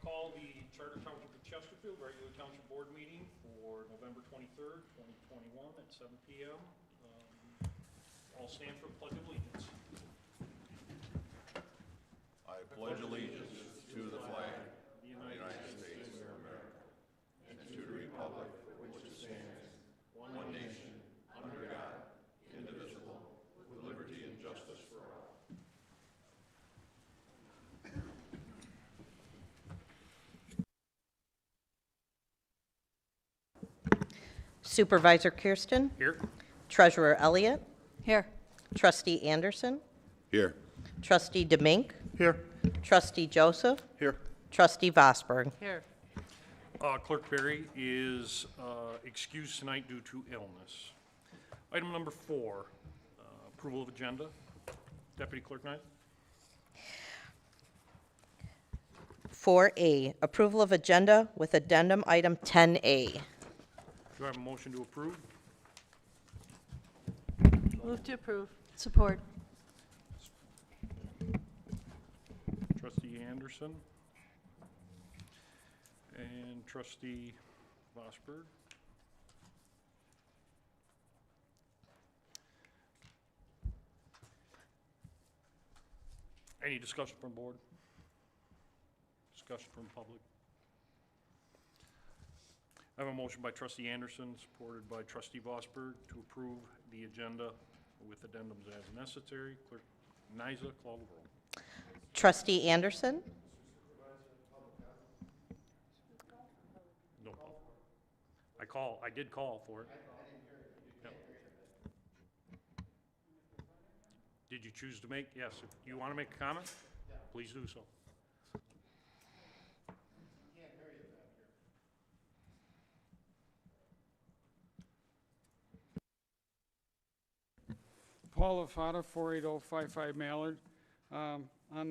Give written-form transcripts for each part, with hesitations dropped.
call the Charter Township of Chesterfield regular township board meeting for November 23rd, 2021 at 7 p.m. All stand for the Pledge of Allegiance. I pledge allegiance to the flag of the United States of America and to the republic which stands one nation under God, indivisible, with liberty and justice for all. Supervisor Kersten. Here. Treasurer Elliott. Here. Trustee Anderson. Here. Trustee DeMink. Here. Trustee Joseph. Here. Trustee Vosberg. Here. Clerk Berry is excused tonight due to illness. Item number 4, approval of agenda. Deputy Clerk Knight. 4A, approval of agenda with addendum item 10A. Do I have a motion to approve? Move to approve. Support. Trustee Anderson and Trustee Vosberg. Any discussion from board? Discussion from public? I have a motion by Trustee Anderson, supported by Trustee Vosberg, to approve the agenda with addendums as necessary. Clerk Nyza, call the roll. Trustee Anderson. No public. I did call for it. Yep. Did you choose to make? Yes. If you want to make a comment, please do so. Paul Lafata, 48055 Mallard. In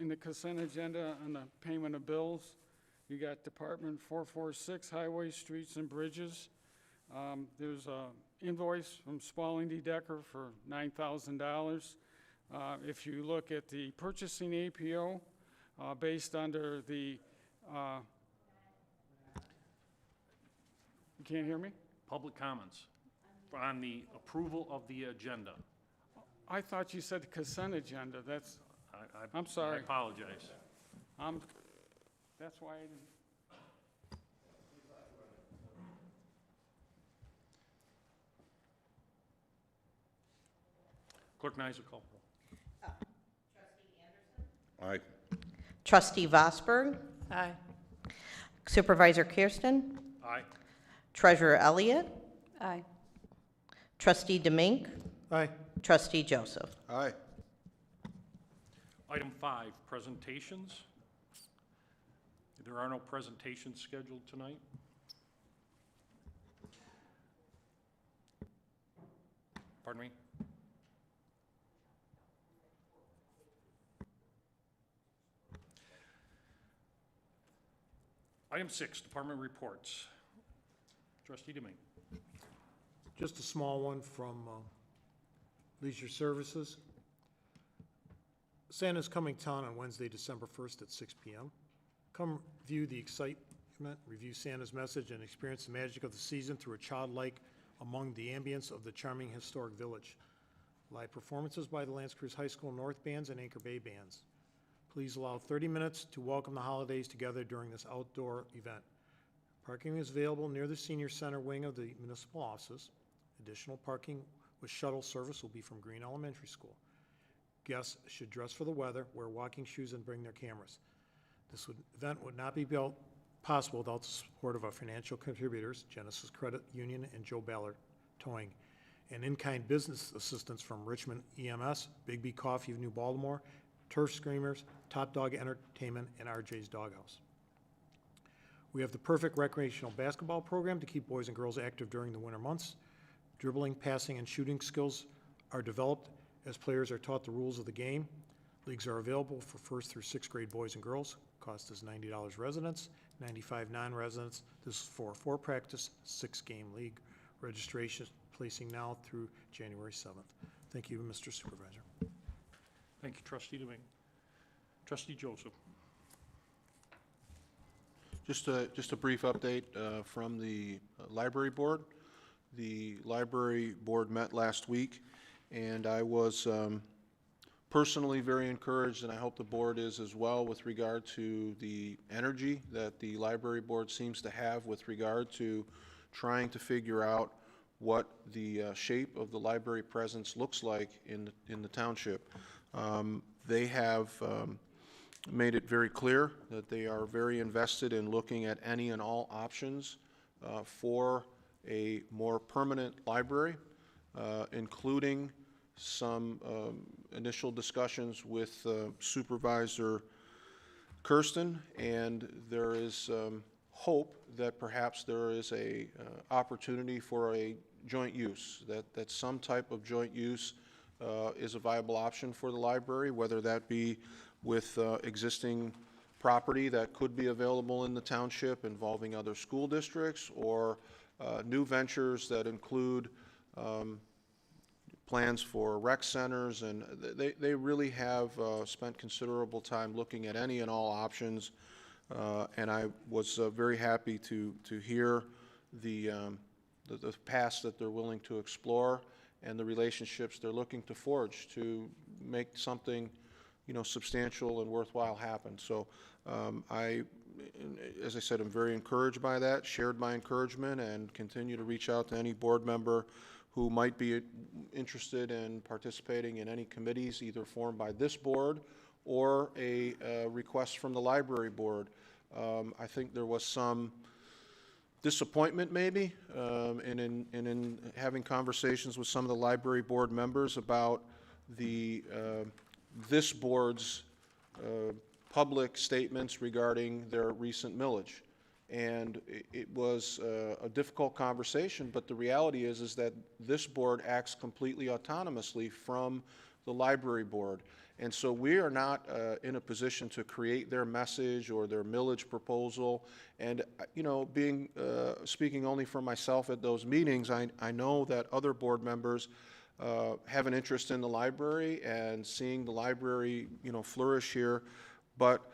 the consent agenda on the payment of bills, you got Department 446, Highways, Streets, and Bridges. There's an invoice from Spaulding D. Decker for $9,000. If you look at the purchasing APO, based under the, you can't hear me? Public comments on the approval of the agenda. I thought you said consent agenda. I'm sorry. I apologize. That's why I didn't. Clerk Nyza, call. Aye. Trustee Vosberg. Aye. Supervisor Kersten. Aye. Treasurer Elliott. Aye. Trustee DeMink. Aye. Trustee Joseph. Aye. Item 5, presentations. There are no presentations scheduled tonight. Pardon me? Item 6, department reports. Trustee DeMink. Just a small one from Leisure Services. Santa's coming town on Wednesday, December 1st at 6 p.m. Come view the excitement, review Santa's message, and experience the magic of the season through a childlike among the ambience of the charming historic village. Live performances by the L'Anse Creuse High School North Bands and Anchor Bay Bands. Please allow 30 minutes to welcome the holidays together during this outdoor event. Parking is available near the Senior Center wing of the municipal offices. Additional parking with shuttle service will be from Green Elementary School. Guests should dress for the weather, wear walking shoes, and bring their cameras. This event would not be possible without the support of our financial contributors, Genesis Credit Union and Joe Ballard Towing, and in-kind business assistance from Richmond EMS, Big B Coffee of New Baltimore, Turf Screamers, Top Dog Entertainment, and RJ's Doghouse. We have the perfect recreational basketball program to keep boys and girls active during the winter months. Dribbling, passing, and shooting skills are developed as players are taught the rules of the game. Leagues are available for 1st through 6th grade boys and girls. Cost is $90 residents, $95 non-residents. This is for a 4-practice, 6-game league. Registration placing now through January 7th. Thank you, Mr. Supervisor. Thank you, Trustee DeMink. Trustee Joseph. Just a brief update from the library board. The library board met last week, and I was personally very encouraged, and I hope the board is as well, with regard to the energy that the library board seems to have with regard to trying to figure out what the shape of the library presence looks like in the township. They have made it very clear that they are very invested in looking at any and all options for a more permanent library, including some initial discussions with Supervisor Kersten, and there is hope that perhaps there is a opportunity for a joint use, that some type of joint use is a viable option for the library, whether that be with existing property that could be available in the township involving other school districts, or new ventures that include plans for rec centers, and they really have spent considerable time looking at any and all options, and I was very happy to hear the paths that they're willing to explore and the relationships they're looking to forge to make something, you know, substantial and worthwhile happen. So as I said, I'm very encouraged by that, shared my encouragement, and continue to reach out to any board member who might be interested in participating in any committees either formed by this board or a request from the library board. I think there was some disappointment maybe in having conversations with some of the library board members about this board's public statements regarding their recent millage. And it was a difficult conversation, but the reality is that this board acts completely autonomously from the library board. And so we are not in a position to create their message or their millage proposal. And, you know, speaking only for myself at those meetings, I know that other board members have an interest in the library and seeing the library, you know, flourish here, but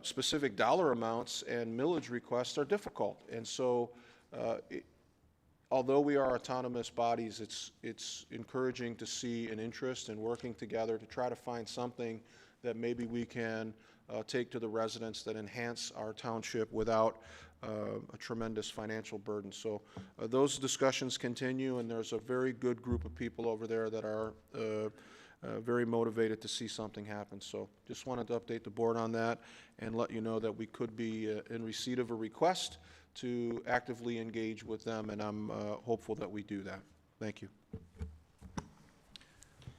specific dollar amounts and millage requests are difficult. And so although we are autonomous bodies, it's encouraging to see an interest in working together to try to find something that maybe we can take to the residents that enhance our township without a tremendous financial burden. So those discussions continue, and there's a very good group of people over there that are very motivated to see something happen. So just wanted to update the board on that and let you know that we could be in receipt of a request to actively engage with them, and I'm hopeful that we do that. Thank you.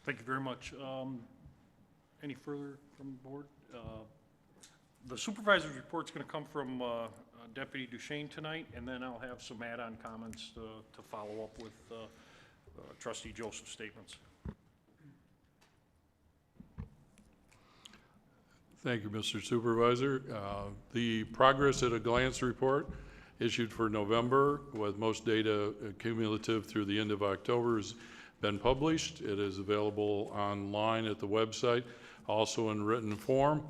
Thank you very much. Any further from the board? The supervisor's report is going to come from Deputy Duchesne tonight, and then I'll have some add-on comments to follow up with Trustee Joseph's statements. Thank you, Mr. Supervisor. The progress at a glance report issued for November with most data cumulative through the end of October has been published. It is available online at the website, also in written form.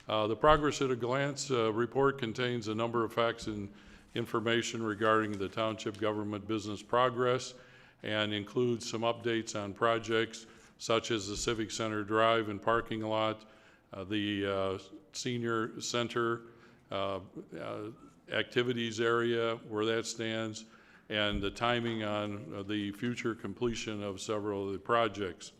The progress at a glance report contains a number of facts and information regarding the township government business progress and includes some updates on projects such as the Civic Center Drive and parking lot, the senior center activities area, where that stands, and the timing on the future completion of several of the projects.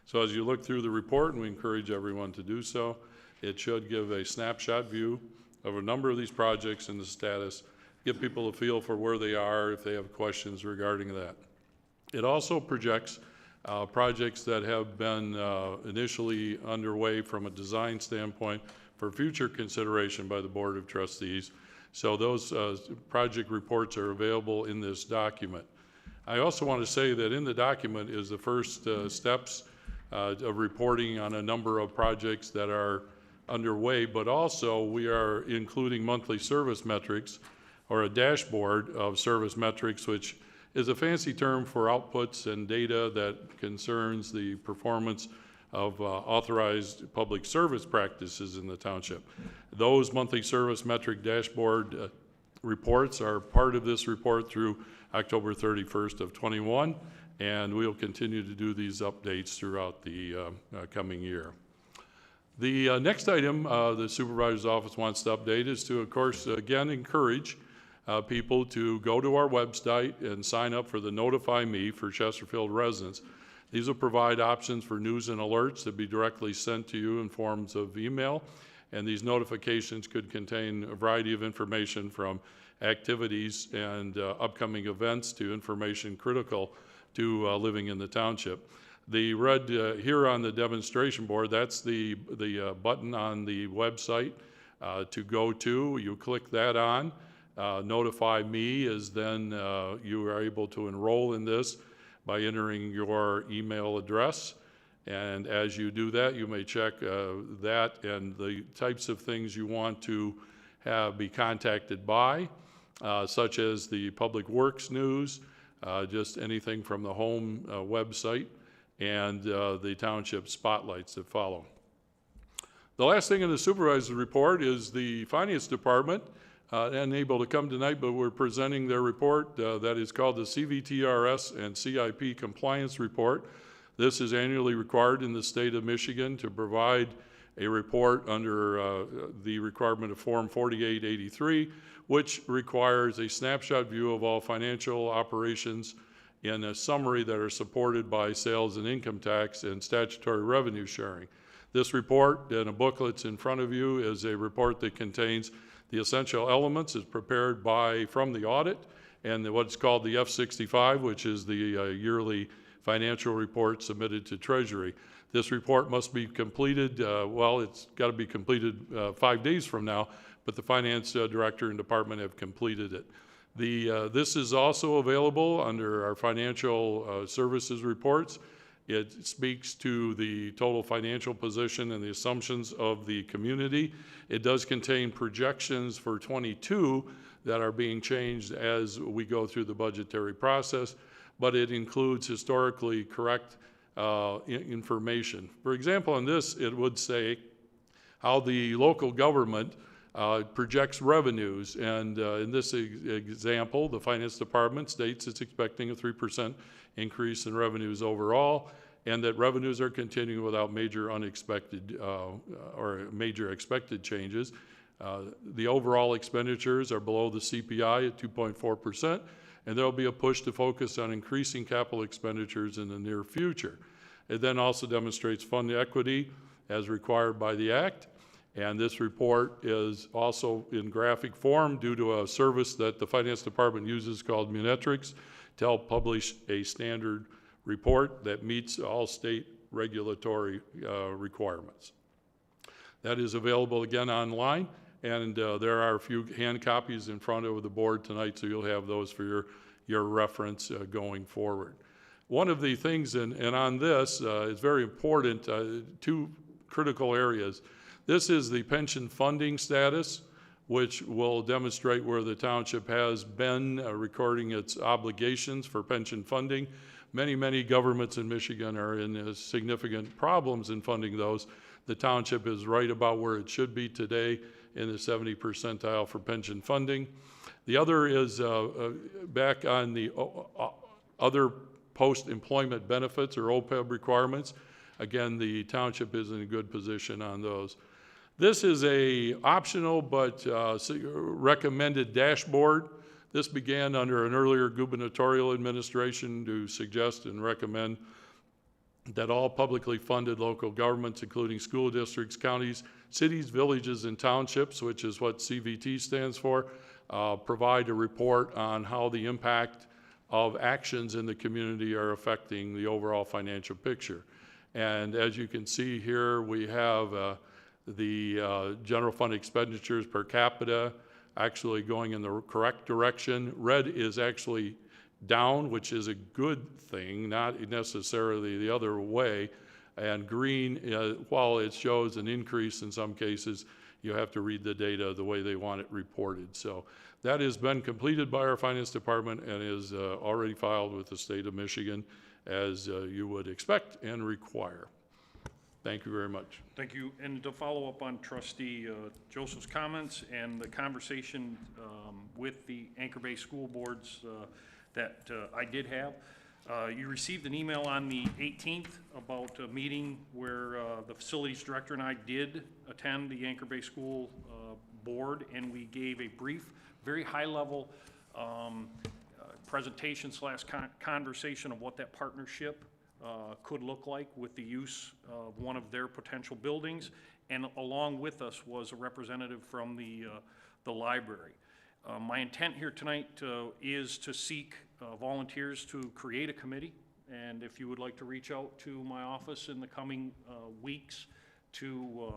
So as you look through the report, and we encourage everyone to do so, it should give a snapshot view of a number of these projects and the status, give people a feel for where they are if they have questions regarding that. It also projects projects that have been initially underway from a design standpoint for future consideration by the Board of Trustees. So those project reports are available in this document. I also want to say that in the document is the first steps of reporting on a number of projects that are underway, but also we are including monthly service metrics, or a dashboard of service metrics, which is a fancy term for outputs and data that concerns the performance of authorized public service practices in the township. Those monthly service metric dashboard reports are part of this report through October 31st of '21, and we'll continue to do these updates throughout the coming year. The next item the supervisor's office wants to update is to, of course, again encourage people to go to our website and sign up for the Notify Me for Chesterfield residents. These will provide options for news and alerts to be directly sent to you in forms of email, and these notifications could contain a variety of information from activities and upcoming events to information critical to living in the township. The red here on the demonstration board, that's the button on the website to go to. You click that on. Notify Me is then you are able to enroll in this by entering your email address. And as you do that, you may check that and the types of things you want to be contacted by, such as the Public Works news, just anything from the home website, and the township spotlights that follow. The last thing in the supervisor's report is the finance department, unable to come tonight, but we're presenting their report that is called the CVTRS and CIP Compliance Report. This is annually required in the state of Michigan to provide a report under the requirement of Form 4883, which requires a snapshot view of all financial operations in a summary that are supported by sales and income tax and statutory revenue sharing. This report, and a booklet's in front of you, is a report that contains the essential elements. Is prepared from the audit and what's called the F-65, which is the yearly financial report submitted to Treasury. This report must be completed, it's got to be completed 5 days from now, but the finance director and department have completed it. This is also available under our financial services reports. It speaks to the total financial position and the assumptions of the community. It does contain projections for '22 that are being changed as we go through the budgetary process, but it includes historically correct information. For example, in this, it would say how the local government projects revenues, and in this example, the finance department states it's expecting a 3% increase in revenues overall, and that revenues are continuing without major unexpected or major expected changes. The overall expenditures are below the CPI at 2.4%, and there will be a push to focus on increasing capital expenditures in the near future. It then also demonstrates fund equity as required by the Act, and this report is also in graphic form due to a service that the Finance Department uses called Munetrics to help publish a standard report that meets all state regulatory requirements. That is available again online, and there are a few hand copies in front of the board tonight, so you'll have those for your reference going forward. One of the things, and on this is very important, two critical areas. This is the pension funding status, which will demonstrate where the township has been recording its obligations for pension funding. Many governments in Michigan are in significant problems in funding those. The township is right about where it should be today in the 70th percentile for pension funding. The other is back on the other post-employment benefits or OPEB requirements. Again, the township is in a good position on those. This is a optional but recommended dashboard. This began under an earlier gubernatorial administration to suggest and recommend that all publicly funded local governments, including school districts, counties, cities, villages, and townships, which is what CVT stands for, provide a report on how the impact of actions in the community are affecting the overall financial picture. And as you can see here, we have the general fund expenditures per capita actually going in the correct direction. Red is actually down, which is a good thing, not necessarily the other way. And green, while it shows an increase in some cases, you have to read the data the way they want it reported. So that has been completed by our finance department and is already filed with the state of Michigan, as you would expect and require. Thank you very much. Thank you. And to follow up on Trustee Joseph's comments and the conversation with the anchor-based school boards that I did have, you received an email on the 18th about a meeting where the facilities director and I did attend the anchor-based school board, and we gave a brief, very high-level presentation / conversation of what that partnership could look like with the use of one of their potential buildings. And along with us was a representative from the library. My intent here tonight is to seek volunteers to create a committee. And if you would like to reach out to my office in the coming weeks to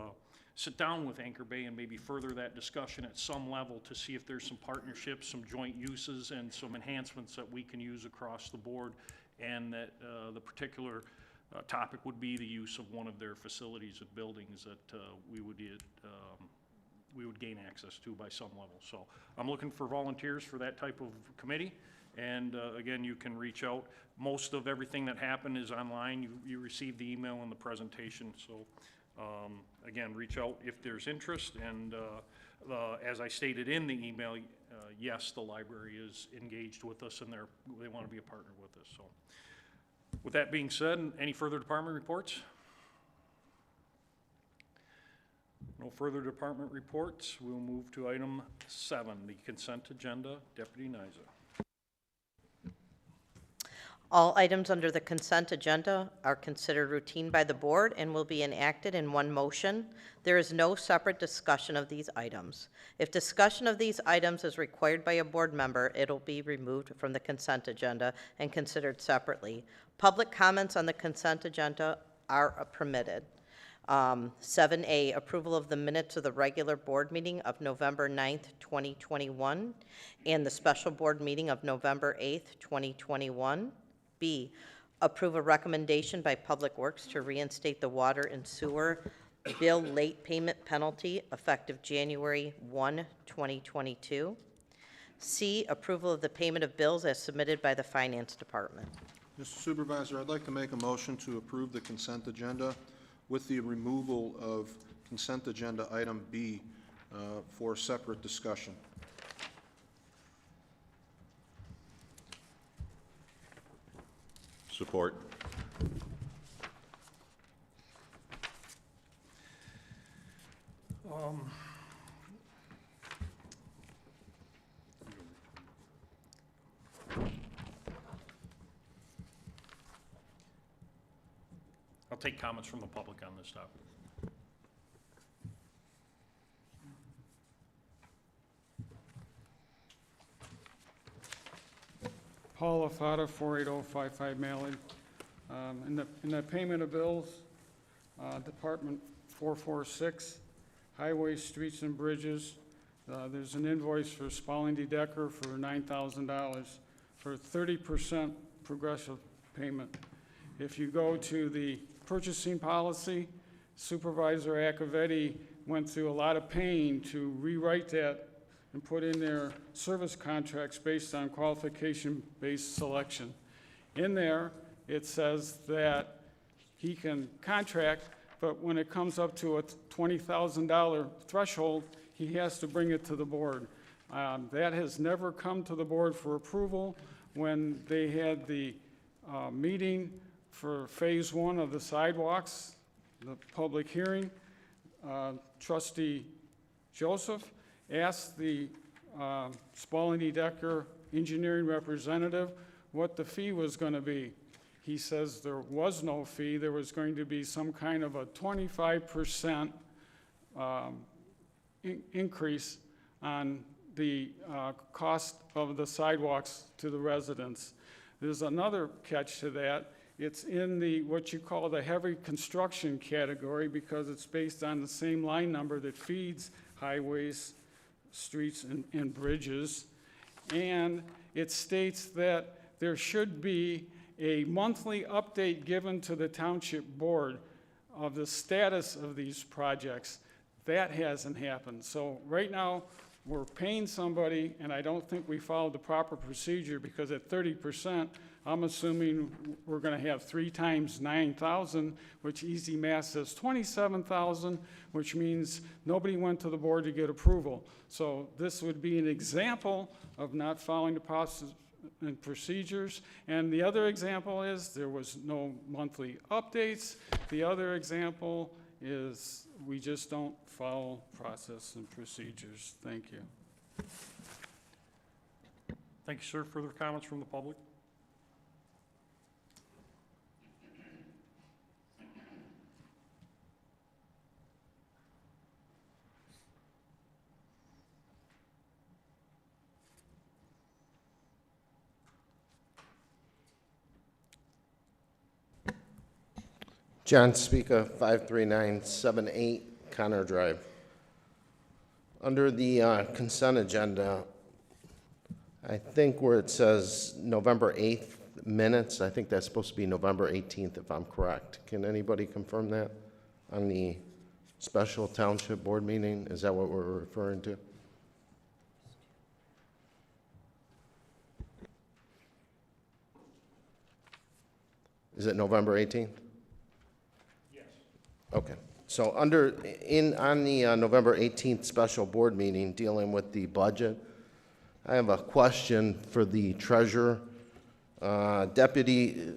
sit down with Anchor Bay and maybe further that discussion at some level to see if there's some partnerships, some joint uses, and some enhancements that we can use across the board. And that the particular topic would be the use of one of their facilities and buildings that we would gain access to by some level. So I'm looking for volunteers for that type of committee. And again, you can reach out. Most of everything that happened is online. You received the email and the presentation. So again, reach out if there's interest. And as I stated in the email, yes, the library is engaged with us and they want to be a partner with us. So with that being said, any further department reports? No further department reports. We'll move to item 7, the consent agenda. Deputy Niza. All items under the consent agenda are considered routine by the board and will be enacted in one motion. There is no separate discussion of these items. If discussion of these items is required by a board member, it'll be removed from the consent agenda and considered separately. Public comments on the consent agenda are permitted. 7A, approval of the minutes of the regular board meeting of November 9th, 2021, and the special board meeting of November 8th, 2021. B, approve a recommendation by Public Works to reinstate the water and sewer bill late payment penalty effective January 1, 2022. C, approval of the payment of bills as submitted by the Finance Department. Mr. Supervisor, I'd like to make a motion to approve the consent agenda with the removal of consent agenda item B for separate discussion. Support. I'll take comments from the public on this topic. Paul Afata, 48055 Mallard. In the payment of bills, Department 446, Highways, Streets, and Bridges, there's an invoice for Spalding Decker for $9,000 for 30% progressive payment. If you go to the purchasing policy, Supervisor Accavetti went through a lot of pain to rewrite that and put in their service contracts based on qualification-based selection. In there, it says that he can contract, but when it comes up to a $20,000 threshold, he has to bring it to the board. That has never come to the board for approval. When they had the meeting for phase 1 of the sidewalks, the public hearing, Trustee Joseph asked the Spalding Decker engineering representative what the fee was going to be. He says there was no fee. There was going to be some kind of a 25% increase on the cost of the sidewalks to the residents. There's another catch to that. It's in the what you call the heavy construction category because it's based on the same line number that feeds highways, streets, and bridges. And it states that there should be a monthly update given to the Township Board of the status of these projects. That hasn't happened. So right now, we're paying somebody, and I don't think we followed the proper procedure, because at 30%, I'm assuming we're gonna have 3 times 9,000, which easy math says 27,000, which means nobody went to the board to get approval. So this would be an example of not following the process and procedures. And the other example is there was no monthly updates. The other example is we just don't follow process and procedures. Thank you. Thank you, sir. Further comments from the public? John Speaka, 53978 Connor Drive. Under the consent agenda, I think where it says November 8th minutes, I think that's supposed to be November 18th, if I'm correct. Can anybody confirm that on the special township board meeting? Is that what we're referring to? Is it November 18th? Okay, so on the November 18th special board meeting dealing with the budget, I have a question for the treasurer. Deputy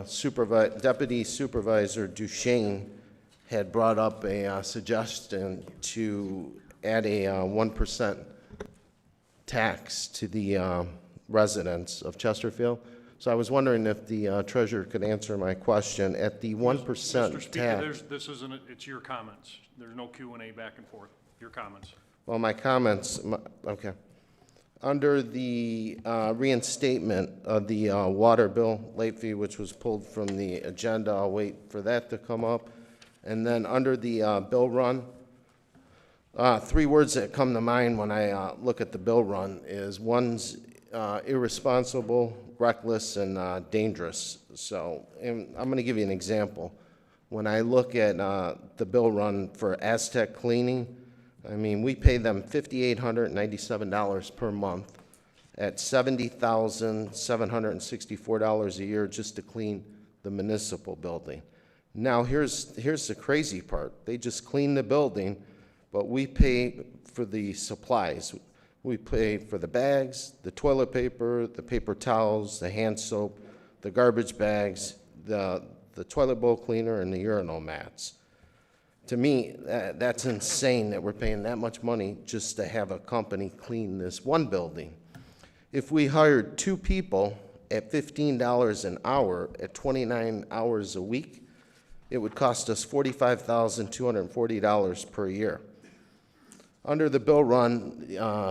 Supervisor Duchesne had brought up a suggestion to add a 1% tax to the residents of Chesterfield. So I was wondering if the treasurer could answer my question. At the 1% Mr. Speaker, tax. this isn't, it's your comments. There's no Q&A back and forth. Your comments. Well, my comments, okay. Under the reinstatement of the water bill late fee, which was pulled from the agenda, I'll wait for that to come up. And then under the bill run, 3 words that come to mind when I look at the bill run is one's irresponsible, reckless, and dangerous. So, and I'm going to give you an example. When I look at the bill run for Aztec Cleaning, I mean, we pay them $5,897 per month at $70,764 a year just to clean the municipal building. Now, here's the crazy part. They just clean the building, but we pay for the supplies. We pay for the bags, the toilet paper, the paper towels, the hand soap, the garbage bags, the toilet bowl cleaner, and the urinal mats. To me, that's insane that we're paying that much money just to have a company clean this one building. If we hired 2 people at $15 an hour at 29 hours a week, it would cost us $45,240 per year. Under the bill run,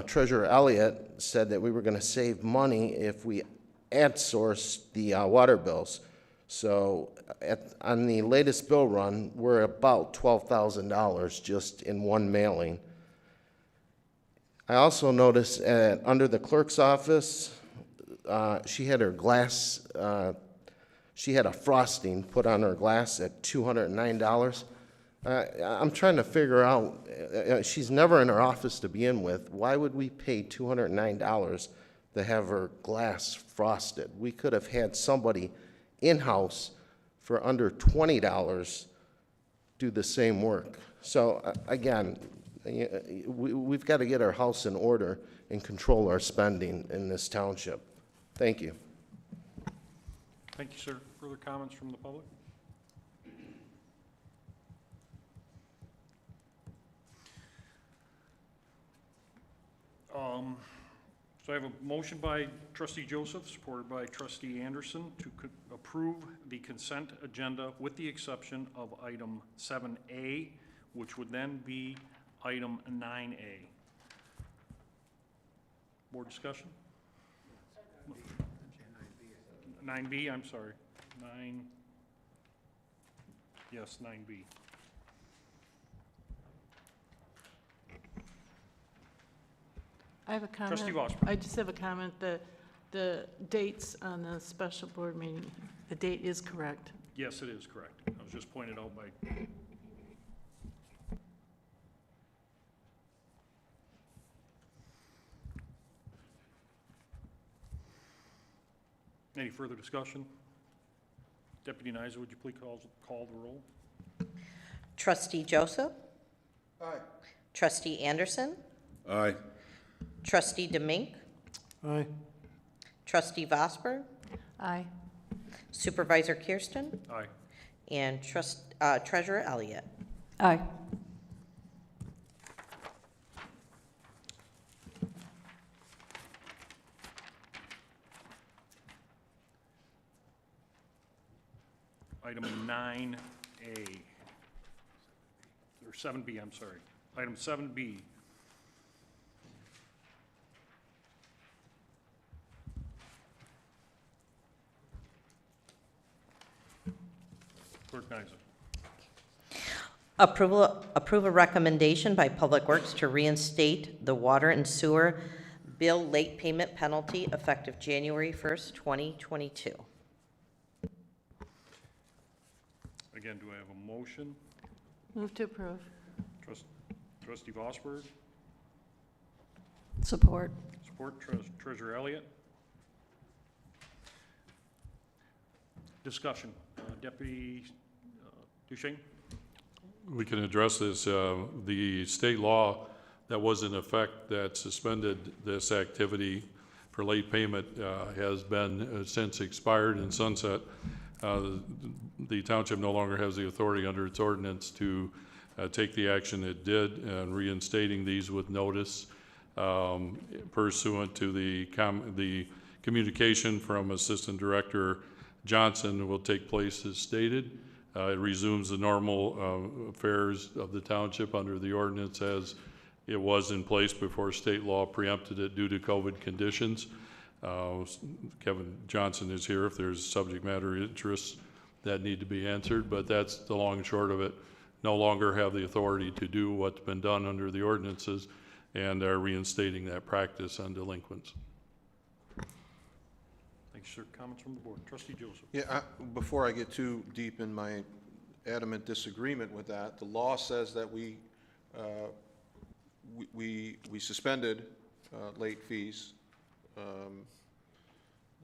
Treasurer Elliott said that we were going to save money if we outsourced the water bills. So on the latest bill run, we're about $12,000 just in one mailing. I also noticed under the clerk's office, she had her glass, she had a frosting put on her glass at $209. I'm trying to figure out, she's never in her office to begin with. Why would we pay $209 to have her glass frosted? We could have had somebody in-house for under $20 do the same work. So again, we've got to get our house in order and control our spending in this township. Thank you. Thank you, sir. Further comments from the public? So I have a motion by Trustee Joseph, supported by Trustee Anderson, to approve the consent agenda with the exception of item 7A, which would then be item 9A. Board discussion? 9B, I'm sorry. 9, yes, 9B. I have a comment. Trustee Voss. I just have a comment. The dates on the special board meeting, the date is correct. Yes, it is correct. I was just pointed out by, Any further discussion? Deputy Nyza, would you please call the roll? Trustee Joseph? Aye. Trustee Anderson? Aye. Trustee Demink? Aye. Trustee Vosper? Aye. Supervisor Kersten? Aye. And Treasurer Elliott. Aye. Item 9A, or 7B, I'm sorry. Item 7B. Clerk Nyza. Approve a recommendation by Public Works to reinstate the water and sewer bill late payment penalty effective January 1st, 2022. Again, do I have a motion? Move to approve. Trustee Vosberg, Support. support Treasurer Elliott. Discussion. Deputy Duchesne? We can address this. The state law that was in effect that suspended this activity for late payment has been since expired and sunset. The township no longer has the authority under its ordinance to take the action it did, and reinstating these with notice pursuant to the communication from Assistant Director Johnson will take place as stated. It resumes the normal affairs of the township under the ordinance as it was in place before state law preempted it due to COVID conditions. Kevin Johnson is here if there's subject matter interests that need to be answered, but that's the long and short of it. No longer have the authority to do what's been done under the ordinances and are reinstating that practice on delinquents. Thank you, sir. Comments from the board. Trustee Joseph. Yeah, before I get too deep in my adamant disagreement with that, the law says that we suspended late fees.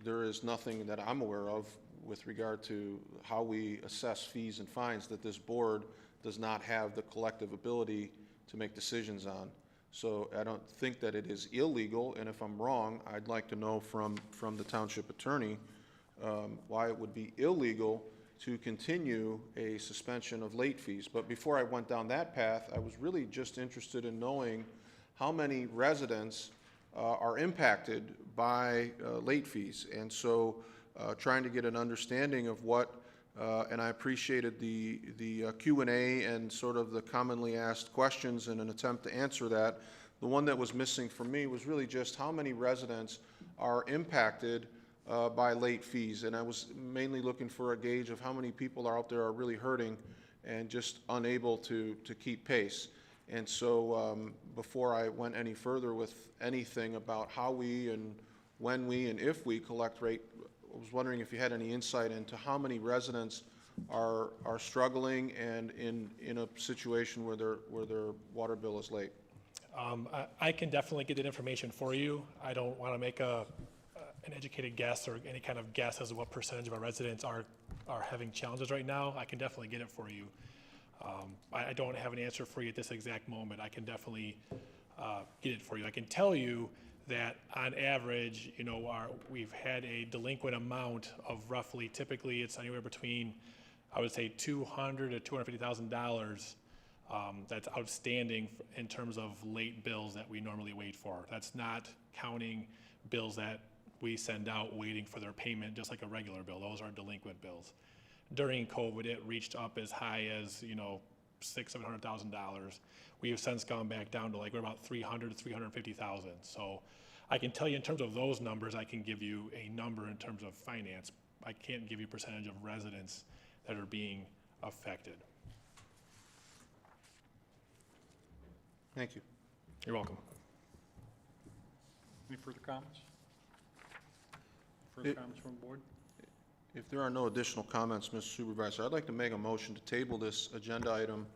There is nothing that I'm aware of with regard to how we assess fees and fines that this board does not have the collective ability to make decisions on. So I don't think that it is illegal, and if I'm wrong, I'd like to know from the township attorney why it would be illegal to continue a suspension of late fees. But before I went down that path, I was really just interested in knowing how many residents are impacted by late fees. And so trying to get an understanding of what, and I appreciated the Q&A and sort of the commonly asked questions in an attempt to answer that. The one that was missing for me was really just how many residents are impacted by late fees. And I was mainly looking for a gauge of how many people are out there are really hurting and just unable to keep pace. And so before I went any further with anything about how we and when we and if we collect rate, I was wondering if you had any insight into how many residents are struggling and in a situation where their water bill is late. I can definitely get that information for you. I don't want to make an educated guess or any kind of guess as to what percentage of our residents are having challenges right now. I can definitely get it for you. I don't have an answer for you at this exact moment. I can definitely get it for you. I can tell you that on average, you know, we've had a delinquent amount of roughly, typically it's anywhere between, I would say, $200,000 to $250,000 that's outstanding in terms of late bills that we normally wait for. That's not counting bills that we send out waiting for their payment, just like a regular bill. Those are delinquent bills. During COVID, it reached up as high as, you know, $600,000 to $700,000. We have since gone back down to like we're about $300,000 to $350,000. So I can tell you in terms of those numbers, I can give you a number in terms of finance. I can't give you a percentage of residents that are being affected. Thank you. You're welcome. Any further comments? Further comments from the board? If there are no additional comments, Mr. Supervisor, I'd like to make a motion to table this agenda item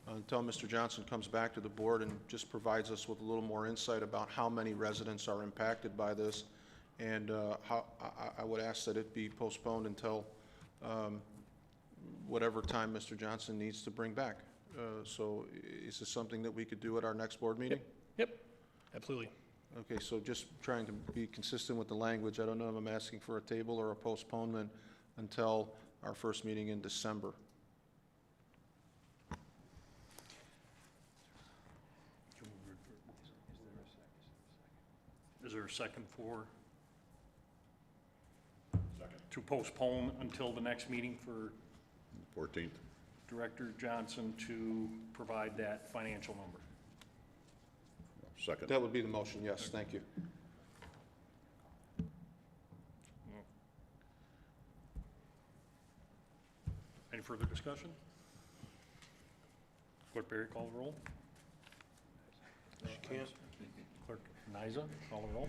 until Mr. Johnson comes back to the board and just provides us with a little more insight about how many residents are impacted by this And I would ask that it be postponed until whatever time Mr. Johnson needs to bring back. So is this something that we could do at our next board meeting? Yep, absolutely. Okay, so just trying to be consistent with the language, I don't know if I'm asking for a table or a postponement until our first meeting in December. Is there a second for? To postpone until the next meeting for 14th. Director Johnson to provide that financial number? Second. That would be the motion, yes, thank you. Any further discussion? Clerk Berry, call the roll. She can't. Clerk Niza, call the roll.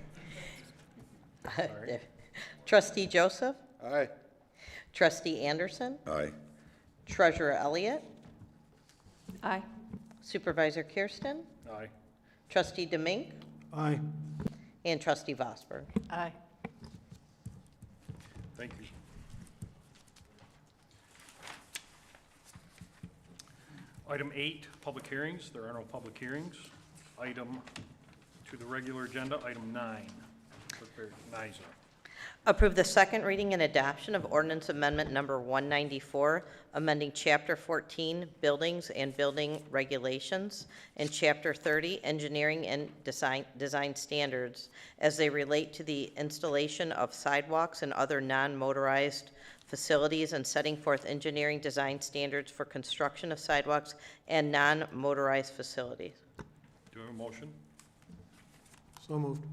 Trustee Joseph, Aye. Trustee Anderson, Aye. Treasurer Elliott, Aye. Supervisor Kersten, Aye. Trustee Demink, Aye. and Trustee Vosberg. Aye. Thank you. Item 8, public hearings. There are no public hearings. Item to the regular agenda, item 9. Clerk Berry, Niza. Approve the second reading and adoption of ordinance amendment number 194, amending Chapter 14, Buildings and Building Regulations, and Chapter 30, Engineering and Design Standards, as they relate to the installation of sidewalks and other non-motorized facilities, and setting forth engineering design standards for construction of sidewalks and non-motorized facilities. Do I have a motion? So moved.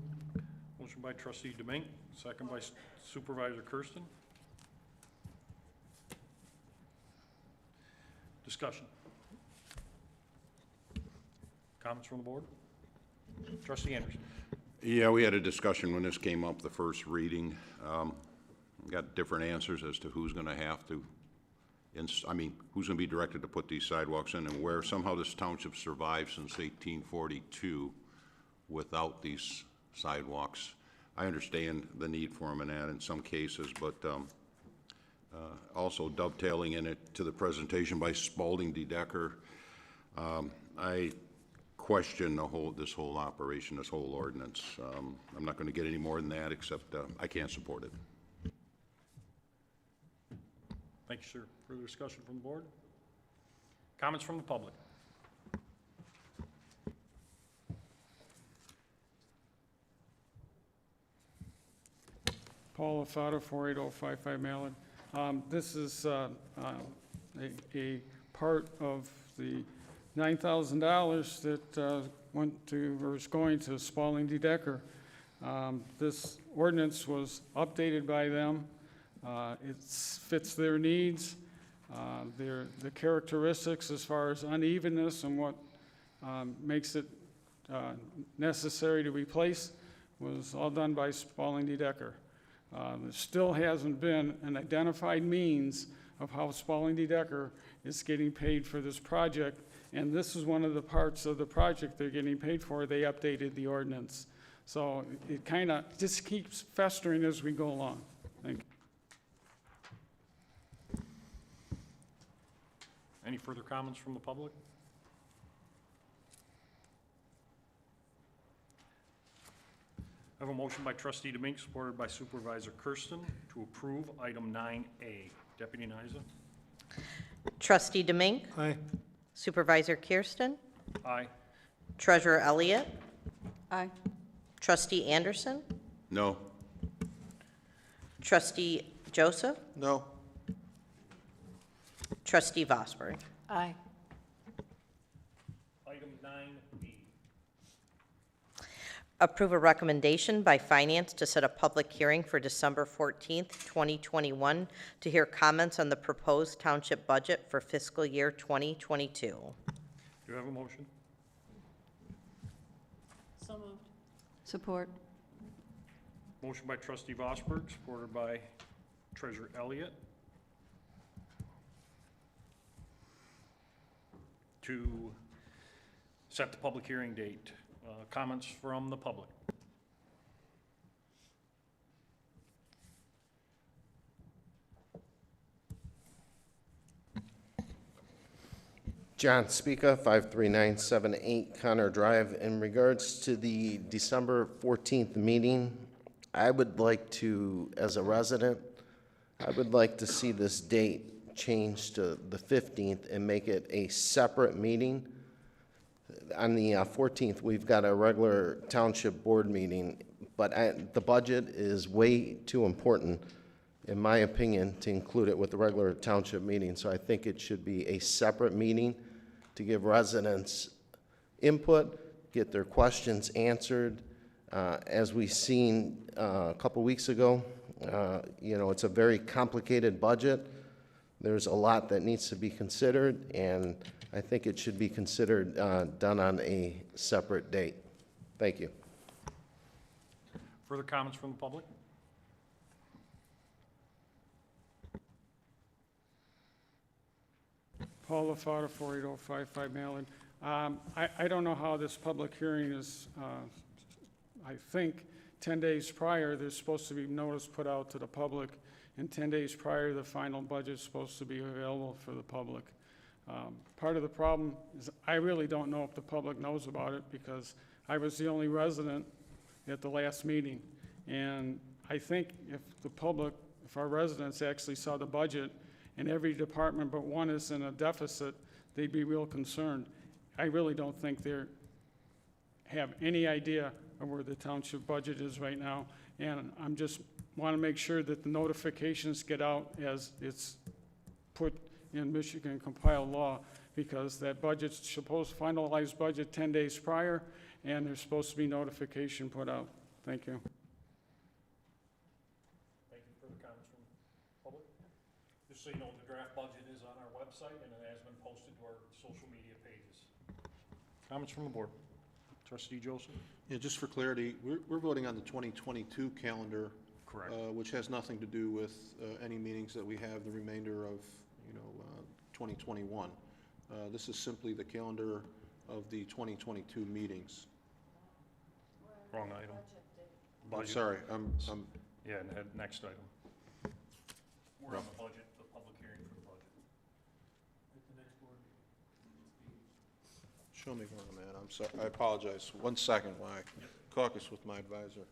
Motion by trustee Demink, second by Supervisor Kersten. Discussion. Comments from the board? Trustee Anderson. Yeah, we had a discussion when this came up, the first reading. Got different answers as to who's going to have to, who's going to be directed to put these sidewalks in and where. Somehow this township survived since 1842 without these sidewalks. I understand the need for them and that in some cases, but also dovetailing in it to the presentation by Spalding D. Decker, I question this whole operation, this whole ordinance. I'm not going to get any more than that, except I can't support it. Thank you, sir. Further discussion from the board? Comments from the public? Paul Lafata, 48055 Mallard. This is a part of the $9,000 that went to, or is going to Spalding D. Decker. This ordinance was updated by them. It fits their needs, the characteristics as far as unevenness and what makes it necessary to replace was all done by Spalding D. Decker. There still hasn't been an identified means of how Spalding D. Decker is getting paid for this project, and this is one of the parts of the project they're getting paid for. They updated the ordinance. So it kind of just keeps festering as we go along. Thank you. Any further comments from the public? I have a motion by trustee Demink, supported by Supervisor Kersten, to approve item 9A. Deputy Niza? Trustee Demink, Aye. Supervisor Kersten, Aye. Treasurer Elliott, Aye. Trustee Anderson, No. Trustee Joseph, No. Trustee Vosberg. Aye. Item 9B. Approve a recommendation by Finance to set a public hearing for December 14th, 2021, to hear comments on the proposed township budget for fiscal year 2022. Do you have a motion? So moved. Support. Motion by trustee Vosberg, supported by treasurer Elliott, to set the public hearing date. Comments from the public? John Spica, 53978 Connor Drive. In regards to the December 14th meeting, I would like to, as a resident, I would like to see this date changed to the 15th and make it a separate meeting. On the 14th, we've got a regular township board meeting, but the budget is way too important, in my opinion, to include it with the regular township meeting. So I think it should be a separate meeting to give residents input, get their questions answered. As we seen a couple weeks ago, it's a very complicated budget. There's a lot that needs to be considered, and I think it should be considered done on a separate date. Thank you. Further comments from the public? Paul LaFauda, 48055 Malin. I don't know how this public hearing is, I think 10 days prior, there's supposed to be notice put out to the public, and 10 days prior, the final budget's supposed to be available for the public. Part of the problem is I really don't know if the public knows about it, because I was the only resident at the last meeting. And I think if the public, if our residents actually saw the budget and every department but one is in a deficit, they'd be real concerned. I really don't think they have any idea of where the township budget is right now. And I'm just want to make sure that the notifications get out as it's put in Michigan compiled law, because that budget's supposed to finalize budget 10 days prior, and there's supposed to be notification put out. Thank you. Thank you. Further comments from the public? Just so you know, the draft budget is on our website, and it has been posted to our social media pages. Comments from the board? Trustee Joseph? Yeah, just for clarity, we're voting on the 2022 calendar. Correct. Which has nothing to do with any meetings that we have the remainder of, 2021. This is simply the calendar of the 2022 meetings. Wrong item. I'm Budget. sorry, I'm, Yeah, and the next item. We're on the budget, the public hearing for the budget. show me where I'm at, I'm sorry, I apologize. 1 second while I caucus with my advisor.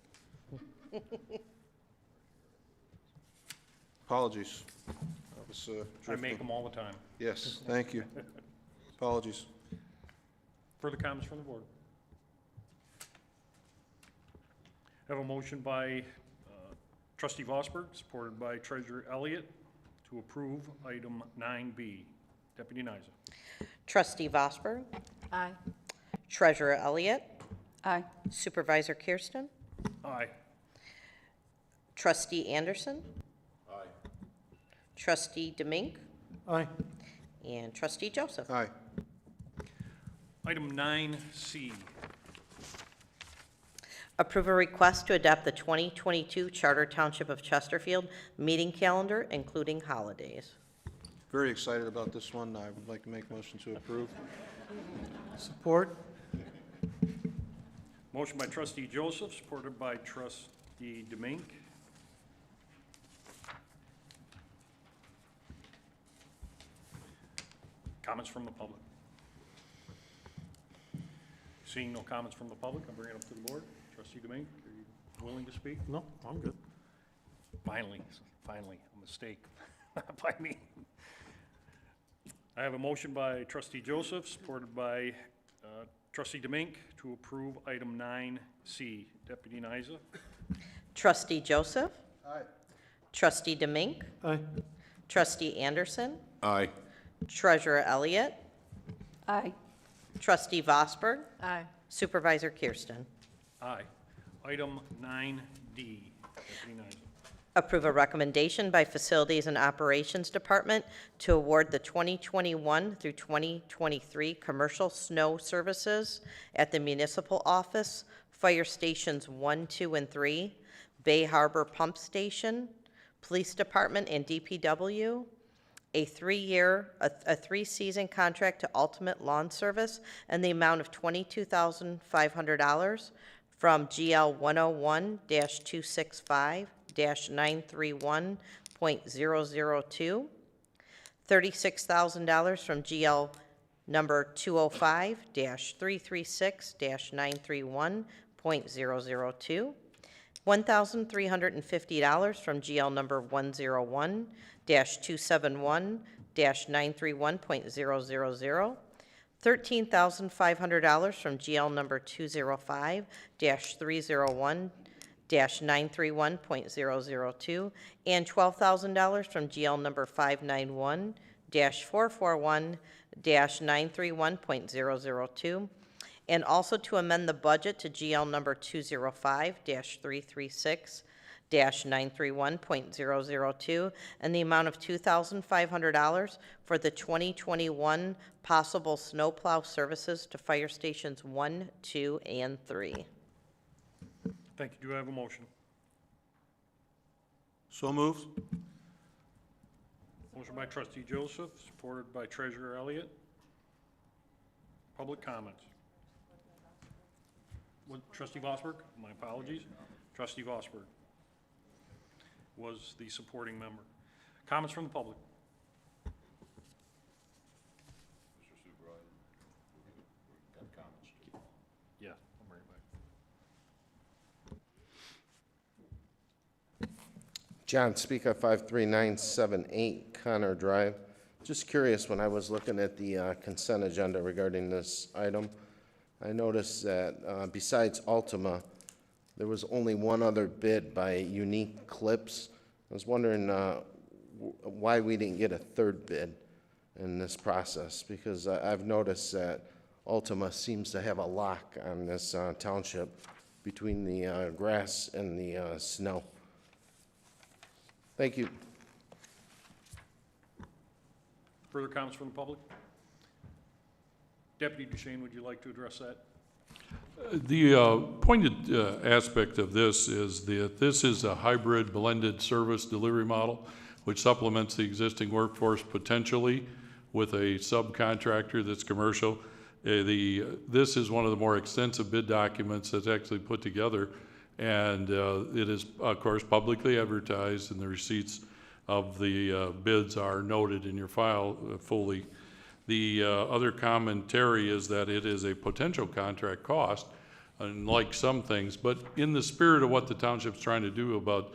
Apologies. I was I drifting. make them all the time. Yes, thank you. Apologies. Further comments from the board? I have a motion by Trustee Vosberg, supported by Treasurer Elliott, to approve item 9B. Deputy Niza. Trustee Vosberg, Aye. Treasurer Elliott, Aye. Supervisor Kersten, Aye. Trustee Anderson, Aye. Trustee Demink, Aye. and Trustee Joseph. Aye. Item 9C. Approve a request to adopt the 2022 Charter Township of Chesterfield meeting calendar, including holidays. Very excited about this one. I would like to make a motion to approve. Support? Motion by Trustee Joseph, supported by Trustee Demink. Comments from the public? Seeing no comments from the public, I'll bring it up to the board. Trustee Demink, are you willing to speak? No, I'm good. Finally, a mistake, not by me. I have a motion by Trustee Joseph, supported by Trustee Demink, to approve item 9C. Deputy Niza. Trustee Joseph, Aye. Trustee Demink, Aye. Trustee Anderson, Aye. Treasurer Elliott, Aye. Trustee Vosberg, Aye. Supervisor Kersten. Aye. Item 9D. Deputy Niza. Approve a recommendation by Facilities and Operations Department to award the 2021 through 2023 commercial snow services at the municipal office, fire stations 1, 2, and 3, Bay Harbor Pump Station, Police Department, and DPW, a 3-season contract to Ultimate Lawn Service, and the amount of $22,500 from GL 101-265-931.002, $36,000 from GL number 205-336-931.002, $1,350 from GL number 101-271-931.000, $13,500 from GL number 205-301-931.002, and $12,000 from GL number 591-441-931.002, and also to amend the budget to GL number 205-336-931.002 and the amount of $2,500 for the 2021 possible snowplow services to fire stations 1, 2, and 3. Thank you. Do I have a motion? So moved. Motion by trustee Joseph, supported by treasurer Elliott. Public comments. What, trustee Vosberg? My apologies. Trustee Vosberg was the supporting member. Comments from the public? Mr. Supervisor, got comments? Yeah, I'm right back. John, Speaker 53978 Connor Drive. Just curious, when I was looking at the consent agenda regarding this item, I noticed that besides Ultima, there was only one other bid by Unique Clips. I was wondering why we didn't get a third bid in this process, because I've noticed that Ultima seems to have a lock on this township between the grass and the snow. Thank you. Further comments from the public? Deputy Duchesne, would you like to address that? The pointed aspect of this is that this is a hybrid blended service delivery model, which supplements the existing workforce potentially with a subcontractor that's commercial. This is one of the more extensive bid documents that's actually put together, and it is, of course, publicly advertised, and the receipts of the bids are noted in your file fully. The other commentary is that it is a potential contract cost, unlike some things, but in the spirit of what the township's trying to do about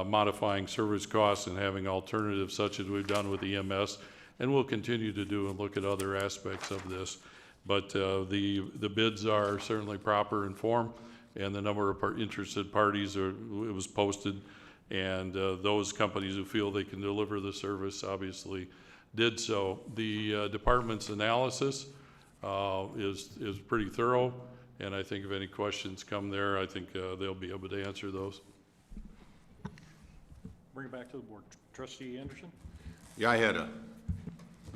modifying service costs and having alternatives such as we've done with EMS, and we'll continue to do and look at other aspects of this. But the bids are certainly proper in form, and the number of interested parties it was posted, and those companies who feel they can deliver the service obviously did so. The department's analysis is pretty thorough, and I think if any questions come there, I think they'll be able to answer those. Bring it back to the board. Trustee Anderson? Yeah, I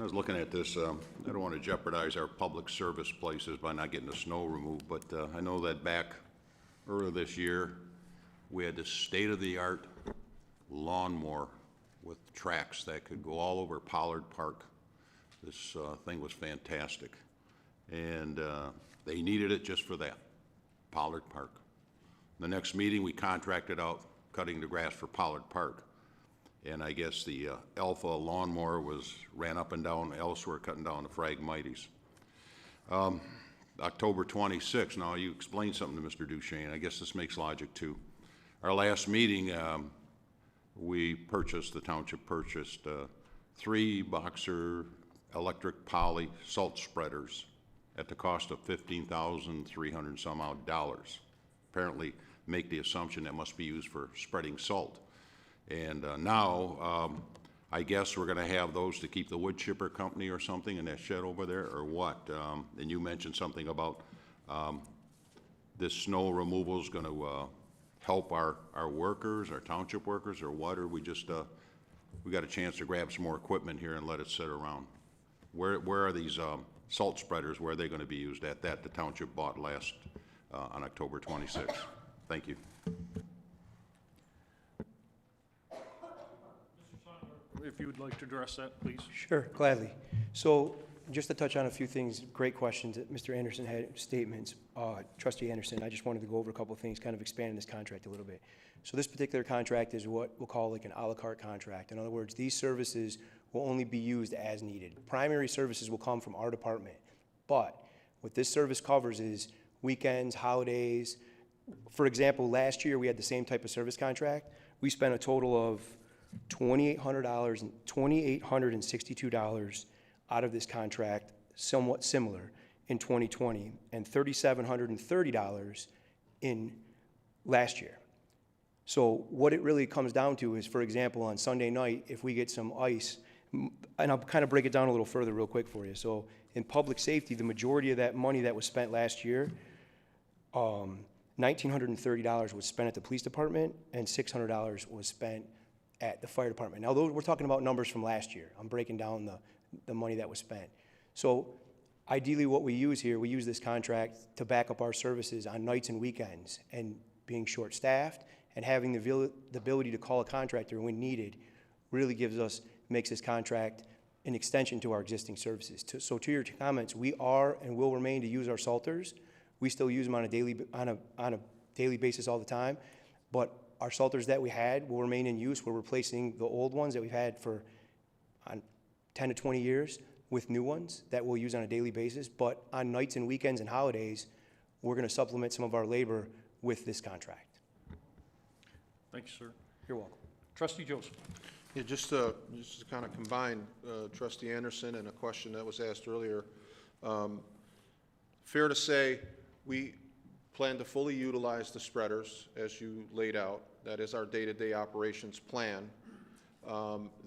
was looking at this, I don't want to jeopardize our public service places by not getting the snow removed, but I know that back earlier this year, we had this state-of-the-art lawnmower with tracks that could go all over Pollard Park. This thing was fantastic. And they needed it just for that, Pollard Park. The next meeting, we contracted out cutting the grass for Pollard Park. And I guess the Alpha lawnmower ran up and down elsewhere, cutting down the Phragmites. October 26th, now you explained something to Mr. Duchesne. I guess this makes logic too. Our last meeting, the township purchased 3 Boxer electric poly salt spreaders at the cost of $15,300 some odd dollars. Apparently make the assumption that must be used for spreading salt. And now, I guess we're gonna have those to keep the wood chipper company or something in that shed over there, or what? And you mentioned something about this snow removal is gonna help our workers, our township workers, or what? Or we just, we got a chance to grab some more equipment here and let it sit around? Where are these salt spreaders, where are they gonna be used at? That the township bought last, on October 26th. Thank you. If you would like to address that, please. Sure, gladly. So just to touch on a few things, great questions that Mr. Anderson had, statements. Trustee Anderson, I just wanted to go over a couple of things, kind of expanding this contract a little bit. So this particular contract is what we'll call like an à la carte contract. In other words, these services will only be used as needed. Primary services will come from our department, but what this service covers is weekends, holidays. For example, last year we had the same type of service contract. We spent a total of $2,862 out of this contract, somewhat similar, in 2020, and $3,730 in last year. So what it really comes down to is, for example, on Sunday night, if we get some ice, and I'll kind of break it down a little further real quick for you. So in public safety, the majority of that money that was spent last year, $1,930 was spent at the police department, and $600 was spent at the fire department. Now, we're talking about numbers from last year. I'm breaking down the money that was spent. So ideally what we use here, we use this contract to back up our services on nights and weekends, and being short-staffed and having the ability to call a contractor when needed really makes this contract an extension to our existing services. So to your comments, we are and will remain to use our salters. We still use them on a daily basis all the time, but our salters that we had will remain in use. We're replacing the old ones that we've had for 10 to 20 years with new ones that we'll use on a daily basis. But on nights and weekends and holidays, we're going to supplement some of our labor with this contract. Thank you, sir. You're welcome. Trustee Joseph. Yeah, just to kind of combine Trustee Anderson and a question that was asked earlier. Fair to say, we plan to fully utilize the spreaders as you laid out. That is our day-to-day operations plan.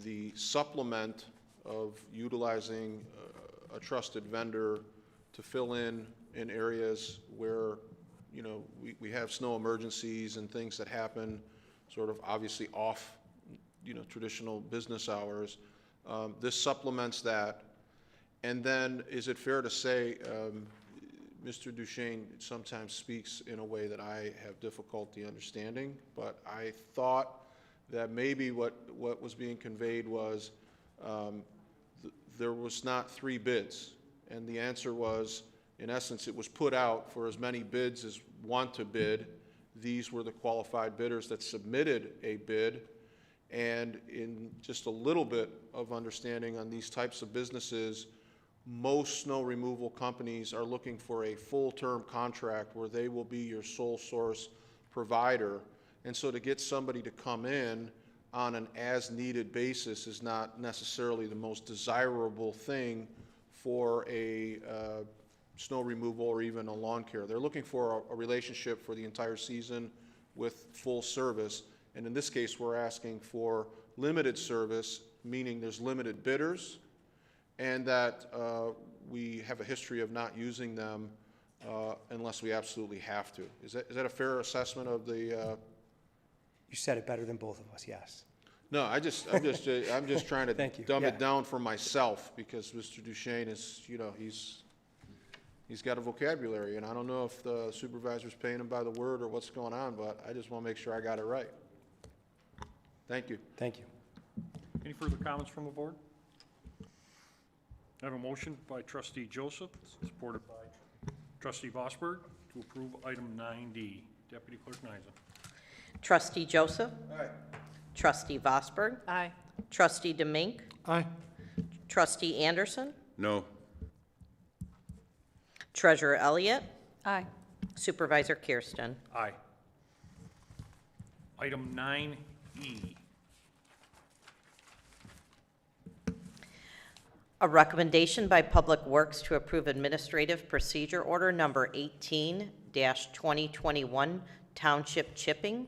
The supplement of utilizing a trusted vendor to fill in areas where, you know, we have snow emergencies and things that happen sort of obviously off, you know, traditional business hours. This supplements that. And then is it fair to say, Mr. Duchesne sometimes speaks in a way that I have difficulty understanding, but I thought that maybe what was being conveyed was there was not 3 bids, and the answer was, in essence, it was put out for as many bids as want to bid. These were the qualified bidders that submitted a bid, and in just a little bit of understanding on these types of businesses, most snow removal companies are looking for a full-term contract where they will be your sole source provider. And so to get somebody to come in on an as-needed basis is not necessarily the most desirable thing for a snow removal or even a lawn care. They're looking for a relationship for the entire season with full service. And in this case, we're asking for limited service, meaning there's limited bidders, and that we have a history of not using them unless we absolutely have to. Is that a fair assessment of the? You said it better than both of us, yes. No, I'm just trying to dumb it down for myself, because Mr. Duchesne is, you know, he's got a vocabulary, and I don't know if the supervisor's paying him by the word or what's going on, but I just want to make sure I got it right. Thank you. Thank you. Any further comments from the board? I have a motion by Trustee Joseph, supported by Trustee Vosberg, to approve item 9D. Deputy Clerk Nysen. Trustee Joseph. Aye. Trustee Vosberg. Aye. Trustee DeMink. Aye. Trustee Anderson. No. Treasurer Elliott. Aye. Supervisor Kersten. Aye. Item 9E. A recommendation by Public Works to approve Administrative Procedure Order Number 18-2021, Township Chipping,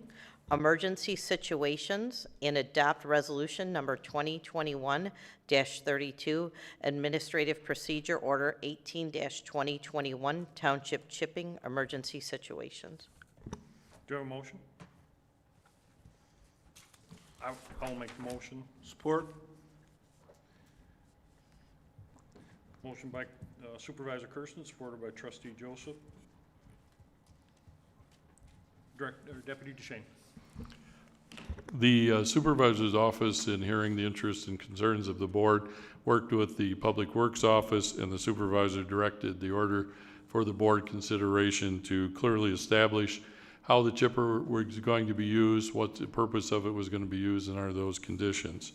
Emergency Situations, and adopt Resolution Number 2021-32, Administrative Procedure Order 18-2021, Township Chipping, Emergency Situations. Do you have a motion? I'll make the motion. Support. Motion by Supervisor Kersten, supported by Trustee Joseph. Deputy Duchesne. The supervisor's office, in hearing the interests and concerns of the board, worked with the Public Works office, and the supervisor directed the order for the board consideration to clearly establish how the chipper was going to be used, what the purpose of it was going to be used, and are those conditions.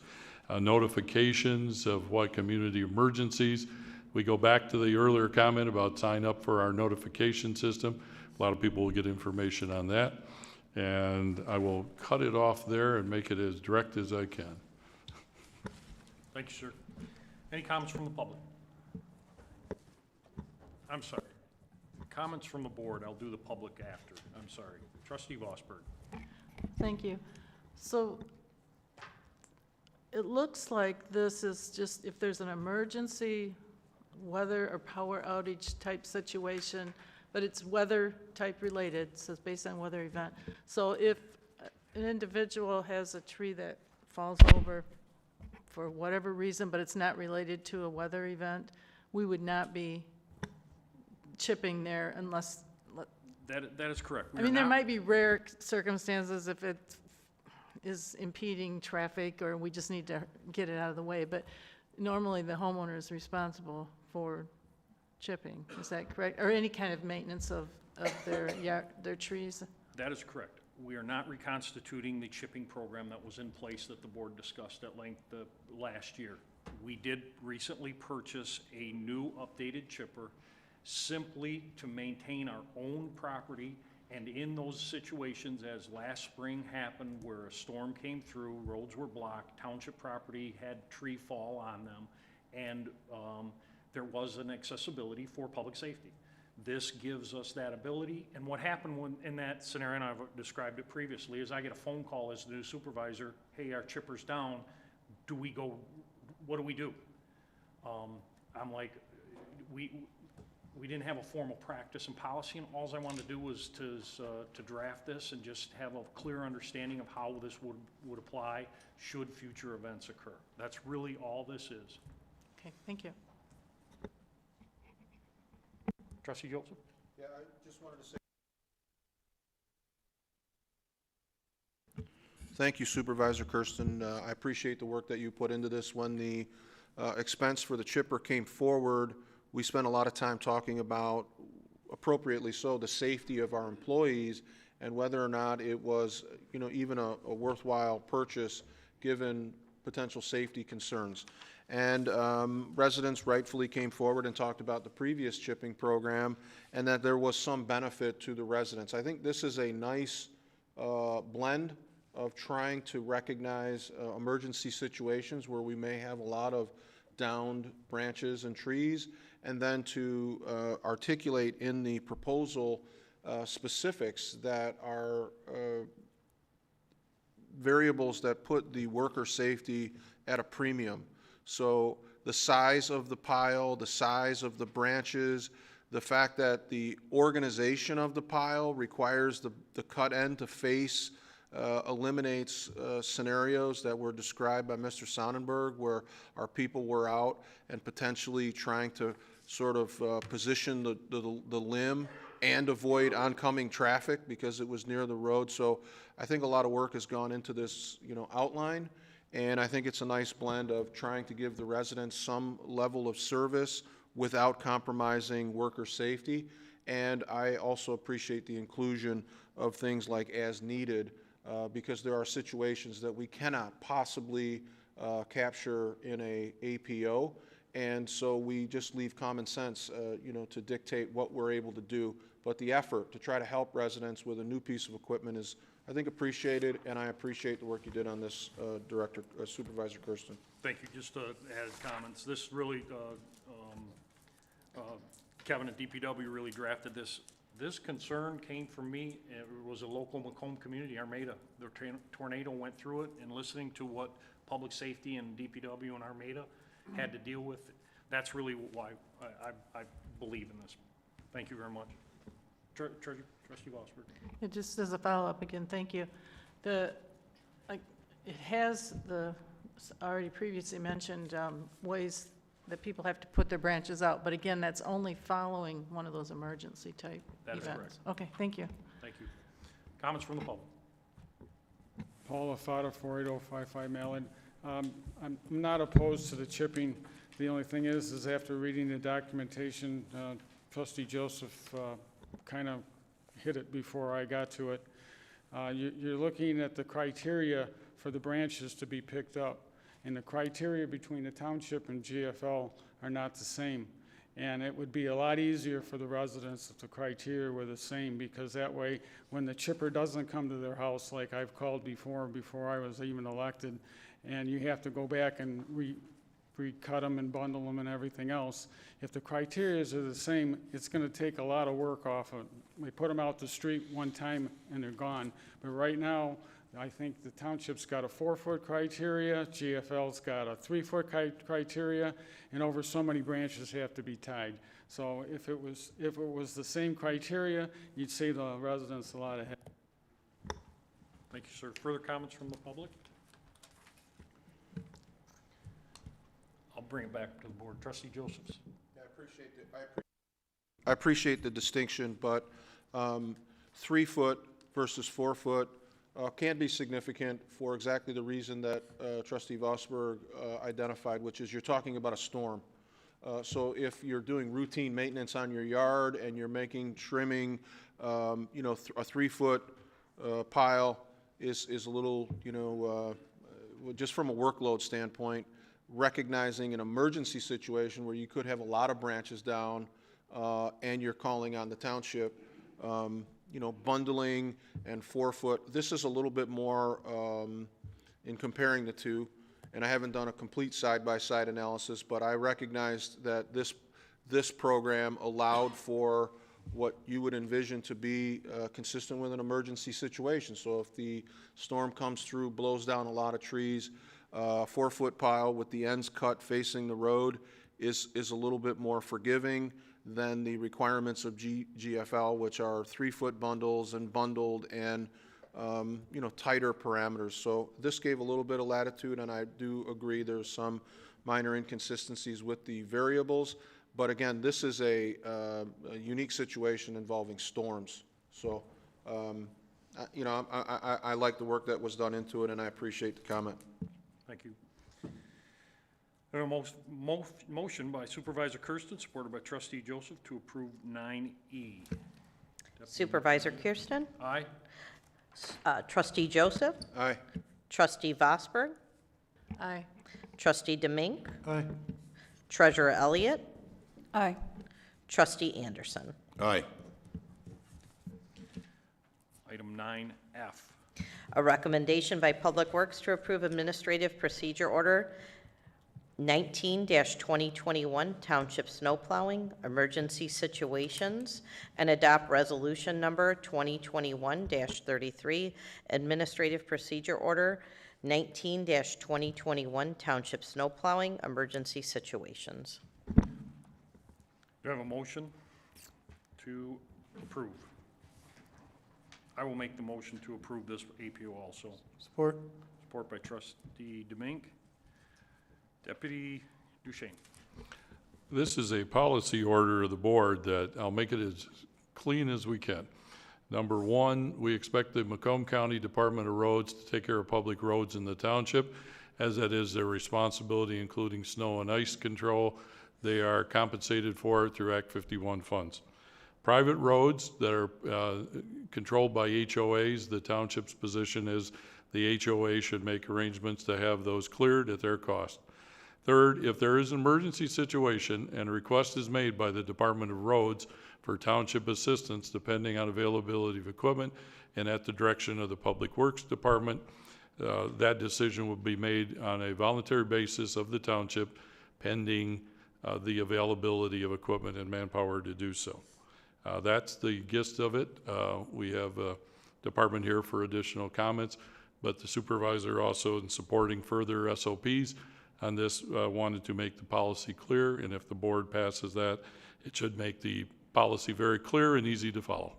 Notifications of what community emergencies. We go back to the earlier comment about sign up for our notification system. A lot of people will get information on that. And I will cut it off there and make it as direct as I can. Thank you, sir. Any comments from the public? I'm sorry. Comments from the board, I'll do the public after. I'm sorry. Trustee Vosberg. Thank you. So it looks like this is just if there's an emergency weather or power outage type situation, but it's weather type related, so it's based on weather event. So if an individual has a tree that falls over for whatever reason, but it's not related to a weather event, we would not be chipping there unless, That is correct. I mean, there might be rare circumstances if it is impeding traffic or we just need to get it out of the way, but normally the homeowner is responsible for chipping, is that correct? Or any kind of maintenance of their trees? That is correct. We are not reconstituting the chipping program that was in place that the board discussed at length last year. We did recently purchase a new updated chipper simply to maintain our own property, and in those situations, as last spring happened where a storm came through, roads were blocked, township property had tree fall on them, and there was an accessibility for public safety. This gives us that ability, and what happened in that scenario, and I've described it previously, is I get a phone call as the new supervisor, hey, our chipper's down, what do we do? I'm like, we didn't have a formal practice and policy, and all I wanted to do was to draft this and just have a clear understanding of how this would apply should future events occur. That's really all this is. Okay, thank you. Trustee Joseph? Yeah, I just wanted to say. Thank you, Supervisor Kersten. I appreciate the work that you put into this. When the expense for the chipper came forward, we spent a lot of time talking about, appropriately so, the safety of our employees and whether or not it was, even a worthwhile purchase given potential safety concerns. And residents rightfully came forward and talked about the previous chipping program and that there was some benefit to the residents. I think this is a nice blend of trying to recognize emergency situations where we may have a lot of downed branches and trees, and then to articulate in the proposal specifics that are variables that put the worker safety at a premium. So the size of the pile, the size of the branches, the fact that the organization of the pile requires the cut end to face eliminates scenarios that were described by Mr. Sonnenberg where our people were out and potentially trying to sort of position the limb and avoid oncoming traffic because it was near the road. So I think a lot of work has gone into this, outline, and I think it's a nice blend of trying to give the residents some level of service without compromising worker safety. And I also appreciate the inclusion of things like as needed, because there are situations that we cannot possibly capture in a APO, and so we just leave common sense, to dictate what we're able to do. But the effort to try to help residents with a new piece of equipment is, I think, appreciated, and I appreciate the work you did on this, Supervisor Kersten. Thank you. Just added comments. This really, Kevin at DPW really drafted this. This concern came from me. It was a local Macomb community, Armada. The tornado went through it, and listening to what public safety and DPW and Armada had to deal with, that's really why I believe in this. Thank you very much. Trustee Vosberg. It just as a follow-up again, thank you. It has the already previously mentioned ways that people have to put their branches out, but again, that's only following one of those emergency type events. That is correct. Okay, thank you. Thank you. Comments from the public? Paul Lafata, 48055 Mallard. I'm not opposed to the chipping. The only thing is after reading the documentation, Trustee Joseph kind of hit it before I got to it. You're looking at the criteria for the branches to be picked up, and the criteria between the township and GFL are not the same. And it would be a lot easier for the residents if the criteria were the same, because that way, when the chipper doesn't come to their house, like I've called before I was even elected, and you have to go back and recut them and bundle them and everything else, if the criteria are the same, it's gonna take a lot of work off of it. We put them out the street one time and they're gone. But right now, I think the township's got a 4-foot criteria, GFL's got a 3-foot criteria, and over so many branches have to be tied. So if it was the same criteria, you'd save the residents a lot of headache. Thank you, sir. Further comments from the public? I'll bring it back to the board. Trustee Josephs. Yeah, I appreciate the distinction, but 3-foot versus 4-foot can be significant for exactly the reason that Trustee Vosberg identified, which is you're talking about a storm. So if you're doing routine maintenance on your yard and you're making trimming, you know, a 3-foot pile is a little, you know, just from a workload standpoint, recognizing an emergency situation where you could have a lot of branches down and you're calling on the township, you know, bundling and 4-foot. This is a little bit more in comparing the two, and I haven't done a complete side-by-side analysis, but I recognized that this program allowed for what you would envision to be consistent with an emergency situation. So if the storm comes through, blows down a lot of trees, 4-foot pile with the ends cut facing the road is a little bit more forgiving than the requirements of GFL, which are 3-foot bundles and bundled and you know, tighter parameters. So this gave a little bit of latitude, and I do agree there's some minor inconsistencies with the variables. But again, this is a unique situation involving storms. So you know, I like the work that was done into it, and I appreciate the comment. Thank you. I have a motion by Supervisor Kersten, supported by Trustee Joseph, to approve 9E. Supervisor Kersten? Aye. Trustee Joseph? Aye. Trustee Vosberg? Aye. Trustee DeMink? Aye. Treasurer Elliott? Aye. Trustee Anderson? Aye. Item 9F. A recommendation by Public Works to approve Administrative Procedure Order 19-2021, Township Snow Plowing, Emergency Situations, and adopt Resolution Number 2021-33, Administrative Procedure Order 19-2021, Township Snow Plowing, Emergency Situations. Do I have a motion to approve? I will make the motion to approve this APO also. Support. Support by Trustee DeMink. Deputy Duchesne. This is a policy order of the board that I'll make it as clean as we can. Number one, we expect the Macomb County Department of Roads to take care of public roads in the township, as that is their responsibility, including snow and ice control. They are compensated for it through Act 51 funds. Private roads that are controlled by HOAs, the township's position is the HOA should make arrangements to have those cleared at their cost. Third, if there is an emergency situation and a request is made by the Department of Roads for township assistance, depending on availability of equipment and at the direction of the Public Works Department, that decision will be made on a voluntary basis of the township, pending the availability of equipment and manpower to do so. That's the gist of it. We have a department here for additional comments, but the supervisor also, in supporting further SOPs on this, wanted to make the policy clear, and if the board passes that, it should make the policy very clear and easy to follow.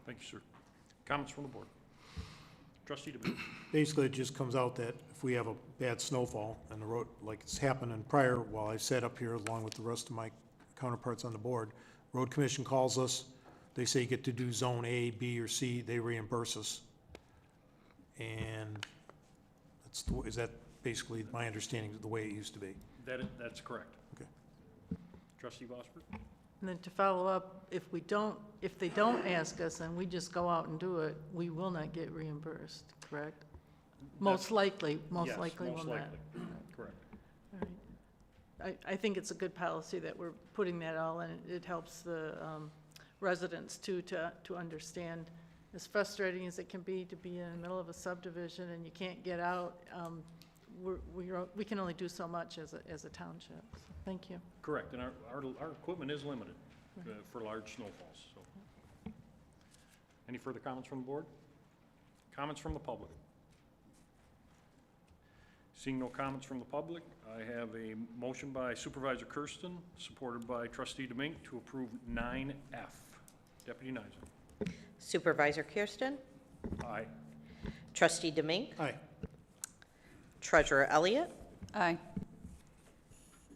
Thank you, sir. Comments from the board? Trustee DeMink. Basically, it just comes out that if we have a bad snowfall and the road, like it's happened in prior, while I sat up here along with the rest of my counterparts on the board, road commission calls us, they say you get to do zone A, B, or C, they reimburse us. and is that basically my understanding of the way it used to be? That's correct. Okay. Trustee Vosper? And then to follow up, if they don't ask us and we just go out and do it, we will not get reimbursed, correct? Most likely Yes, will most not. likely. Correct. All right. I think it's a good policy that we're putting that all in. It helps the residents too to understand, as frustrating as it can be to be in the middle of a subdivision and you can't get out, we can only do so much as a township. So, thank you. Correct, and our equipment is limited for large snowfalls, so. Any further comments from the board? Comments from the public? Seeing no comments from the public, I have a motion by Supervisor Kersten, supported by Trustee Demink, to approve 9F. Deputy Nizer. Supervisor Kersten, Aye. Trustee Demink, Aye. Treasurer Elliott, Aye.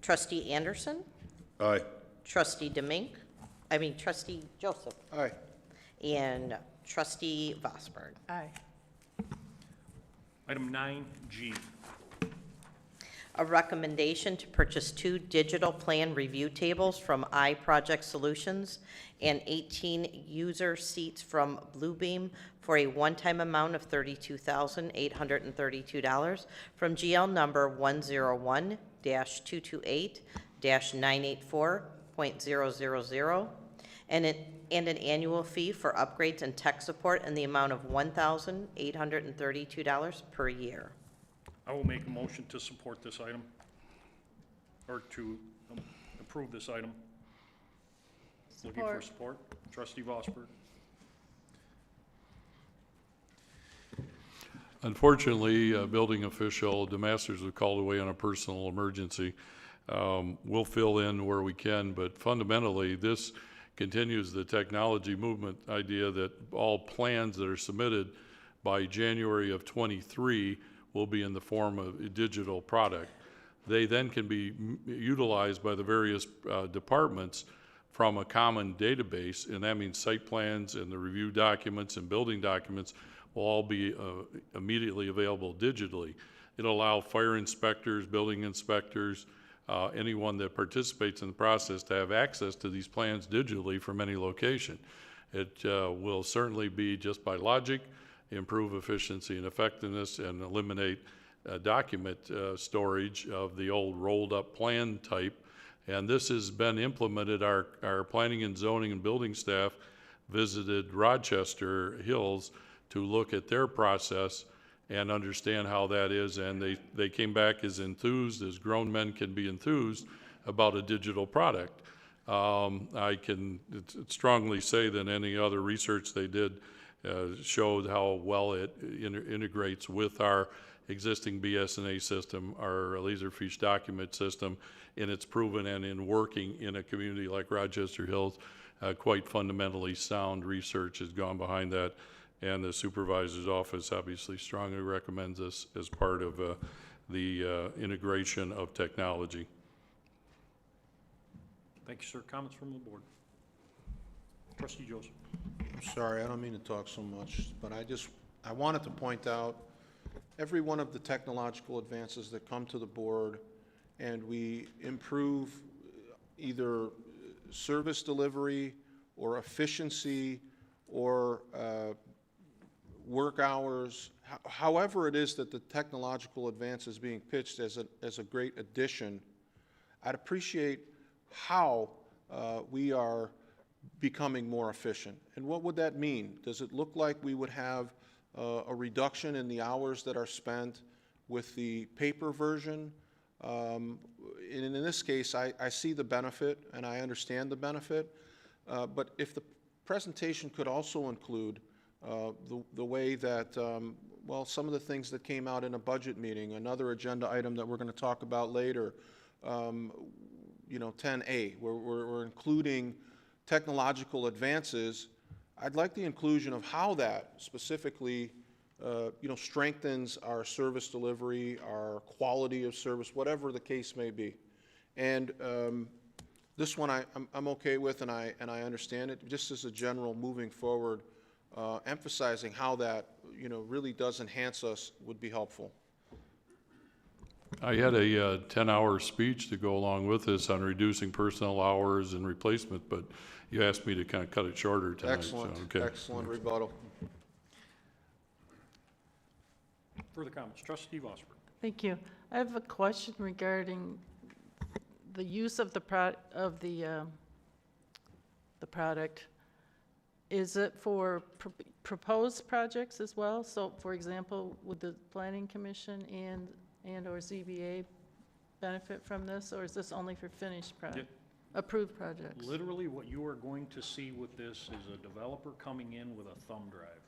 Trustee Anderson, Aye. Trustee Joseph, Aye. and Trustee Vosberg. Aye. Item 9G. A recommendation to purchase 2 digital plan review tables from iProjectSolutions and 18 user seats from Bluebeam for a one-time amount of $32,832 from GL number 101-228-984.000 and an annual fee for upgrades and tech support in the amount of $1,832 per year. I will make a motion to support this item, or to approve this item. Looking for support. Trustee Vosper. Unfortunately, building official, DeMasters was called away on a personal emergency. We'll fill in where we can, but fundamentally, this continues the technology movement idea that all plans that are submitted by January of '23 will be in the form of a digital product. They then can be utilized by the various departments from a common database, and that means site plans and the review documents and building documents will all be immediately available digitally. It'll allow fire inspectors, building inspectors, anyone that participates in the process to have access to these plans digitally from any location. It will certainly be, just by logic, improve efficiency and effectiveness and eliminate document storage of the old rolled up plan type. And this has been implemented. Our planning and zoning and building staff visited Rochester Hills to look at their process and understand how that is. And they came back as enthused as grown men can be enthused about a digital product. I can strongly say that any other research they did showed how well it integrates with our existing BS&A system, our Laserfiche document system, and it's proven and in working in a community like Rochester Hills, quite fundamentally sound research has gone behind that, and the supervisor's office obviously strongly recommends this as part of the integration of technology. Thank you, sir. Comments from the board? Trustee Joseph. I'm sorry, I don't mean to talk so much, but I wanted to point out every one of the technological advances that come to the board, and we improve either service delivery or efficiency or work hours, however it is that the technological advance is being pitched as a great addition. I'd appreciate how we are becoming more efficient. And what would that mean? Does it look like we would have a reduction in the hours that are spent with the paper version? And in this case, I see the benefit and I understand the benefit, but if the presentation could also include the way that, well, some of the things that came out in a budget meeting, another agenda item that we're going to talk about later, 10A, where we're including technological advances. I'd like the inclusion of how that specifically, strengthens our service delivery, our quality of service, whatever the case may be. And this one I'm okay with, and I understand it. Just as a general moving forward, emphasizing how that really does enhance us would be helpful. I had a 10-hour speech to go along with this on reducing personnel hours and replacement, but you asked me to kind of cut it shorter tonight. Excellent, so, okay. excellent rebuttal. Further comments? Trustee Vosper. Thank you. I have a question regarding the use of the product. Is it for proposed projects as well? So, for example, would the Planning Commission and/or ZBA benefit from this, or is this only for finished approved projects? Literally, what you are going to see with this is a developer coming in with a thumb drive,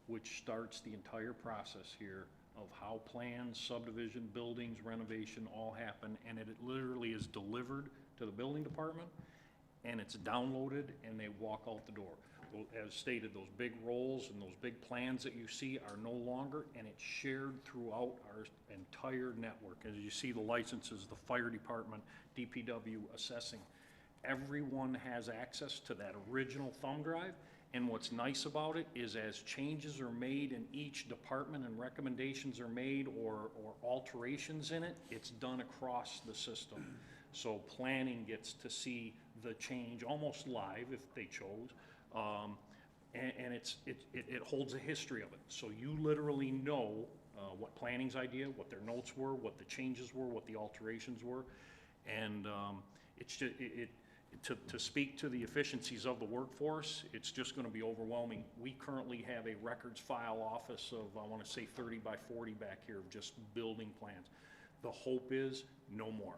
which starts the entire process here of how plans, subdivision, buildings, renovation all happen, and it literally is delivered to the building department, and it's downloaded, and they walk out the door. Well, as stated, those big rolls and those big plans that you see are no longer, and it's shared throughout our entire network. As you see, the licenses, the fire department, DPW, assessing, everyone has access to that original thumb drive. And what's nice about it is as changes are made in each department and recommendations are made or alterations in it, it's done across the system. So planning gets to see the change almost live if they chose. And it holds a history of it. So you literally know what planning's idea, what their notes were, what the changes were, what the alterations were. And it's just, to speak to the efficiencies of the workforce, it's just going to be overwhelming. We currently have a records file office of, I want to say 30 by 40 back here of just building plans. The hope is no more.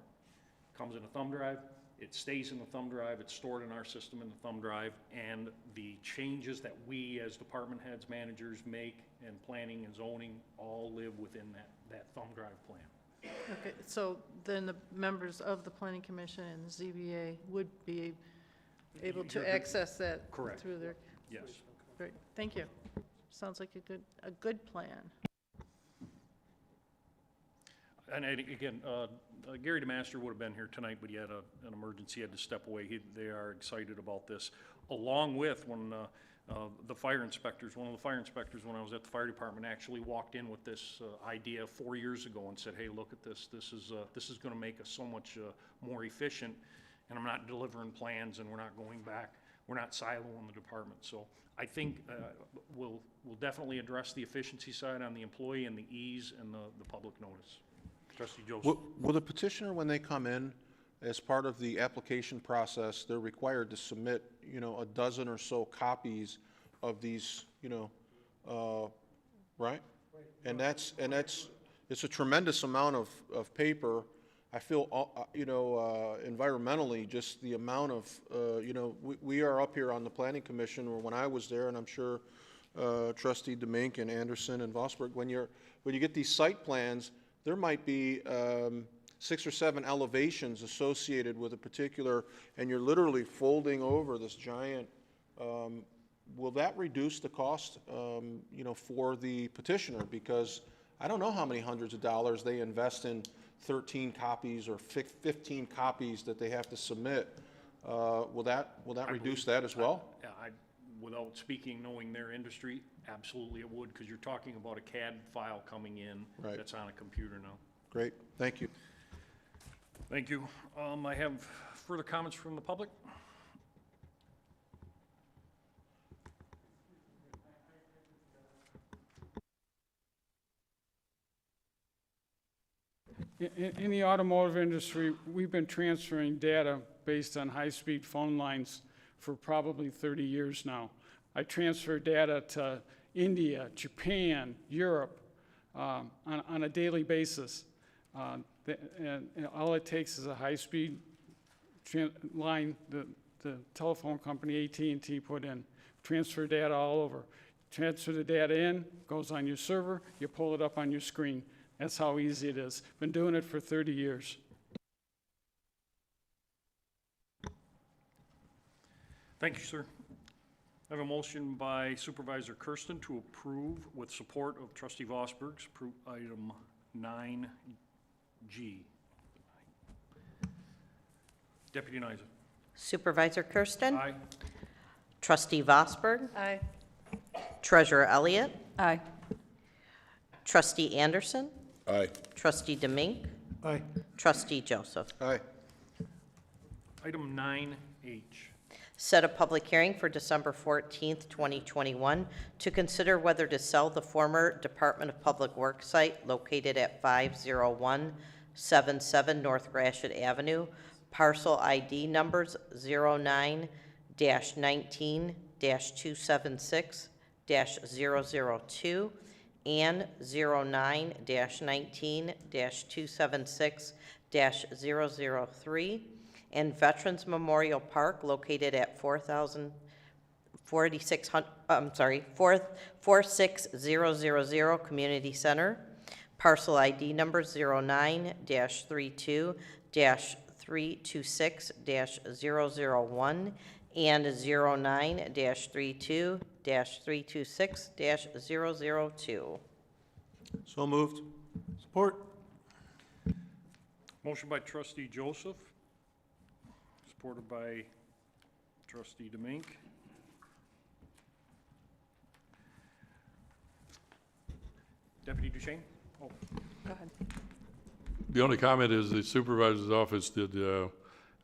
Comes in a thumb drive, it stays in the thumb drive, it's stored in our system in the thumb drive, and the changes that we as department heads, managers make, and planning and zoning all live within that thumb drive plan. Okay, so then the members of the Planning Commission and the ZBA would be able to access that Correct. through their, Yes. great, thank you. Sounds like a good plan. And again, Gary DeMaster would have been here tonight, but he had an emergency, had to step away. They are excited about this, along with when the fire inspectors, one of the fire inspectors when I was at the fire department actually walked in with this idea 4 years ago and said, hey, look at this. This is going to make us so much more efficient, and I'm not delivering plans, and we're not going back. We're not siloing the department. So I think we'll definitely address the efficiency side on the employee and the ease and the public notice. Trustee Joseph. Will the petitioner, when they come in, as part of the application process, they're required to submit, a dozen or so copies of these, right? And it's a tremendous amount of paper. I feel, environmentally, just the amount of, we are up here on the Planning Commission, or when I was there, and I'm sure Trustee DeMink and Anderson and Vosberg, when you get these site plans, there might be 6 or 7 elevations associated with a particular, and you're literally folding over this giant. Will that reduce the cost, for the petitioner? Because I don't know how many hundreds of dollars they invest in 13 copies or 15 copies that they have to submit. Will that reduce that as well? Without speaking, knowing their industry, absolutely it would, because you're talking about a CAD file coming in Right. that's on a computer now. Great, thank you. Thank you. I have further comments from the public. In the automotive industry, we've been transferring data based on high-speed phone lines for probably 30 years now. I transfer data to India, Japan, Europe on a daily basis. And all it takes is a high-speed line the telephone company AT&T put in. Transfer data all over. Transfer the data in, goes on your server, you pull it up on your screen. That's how easy it is. Been doing it for 30 years. Thank you, sir. I have a motion by Supervisor Kersten to approve with support of Trustee Vosberg's item 9G. Deputy Nyza. Supervisor Kersten? Aye. Trustee Vosberg? Aye. Treasurer Elliott? Aye. Trustee Anderson, Aye. Trustee Demink, Aye. Trustee Joseph. Aye. Item 9H. Set a public hearing for December 14th, 2021, to consider whether to sell the former Department of Public Works site located at 50177 North Gratiot Avenue, parcel ID numbers 09-19-276-002 and 09-19-276-003, and Veterans Memorial Park located at 46000 Community Center, parcel ID number 09-32-326-001 and 09-32-326-002. So moved. Support. Motion by Trustee Joseph, supported by Trustee Demink. Deputy Duchesne? Oh, Go ahead. The only comment is the supervisor's office did a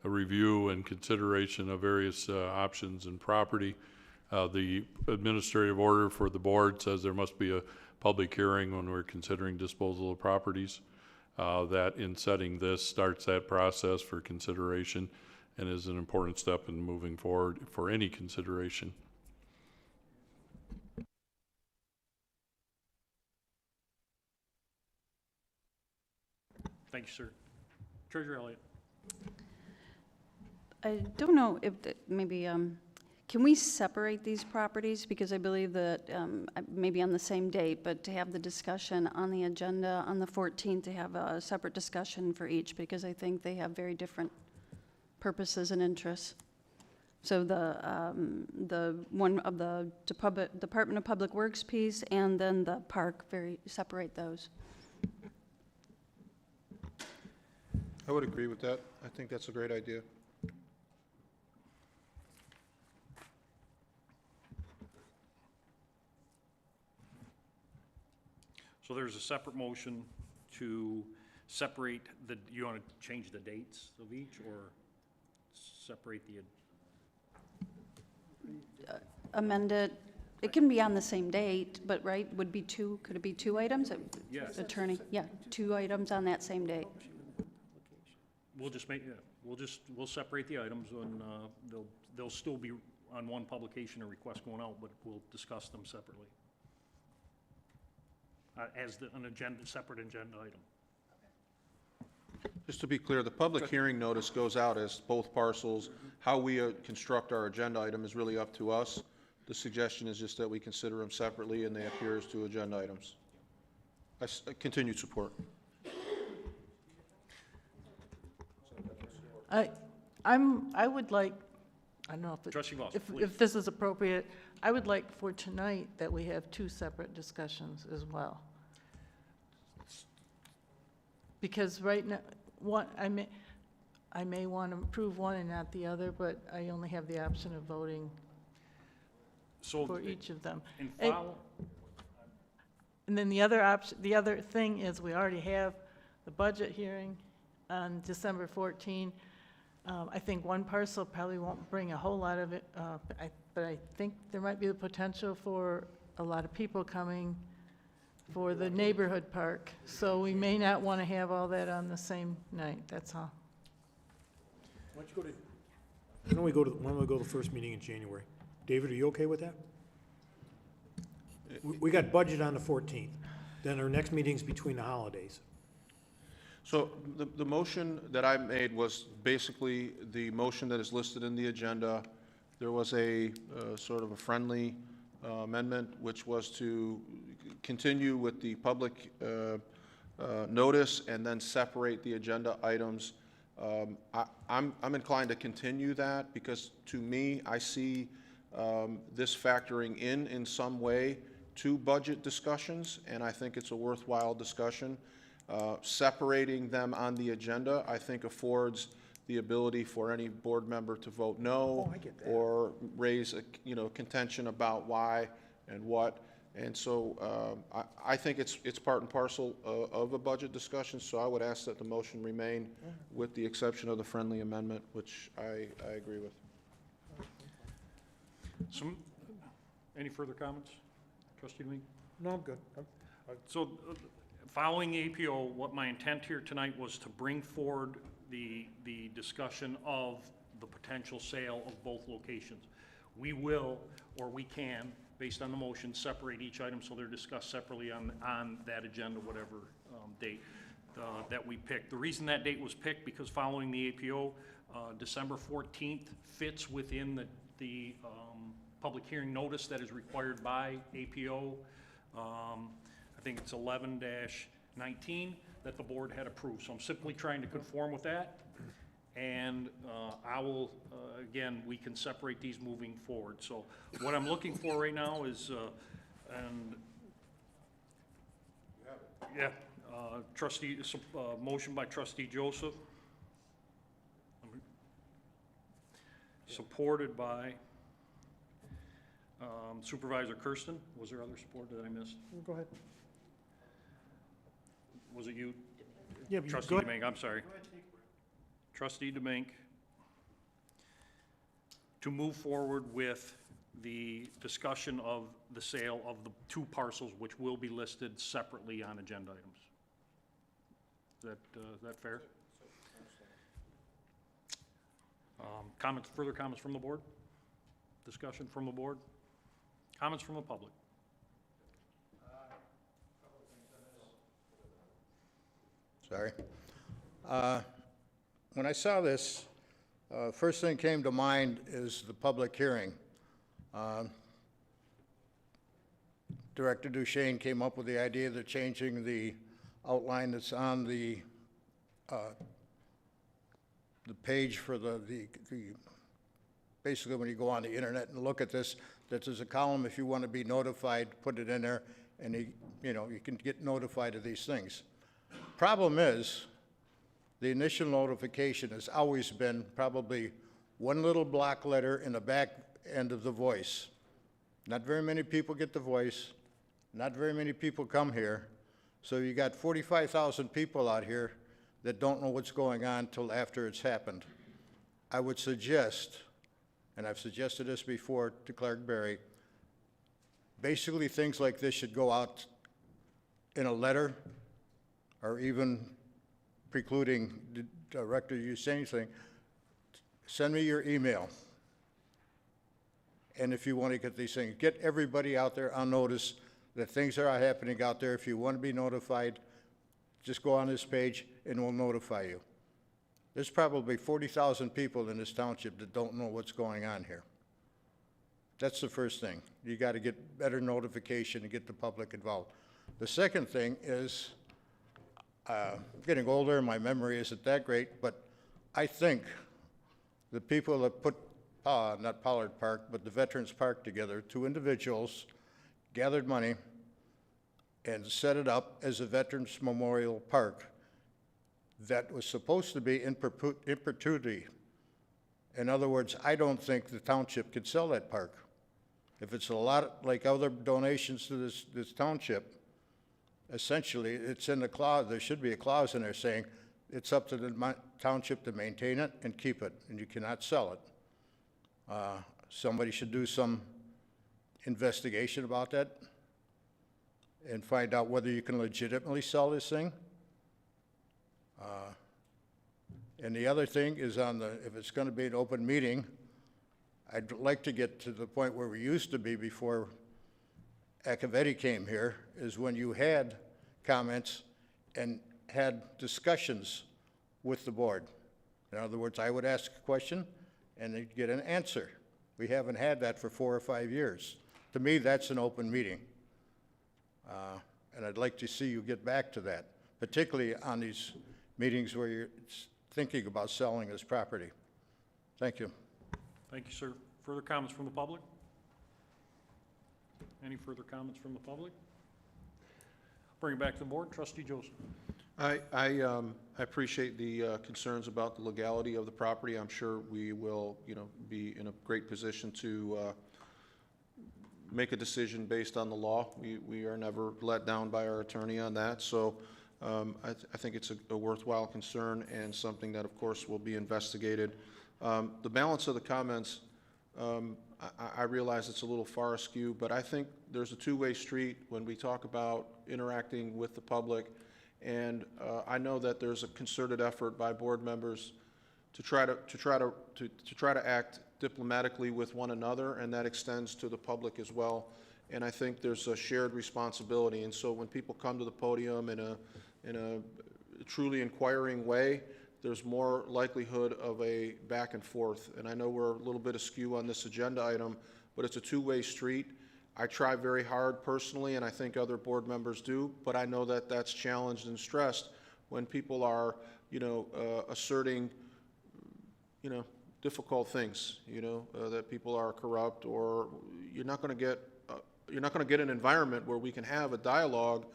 review and consideration of various options and property. The administrative order for the board says there must be a public hearing when we're considering disposal of properties. That in setting this starts that process for consideration and is an important step in moving forward for any consideration. thank you, sir. Treasurer Elliott. I don't know if, maybe, can we separate these properties? Because I believe that, maybe on the same date, but to have the discussion on the agenda on the 14th, to have a separate discussion for each, because I think they have very different purposes and interests. So the one of the Department of Public Works piece and then the park, separate those. I would agree with that. I think that's a great idea. So there's a separate motion to separate the, you want to change the dates of each, or separate the, Amend it, it can be on the same date, but, right, would be two, could it be two items? Yes. Attorney, yeah, two items on that same date. we'll just make, yeah, we'll separate the items, and they'll still be on one publication or request going out, but we'll discuss them separately. As an agenda, separate agenda item. Just to be clear, the public hearing notice goes out as both parcels. How we construct our agenda item is really up to us. The suggestion is just that we consider them separately and they appear as two agenda items. Continued support. I would like, I don't know if Trustee Voss, if please. this is appropriate, I would like for tonight that we have two separate discussions as well. Because right now, I may want to approve one and not the other, but I only have the option of voting So for each of them. And And- follow, And then the other option, the other thing is, we already have the budget hearing on December 14. I think one parcel probably won't bring a whole lot of it, but I think there might be the potential for a lot of people coming for the neighborhood park. So we may not want to have all that on the same night, that's all. Why don't we go to the first meeting in January? David, are you okay with that? We got budget on the 14th. Then our next meeting's between the holidays. So the motion that I made was basically the motion that is listed in the agenda. There was a sort of a friendly amendment, which was to continue with the public notice and then separate the agenda items. I'm inclined to continue that because, to me, I see this factoring in some way to budget discussions, and I think it's a worthwhile discussion. Separating them on the agenda, I think, affords the ability for any board member to vote no I get that. or raise a contention about why and what. And so I think it's part and parcel of a budget discussion, so I would ask that the motion remain with the exception of the friendly amendment, which I agree with. Any further comments? Trustee Lee? No, I'm good. So, following the APO, what my intent here tonight was to bring forward the discussion of the potential sale of both locations. We will, or we can, based on the motion, separate each item so they're discussed separately on that agenda, whatever date that we pick. The reason that date was picked, because following the APO, December 14th fits within the public hearing notice that is required by APO. I think it's 11-19 that the board had approved. So I'm simply trying to conform with that. And I will, again, we can separate these moving forward. So what I'm looking for right now is, motion by trustee Joseph. Supported by Supervisor Kersten. Was there other support that I missed? Go ahead. Was it you? Yeah, but Trustee go ahead. Demink, I'm sorry. Trustee Demink, to move forward with the discussion of the sale of the two parcels, which will be listed separately on agenda items. Is that fair? Further comments from the board? Discussion from the board? Comments from the public? Sorry. When I saw this, first thing came to mind is the public hearing. Director Duchesne came up with the idea of changing the outline that's on the page for basically when you go on the internet and look at this, that there's a column if you want to be notified, put it in there, and you can get notified of these things. Problem is, the initial notification has always been probably one little block letter in the back end of the voice. Not very many people get the voice. Not very many people come here. So you got 45,000 people out here that don't know what's going on till after it's happened. I would suggest, and I've suggested this before to Clark Berry, basically things like this should go out in a letter, or even precluding the director you say anything, send me your email. And if you want to get these things, get everybody out there on notice that things are happening out there. If you want to be notified, just go on this page and we'll notify you. There's probably 40,000 people in this township that don't know what's going on here. That's the first thing. You got to get better notification and get the public involved. The second thing is, I'm getting older and my memory isn't that great, but I think the people that put, not Pollard Park, but the Veterans Park together, two individuals gathered money and set it up as a Veterans Memorial Park that was supposed to be in perpetuity. In other words, I don't think the township could sell that park. If it's a lot like other donations to this township, essentially, it's in the clause, there should be a clause in there saying it's up to the township to maintain it and keep it, and you cannot sell it. Somebody should do some investigation about that and find out whether you can legitimately sell this thing. And the other thing is if it's going to be an open meeting, I'd like to get to the point where we used to be before Accavetti came here, is when you had comments and had discussions with the board. In other words, I would ask a question and they'd get an answer. We haven't had that for 4 or 5 years. To me, that's an open meeting. And I'd like to see you get back to that, particularly on these meetings where you're thinking about selling this property. Thank you. Thank you, sir. Further comments from the public? Any further comments from the public? Bring it back to the board. Trustee Joseph. I appreciate the concerns about the legality of the property. I'm sure we will, be in a great position to make a decision based on the law. We are never let down by our attorney on that. So I think it's a worthwhile concern and something that, of course, will be investigated. The balance of the comments, I realize it's a little far askew, but I think there's a two-way street when we talk about interacting with the public. And I know that there's a concerted effort by board members to try to act diplomatically with one another, and that extends to the public as well. And I think there's a shared responsibility. And so when people come to the podium in a truly inquiring way, there's more likelihood of a back and forth. And I know we're a little bit askew on this agenda item, but it's a two-way street. I try very hard personally, and I think other board members do, but I know that that's challenged and stressed when people are, asserting, difficult things, that people are corrupt, or you're not going to get an environment where we can have a dialogue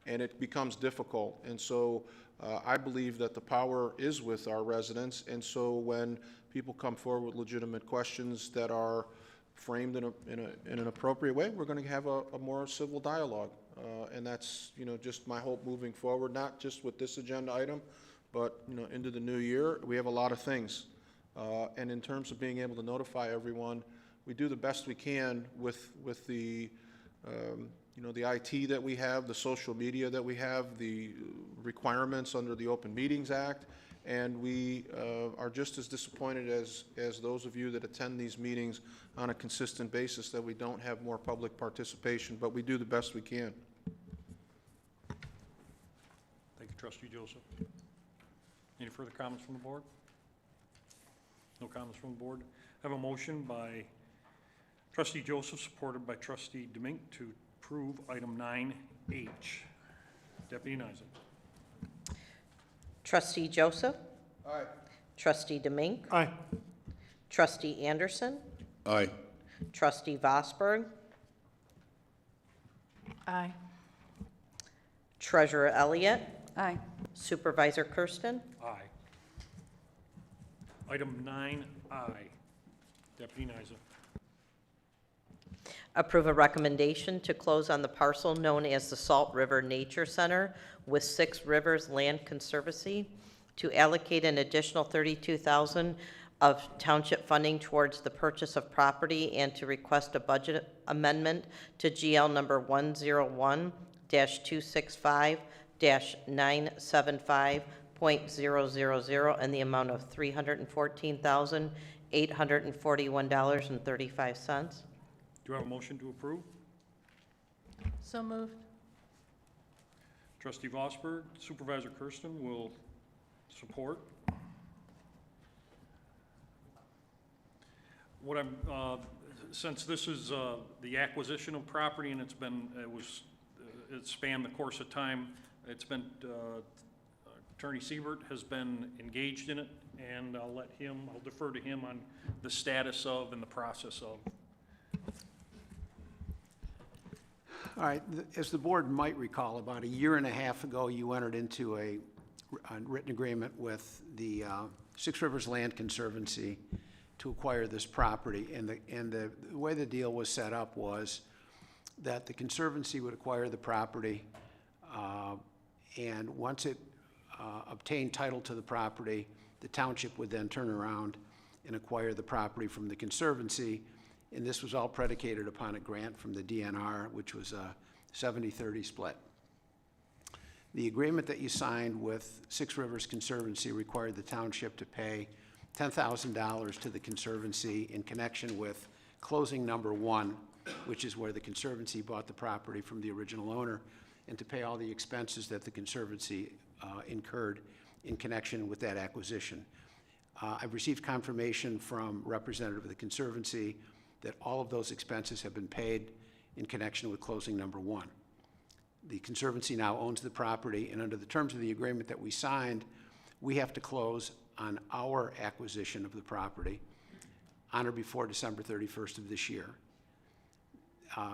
and it becomes difficult. And so I believe that the power is with our residents. And so when people come forward with legitimate questions that are framed in an appropriate way, we're going to have a more civil dialogue. And that's, just my hope moving forward, not just with this agenda item, but, into the new year. We have a lot of things. And in terms of being able to notify everyone, we do the best we can with the, the IT that we have, the social media that we have, the requirements under the Open Meetings Act, and we are just as disappointed as those of you that attend these meetings on a consistent basis that we don't have more public participation, but we do the best we can. Thank you, Trustee Joseph. Any further comments from the board? No comments from the board. I have a motion by Trustee Joseph, supported by Trustee Demink, to approve item 9H. Deputy Nyzen. Trustee Joseph? Aye. Trustee Demink? Aye. Trustee Anderson? Aye. Trustee Vosberg? Aye. Treasurer Elliott? Aye. Supervisor Kersten? Aye. Item 9I. Deputy Nyzen. Approve a recommendation to close on the parcel known as the Salt River Nature Center with Six Rivers Land Conservancy to allocate an additional $32,000 of township funding towards the purchase of property and to request a budget amendment to GL number 101-265-975.000 and the amount of $314,841.35. Do I have a motion to approve? So moved. Trustee Vosberg, Supervisor Kersten will support. What I'm, since this is the acquisition of property and it spanned the course of time, it's been, Attorney Siebert has been engaged in it, and I'll defer to him on the status of and the process of. All right, as the board might recall, about a year and a half ago, you entered into a written agreement with the Six Rivers Land Conservancy to acquire this property. And the way the deal was set up was that the Conservancy would acquire the property, and once it obtained title to the property, the township would then turn around and acquire the property from the Conservancy. And this was all predicated upon a grant from the DNR, which was a 70-30 split. The agreement that you signed with Six Rivers Conservancy required the township to pay $10,000 to the Conservancy in connection with closing number 1, which is where the Conservancy bought the property from the original owner, and to pay all the expenses that the Conservancy incurred in connection with that acquisition. I've received confirmation from a representative of the Conservancy that all of those expenses have been paid in connection with closing number 1. The Conservancy now owns the property, and under the terms of the agreement that we signed, we have to close on our acquisition of the property on or before December 31st of this year.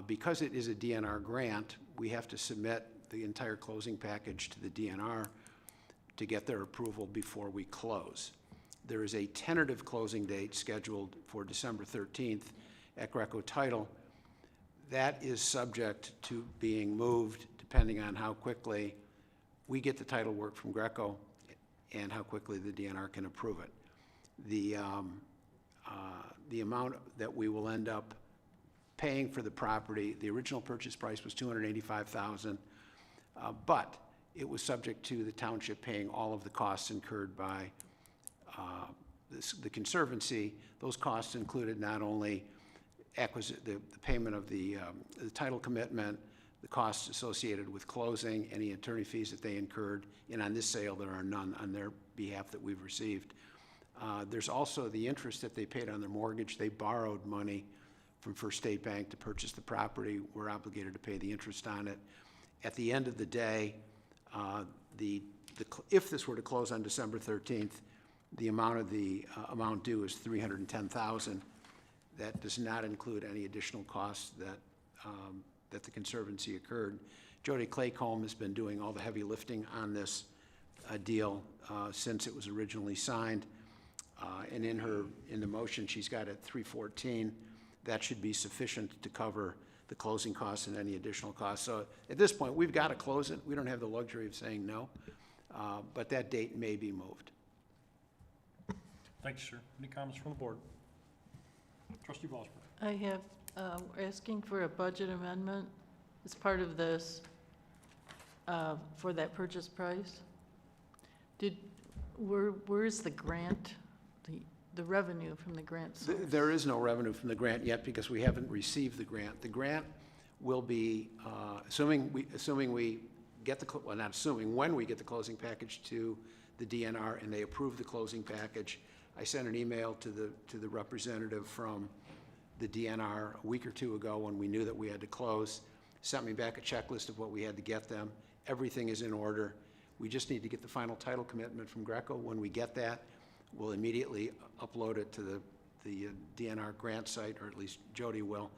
Because it is a DNR grant, we have to submit the entire closing package to the DNR to get their approval before we close. There is a tentative closing date scheduled for December 13th at Greco Title. That is subject to being moved depending on how quickly we get the title work from Greco and how quickly the DNR can approve it. The amount that we will end up paying for the property, the original purchase price was $285,000, but it was subject to the township paying all of the costs incurred by the Conservancy. Those costs included not only the payment of the title commitment, the costs associated with closing, any attorney fees that they incurred, and on this sale, there are none on their behalf that we've received. There's also the interest that they paid on their mortgage. They borrowed money from First State Bank to purchase the property. We're obligated to pay the interest on it. At the end of the day, if this were to close on December 13th, the amount due is $310,000. That does not include any additional costs that the Conservancy incurred. Jody Claycomb has been doing all the heavy lifting on this deal since it was originally signed. And in the motion, she's got it 314. That should be sufficient to cover the closing costs and any additional costs. So at this point, we've got to close it. We don't have the luxury of saying no, but that date may be moved. Thanks, sir. Any comments from the board? Trustee Bosworth. I have, we're asking for a budget amendment as part of this for that purchase price. Where's the grant, the revenue from the grant source? There is no revenue from the grant yet because we haven't received the grant. The grant will be, assuming we get the, well, not assuming, when we get the closing package to the DNR and they approve the closing package. I sent an email to the representative from the DNR a week or two ago when we knew that we had to close, sent me back a checklist of what we had to get them. Everything is in order. We just need to get the final title commitment from Greco. When we get that, we'll immediately upload it to the DNR grant site, or at least Jody will.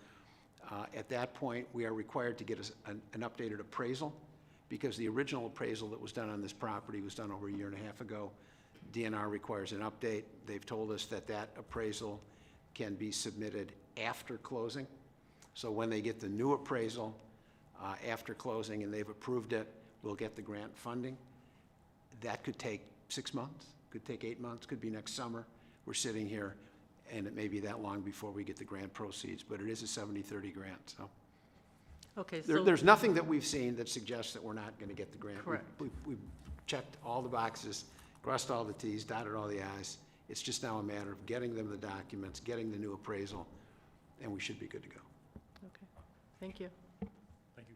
At that point, we are required to get an updated appraisal because the original appraisal that was done on this property was done over a year and a half ago. DNR requires an update. They've told us that appraisal can be submitted after closing. So when they get the new appraisal after closing and they've approved it, we'll get the grant funding. That could take 6 months, could take 8 months, could be next summer. We're sitting here, and it may be that long before we get the grant proceeds, but it is a 70-30 grant, so. Okay, so. There's nothing that we've seen that suggests that we're not going to get the grant. Correct. We've checked all the boxes, crossed all the Ts, dotted all the Is. It's just now a matter of getting them the documents, getting the new appraisal, and we should be good to go. Okay, thank you. Thank you.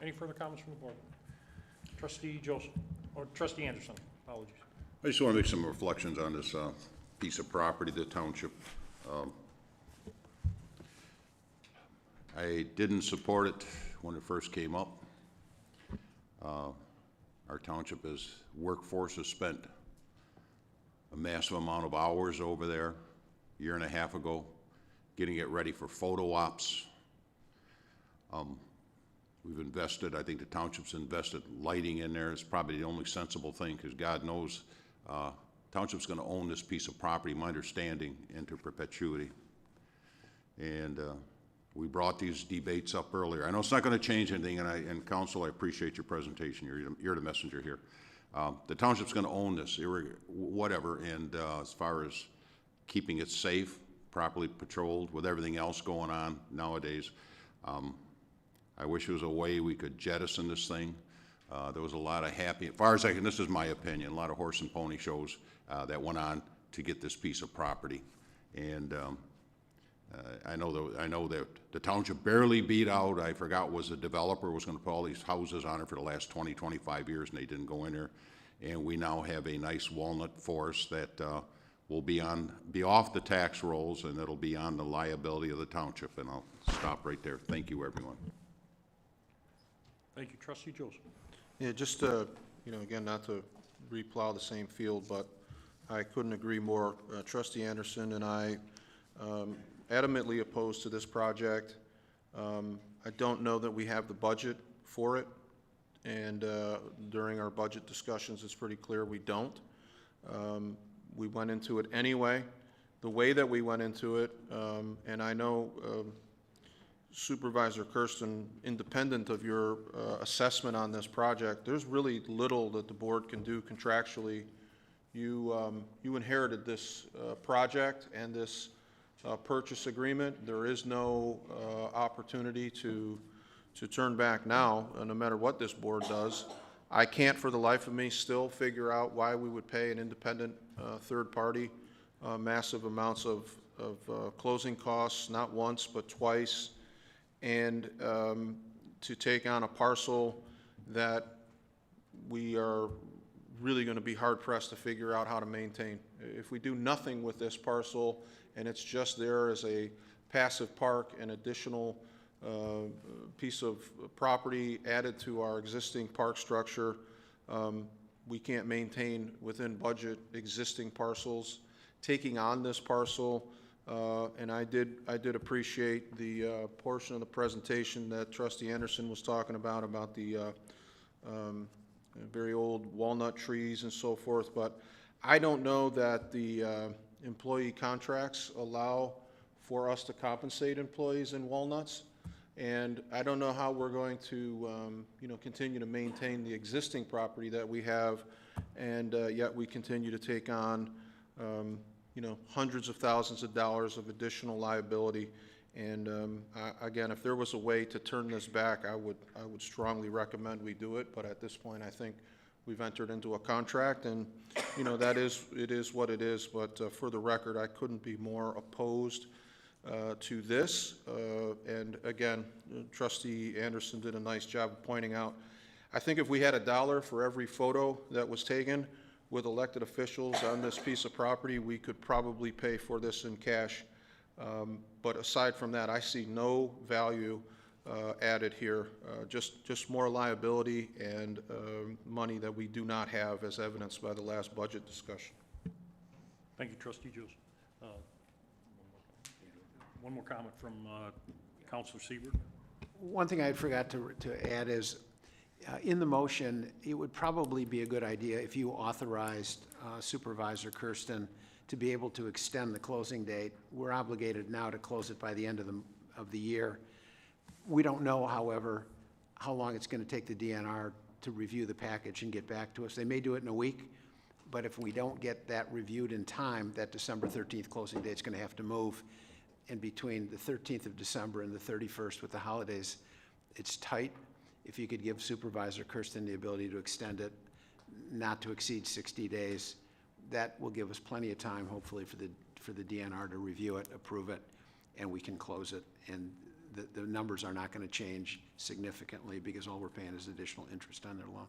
Any further comments from the board? Trustee Joseph, or Trustee Anderson, apologies. I just want to make some reflections on this piece of property, the township. I didn't support it when it first came up. Our township workforce has spent a massive amount of hours over there a year and a half ago, getting it ready for photo ops. We've invested, I think the township's invested lighting in there. It's probably the only sensible thing because God knows township's going to own this piece of property, my understanding, into perpetuity. And we brought these debates up earlier. I know it's not going to change anything, and Council, I appreciate your presentation. You're the messenger here. The township's going to own this, whatever, and as far as keeping it safe, properly patrolled, with everything else going on nowadays, I wish there was a way we could jettison this thing. There was a lot of as far as I can, this is my opinion, a lot of horse and pony shows that went on to get this piece of property. And I know that the township barely beat out, I forgot, was the developer was going to put all these houses on it for the last 20, 25 years, and they didn't go in there. And we now have a nice walnut forest that will be off the tax rolls, and it'll be on the liability of the township. And I'll stop right there. Thank you, everyone. Thank you. Trustee Joseph. Yeah, just, again, not to replow the same field, but I couldn't agree more. Trustee Anderson and I adamantly opposed to this project. I don't know that we have the budget for it, and during our budget discussions, it's pretty clear we don't. We went into it anyway. The way that we went into it, and I know Supervisor Kersten, independent of your assessment on this project, there's really little that the board can do contractually. You inherited this project and this purchase agreement. There is no opportunity to turn back now, no matter what this board does. I can't for the life of me still figure out why we would pay an independent third party massive amounts of closing costs, not once but twice, and to take on a parcel that we are really going to be hard pressed to figure out how to maintain. If we do nothing with this parcel and it's just there as a passive park, an additional piece of property added to our existing park structure, we can't maintain within budget existing parcels. Taking on this parcel, and I did appreciate the portion of the presentation that Trustee Anderson was talking about the very old walnut trees and so forth, but I don't know that the employee contracts allow for us to compensate employees in walnuts, and I don't know how we're going to continue to maintain the existing property that we have, and yet we continue to take on hundreds of thousands of dollars of additional liability. And again, if there was a way to turn this back, I would strongly recommend we do it. But at this point, I think we've entered into a contract, and it is what it is. But for the record, I couldn't be more opposed to this. And again, Trustee Anderson did a nice job of pointing out, I think if we had $1 for every photo that was taken with elected officials on this piece of property, we could probably pay for this in cash. But aside from that, I see no value added here, just more liability and money that we do not have, as evidenced by the last budget discussion. Thank you, Trustee Jones. One more comment from Councilor Siebert. One thing I forgot to add is, in the motion, it would probably be a good idea if you authorized Supervisor Kersten to be able to extend the closing date. We're obligated now to close it by the end of the year. We don't know, however, how long it's going to take the DNR to review the package and get back to us. They may do it in a week, but if we don't get that reviewed in time, that December 13th closing date is going to have to move. And between the 13th of December and the 31st with the holidays, it's tight. If you could give Supervisor Kersten the ability to extend it not to exceed 60 days, that will give us plenty of time, hopefully, for the DNR to review it, approve it, and we can close it. And the numbers are not going to change significantly because all we're paying is additional interest on their loan.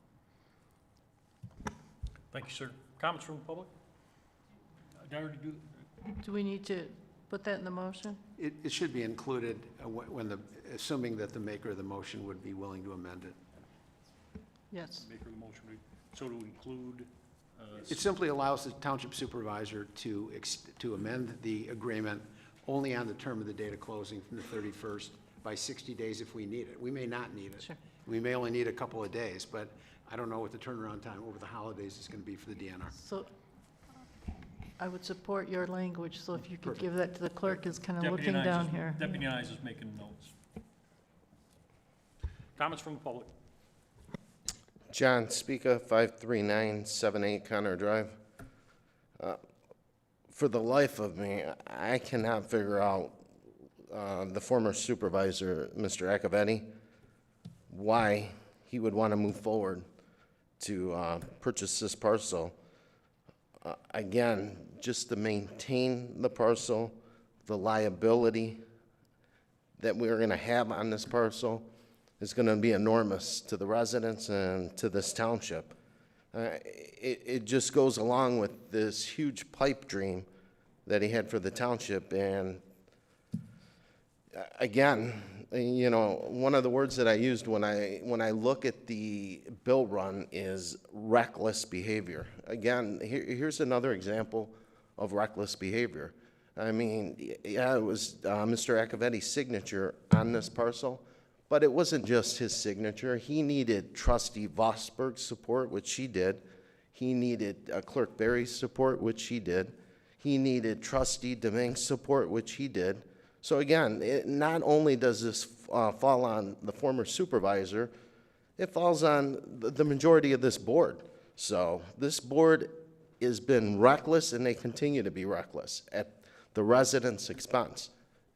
Thank you, sir. Comments from the public? Did I already do? Do we need to put that in the motion? It should be included assuming that the maker of the motion would be willing to amend it. Yes. Maker of the motion, so to include. It simply allows the township supervisor to amend the agreement only on the term of the date of closing from the 31st by 60 days if we need it. We may not need it. Sure. We may only need a couple of days, but I don't know what the turnaround time over the holidays is going to be for the DNR. So I would support your language, so if you could give that to the clerk, is kind of Deputy looking Nines down is- here. Deputy Nines is making notes. Comments from the public? John Speaka, 53978 Connor Drive. For the life of me, I cannot figure out the former supervisor, Mr. Accavetti, why he would want to move forward to purchase this parcel. Again, just to maintain the parcel, the liability that we're going to have on this parcel is going to be enormous to the residents and to this township. It just goes along with this huge pipe dream that he had for the township. And again, you know, one of the words that I used when I look at the bill run is reckless behavior. Again, here's another example of reckless behavior. I mean, yeah, it was Mr. Accavetti's signature on this parcel, but it wasn't just his signature. He needed Trustee Vosberg's support, which he did. He needed Clerk Berry's support, which he did. He needed Trustee Deming's support, which he did. So again, not only does this fall on the former supervisor, it falls on the majority of this board. So this board has been reckless, and they continue to be reckless at the residents' expense.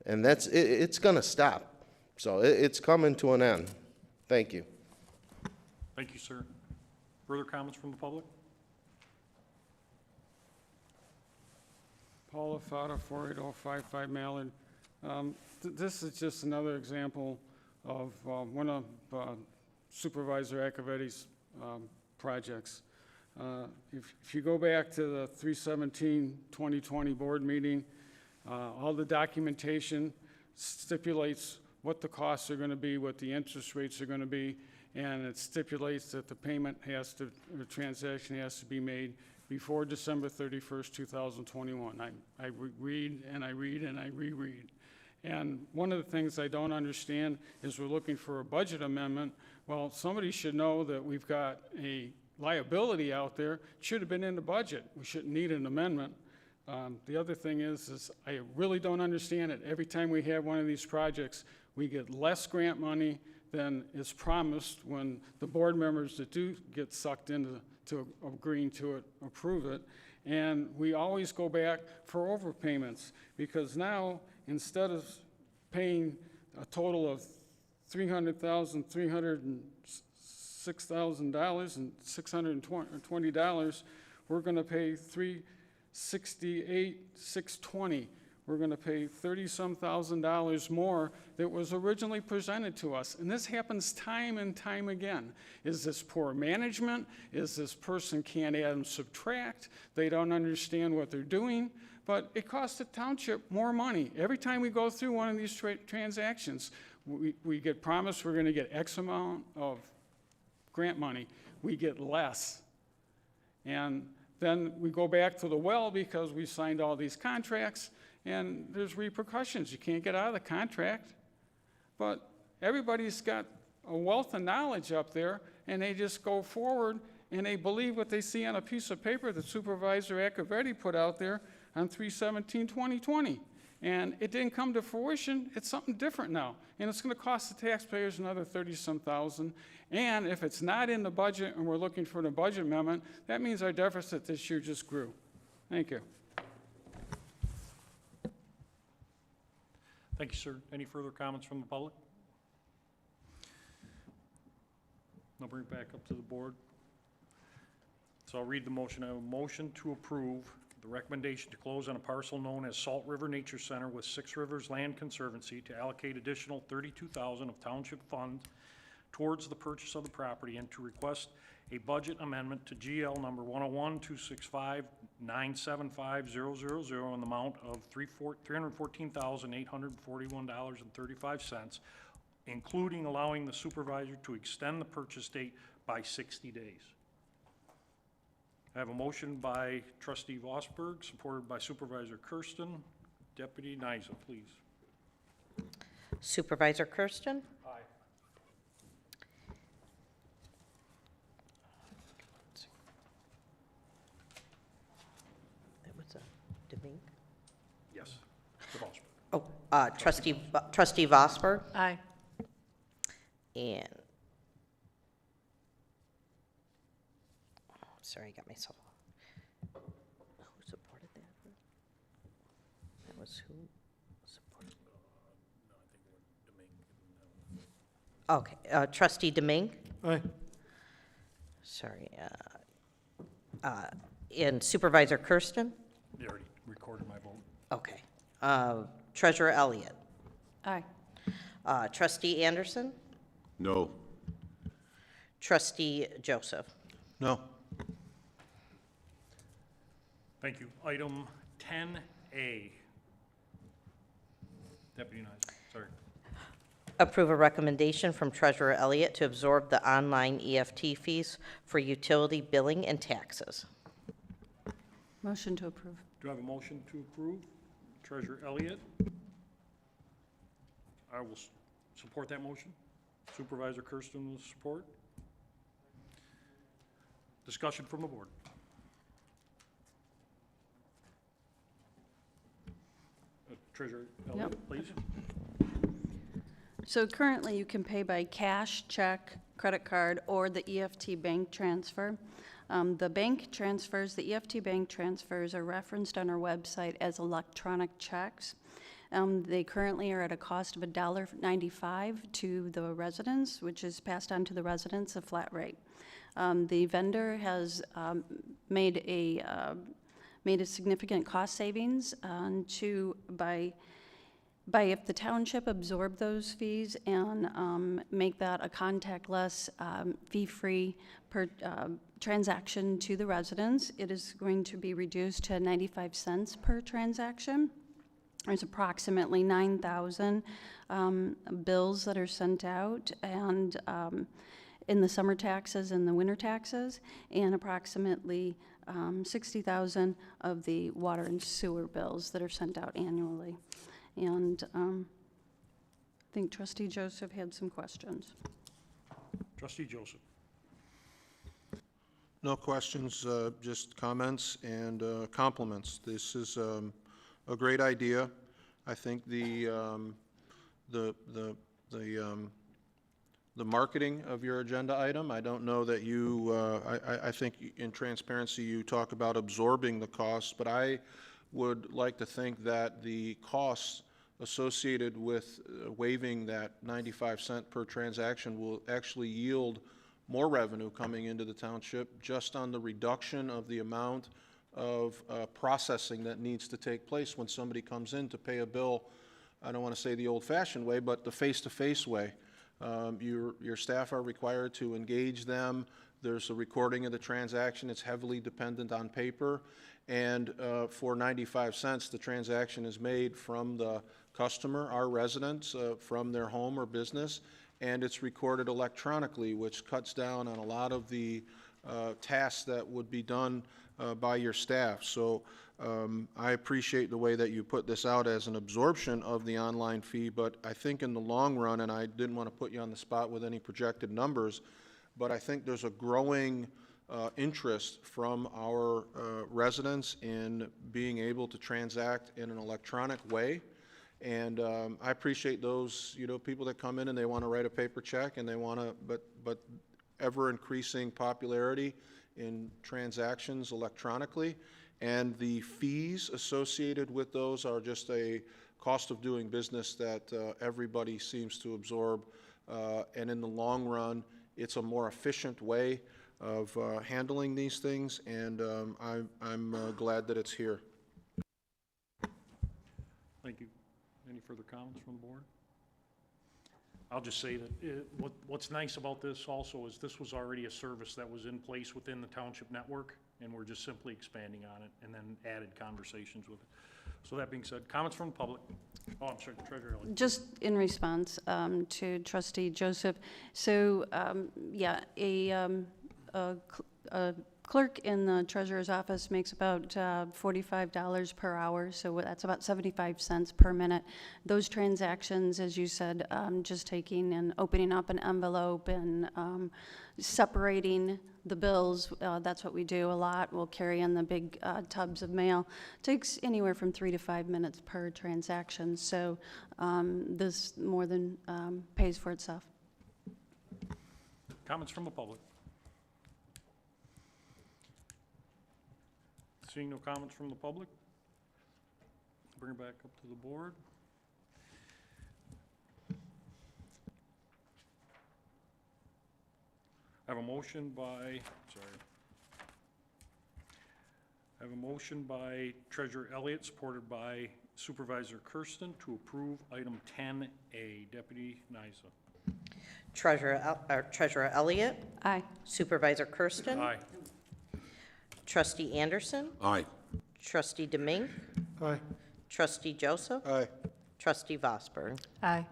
And it's going to stop. So it's coming to an end. Thank you. Thank you, sir. Further comments from the public? Paula Fata, 48055 Mallard. This is just another example of one of Supervisor Accavetti's projects. If you go back to the 3/17/2020 board meeting, all the documentation stipulates what the costs are going to be, what the interest rates are going to be, and it stipulates that the payment the transaction has to be made before December 31st, 2021. I read and I read and I reread. And one of the things I don't understand is we're looking for a budget amendment. Well, somebody should know that we've got a liability out there. It should have been in the budget. We shouldn't need an amendment. The other thing is I really don't understand it. Every time we have one of these projects, we get less grant money than is promised when the board members that do get sucked into agreeing to it approve it. And we always go back for overpayments, because now, instead of paying a total of $306,000 and $620, we're going to pay $368,620. We're going to pay $30-some thousand more that was originally presented to us. And this happens time and time again. Is this poor management? Is this person can't add and subtract? They don't understand what they're doing. But it costs the township more money. Every time we go through one of these transactions, we get promised we're going to get X amount of grant money. We get less. And then we go back to the well because we signed all these contracts, and there's repercussions. You can't get out of the contract. But everybody's got a wealth of knowledge up there, and they just go forward, and they believe what they see on a piece of paper that Supervisor Accavetti put out there on 3/17/2020. And it didn't come to fruition. It's something different now. And it's going to cost the taxpayers another 30-some thousand. And if it's not in the budget and we're looking for the budget amendment, that means our deficit this year just grew. Thank you. Thank you, sir. Any further comments from the public? I'll bring it back up to the board. So I'll read the motion. I have a motion to approve the recommendation to close on a parcel known as Salt River Nature Center with Six Rivers Land Conservancy to allocate additional $32,000 of township funds towards the purchase of the property, and to request a budget amendment to GL number 101-265-975-000 in the amount of $314,841.35, including allowing the supervisor to extend the purchase date by 60 days. I have a motion by Trustee Vosberg, supported by Supervisor Kersten. Deputy Nyza, please. Supervisor Kersten? Aye. That was a Deming? Yes, the Vosberg. Oh, Trustee Vosberg? Aye. And, sorry, I got myself. Who supported that? That was who supported? Okay, Trustee Deming? Aye. Sorry, and Supervisor Kersten? You already recorded my vote. Okay. Treasurer Elliott? Aye. Trustee Anderson? No. Trustee Joseph? No. Thank you. Item 10A. Deputy Nyza, sorry. Approve a recommendation from Treasurer Elliott to absorb the online EFT fees for utility billing and taxes. Motion to approve. Do I have a motion to approve? Treasurer Elliott? I will support that motion. Supervisor Kersten will support. Discussion from the board. Treasurer Yep. Elliott, please. So currently, you can pay by cash, check, credit card, or the EFT bank transfer. The bank transfers, the EFT bank transfers are referenced on our website as electronic checks. They currently are at a cost of $1.95 to the residents, which is passed on to the residents, a flat rate. The vendor has made a significant cost savings by if the township absorb those fees and make that a contactless, fee-free per transaction to the residents, it is going to be reduced to 95 cents per transaction. There's approximately 9,000 bills that are sent out, and in the summer taxes and the winter taxes, and approximately 60,000 of the water and sewer bills that are sent out annually. And I think Trustee Joseph had some questions. Trustee Joseph. No questions, just comments and compliments. This is a great idea. I think the marketing of your agenda item, I don't know that you, I think in transparency you talk about absorbing the costs, but I would like to think that the costs associated with waiving that 95 cent per transaction will actually yield more revenue coming into the township just on the reduction of the amount of processing that needs to take place when somebody comes in to pay a bill. I don't want to say the old-fashioned way, but the face-to-face way. Your staff are required to engage them. There's a recording of the transaction. It's heavily dependent on paper. And for 95 cents, the transaction is made from the customer, our residents, from their home or business, and it's recorded electronically, which cuts down on a lot of the tasks that would be done by your staff. So I appreciate the way that you put this out as an absorption of the online fee, but I think in the long run, and I didn't want to put you on the spot with any projected numbers, but I think there's a growing interest from our residents in being able to transact in an electronic way. And I appreciate those, people that come in and they want to write a paper check and they want to, but ever increasing popularity in transactions electronically. And the fees associated with those are just a cost of doing business that everybody seems to absorb. And in the long run, it's a more efficient way of handling these things, and I'm glad that it's here. Thank you. Any further comments from the board? I'll just say that what's nice about this also is this was already a service that was in place within the township network, and we're just simply expanding on it and then added conversations with it. So that being said, comments from the public? Oh, I'm sorry, Treasurer Elliott. Just in response to Trustee Joseph, so yeah, a clerk in the treasurer's office makes about $45 per hour, so that's about 75 cents per minute. Those transactions, as you said, just taking and opening up an envelope and separating the bills, that's what we do a lot. We'll carry in the big tubs of mail. Takes anywhere from 3 to 5 minutes per transaction, so this more than pays for itself. Comments from the public? Seeing no comments from the public, bring it back up to the board. I have a motion by, I have a motion by Treasurer Elliott, supported by Supervisor Kersten, to approve item 10A. Deputy Nysa. Treasurer Elliott. Aye. Supervisor Kersten. Aye. Trustee Anderson. Aye. Trustee Demink. Aye. Trustee Joseph. Aye. Trustee Vosburgh. Aye.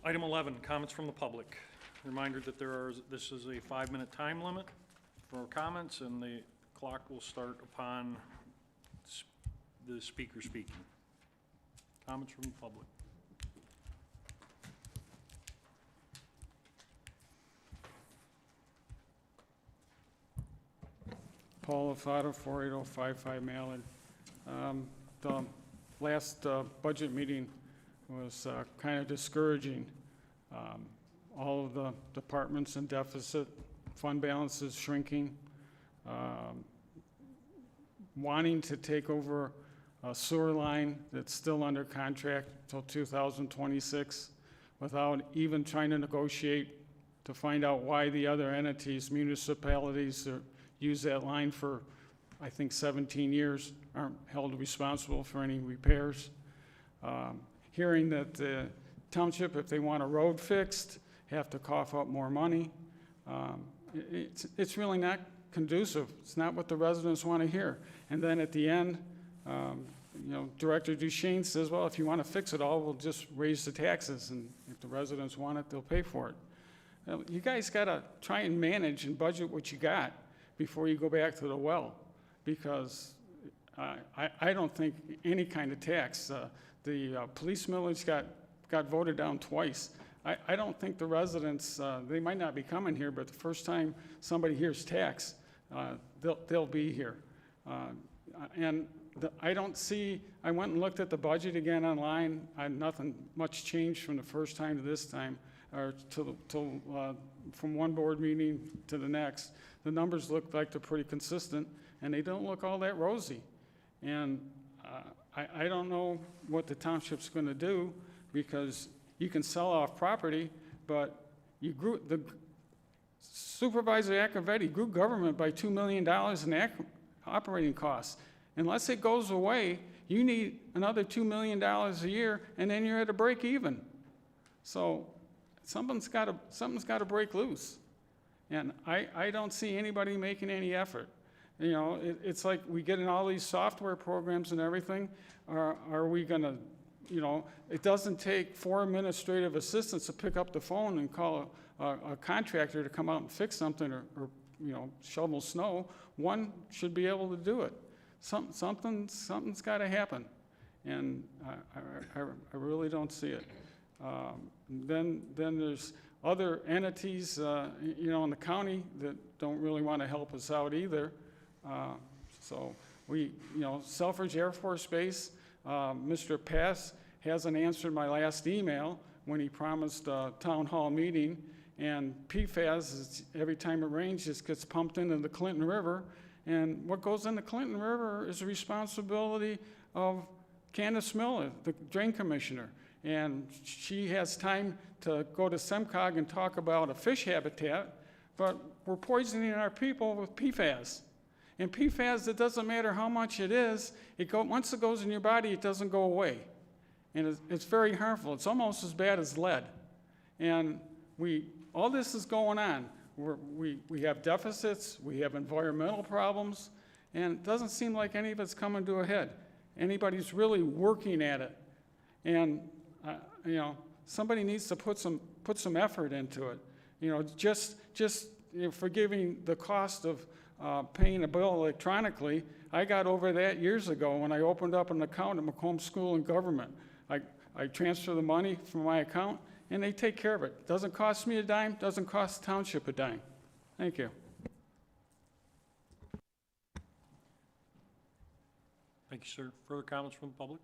Item 11, comments from the public. Reminder that this is a 5-minute time limit for comments, and the clock will start upon the speaker speaking. Comments from the public. Paul Lafata, 48055 Mallard. The last budget meeting was kind of discouraging. All of the departments in deficit, fund balances shrinking, wanting to take over a sewer line that's still under contract till 2026 without even trying to negotiate to find out why the other entities, municipalities, use that line for, I think, 17 years, aren't held responsible for any repairs. Hearing that the township, if they want a road fixed, have to cough up more money. It's really not conducive. It's not what the residents want to hear. And then at the end, Director Duchesne says, well, if you want to fix it all, we'll just raise the taxes, and if the residents want it, they'll pay for it. Now, you guys got to try and manage and budget what you got before you go back to the well, because I don't think any kind of tax, the police millage got voted down twice. I don't think the residents, they might not be coming here, but the first time somebody hears tax, they'll be here. I don't see, I went and looked at the budget again online. Nothing much changed from the first time to this time, or from one board meeting to the next. The numbers look like they're pretty consistent, and they don't look all that rosy. And I don't know what the township's going to do, because you can sell off property, but the Supervisor Accavetti grew government by $2 million in operating costs. Unless it goes away, you need another $2 million a year, and then you're at a break even. So something's got to break loose. And I don't see anybody making any effort. It's like we get in all these software programs and everything. Are we going to, it doesn't take 4 administrative assistants to pick up the phone and call a contractor to come out and fix something or shovel snow. One should be able to do it. Something's got to happen, and I really don't see it. Then there's other entities, in the county that don't really want to help us out either. So we, Selfridge Air Force Base, Mr. Pass hasn't answered my last email when he promised a town hall meeting, and PFAS, every time it rains, just gets pumped into the Clinton River. And what goes in the Clinton River is the responsibility of Candace Miller, the drain commissioner. And she has time to go to SEMCOG and talk about a fish habitat, but we're poisoning our people with PFAS. And PFAS, it doesn't matter how much it is, once it goes in your body, it doesn't go away. And it's very harmful. It's almost as bad as lead. And all this is going on. We have deficits, we have environmental problems, and it doesn't seem like any of it's coming to a head. Anybody's really working at it. And, somebody needs to put some effort into it. Just forgiving the cost of paying a bill electronically. I got over that years ago when I opened up an account at Macomb School and Government. I transfer the money from my account, and they take care of it. Doesn't cost me a dime, doesn't cost the township a dime. Thank you. Thank you, sir. Further comments from the public?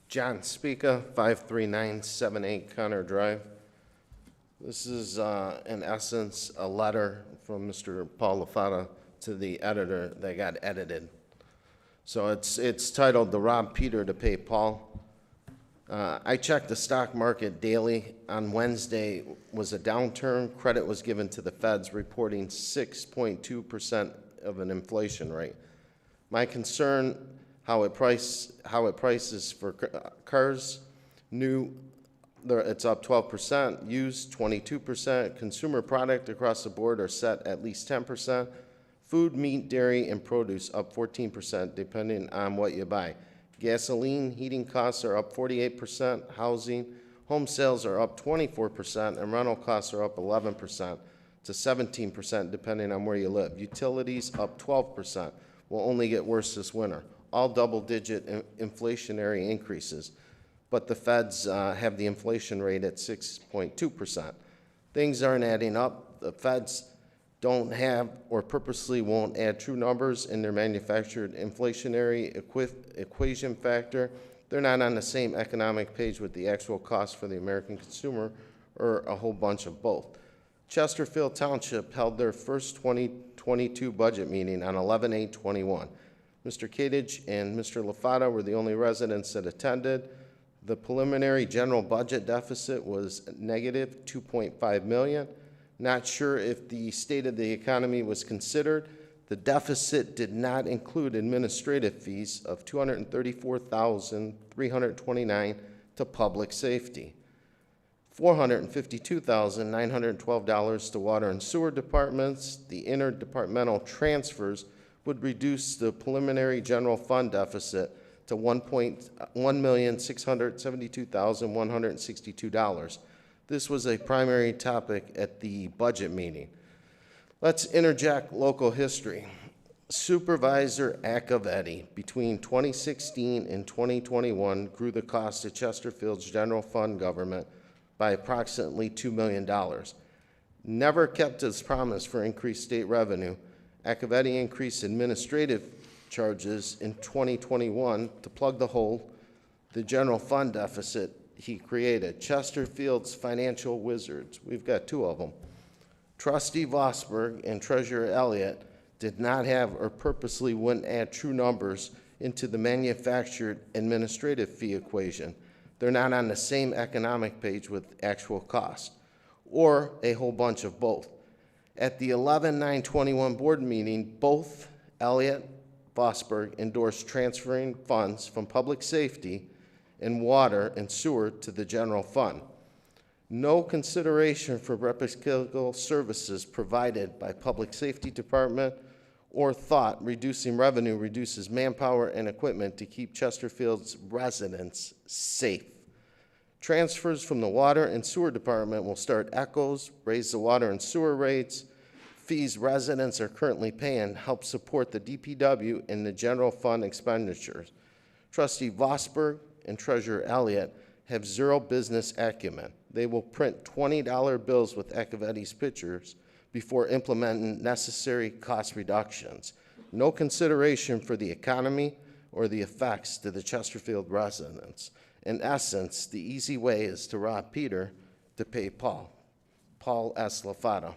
John Spica, 53978 Connor Drive. This is, in essence, a letter from Mr. Paul LaFata to the editor that got edited. So it's titled, "The Rob Peter to Pay Paul." I checked the stock market daily. On Wednesday was a downturn. Credit was given to the feds, reporting 6.2% of an inflation rate. My concern, how it prices for cars, new, it's up 12%, used 22%, consumer product across the board are set at least 10%, food, meat, dairy, and produce up 14%, depending on what you buy. Gasoline, heating costs are up 48%, housing, home sales are up 24%, and rental costs are up 11% to 17%, depending on where you live. Utilities up 12%, will only get worse this winter. all double-digit inflationary increases, but the feds have the inflation rate at 6.2%. Things aren't adding up. The feds don't have or purposely won't add true numbers in their manufactured inflationary equation factor. They're not on the same economic page with the actual cost for the American consumer, or a whole bunch of both. Chesterfield Township held their first 2022 budget meeting on 11/8/21. Mr. Kadich and Mr. LaFata were the only residents that attended. The preliminary general budget deficit was negative $2.5 million. Not sure if the state of the economy was considered. The deficit did not include administrative fees of $234,329 to public safety, $452,912 to water and sewer departments. The interdepartmental transfers would reduce the preliminary general fund deficit to $1,672,162. This was a primary topic at the budget meeting. Let's interject local history. Supervisor Kersten, between 2016 and 2021, grew the cost of Chesterfield's general fund government by approximately $2 million. Never kept his promise for increased state revenue. Kersten increased administrative charges in 2021 to plug the hole, the general fund deficit he created. Chesterfield's financial wizards, we've got two of them, Trustee Vosberg and Treasurer Elliott, did not have or purposely wouldn't add true numbers into the manufactured administrative fee equation. They're not on the same economic page with actual cost, or a whole bunch of both. At the 11/9/21 board meeting, both Elliott, Vosberg endorsed transferring funds from public safety and water and sewer to the general fund. No consideration for reputable services provided by Public Safety Department, or thought reducing revenue reduces manpower and equipment to keep Chesterfield's residents safe. Transfers from the Water and Sewer Department will start echoes, raise the water and sewer rates. Fees residents are currently paying help support the DPW and the general fund expenditures. Trustee Vosberg and Treasurer Elliott have zero business acumen. They will print $20 bills with Ekaveti's pictures before implementing necessary cost reductions. No consideration for the economy or the effects to the Chesterfield residents. In essence, the easy way is to rob Peter to pay Paul. Paul S. LaFata.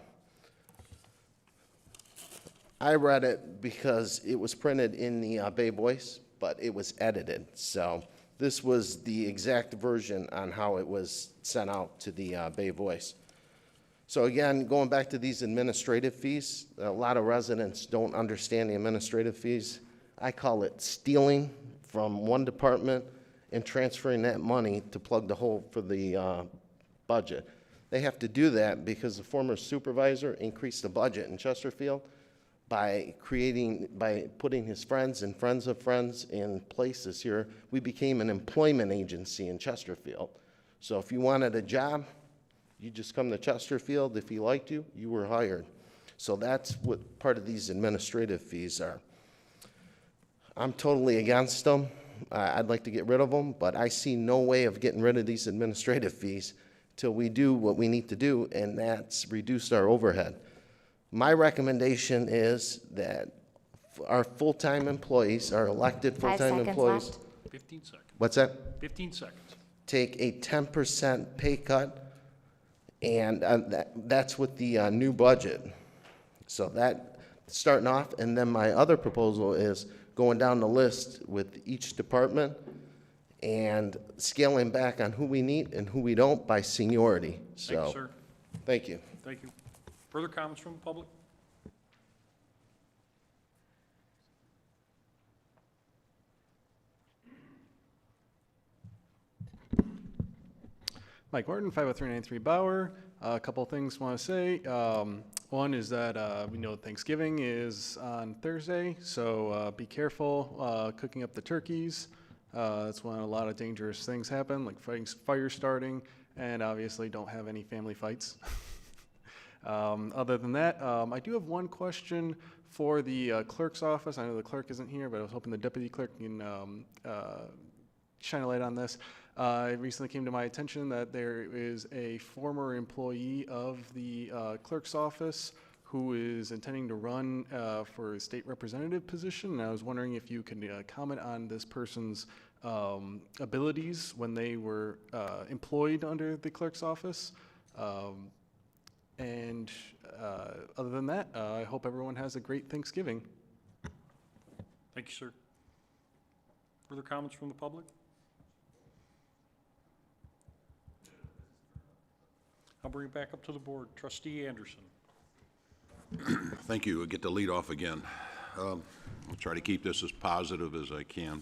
I read it because it was printed in the Bay Voice, but it was edited. So this was the exact version on how it was sent out to the Bay Voice. So again, going back to these administrative fees, a lot of residents don't understand the administrative fees. I call it stealing from one department and transferring that money to plug the hole for the budget. They have to do that because the former supervisor increased the budget in Chesterfield by putting his friends and friends of friends in places here. We became an employment agency in Chesterfield. So if you wanted a job, you just come to Chesterfield. If he liked you, you were hired. So that's what part of these administrative fees are. I'm totally against them. I'd like to get rid of them, but I see no way of getting rid of these administrative fees till we do what we need to do, and that's reduce our overhead. My recommendation is that our full-time employees, our elected full-time employees. 15 seconds. What's that? 15 seconds. Take a 10% pay cut, and that's with the new budget. So that, starting off, and then my other proposal is going down the list with each department and scaling back on who we need and who we don't by seniority. So, Thank you, sir. Thank you. Thank you. Further comments from the public? Mike Martin, 50393 Bauer. A couple of things I want to say. One is that we know Thanksgiving is on Thursday, so be careful cooking up the turkeys. That's when a lot of dangerous things happen, like fire starting, and obviously don't have any family fights. Other than that, I do have one question for the clerk's office. I know the clerk isn't here, but I was hoping the deputy clerk can shine a light on this. It recently came to my attention that there is a former employee of the clerk's office who is intending to run for a state representative position. And I was wondering if you can comment on this person's abilities when they were employed under the clerk's office. And other than that, I hope everyone has a great Thanksgiving. Thank you, sir. Further comments from the public? I'll bring it back up to the board. Trustee Anderson. Thank you. I get to lead off again. I'll try to keep this as positive as I can.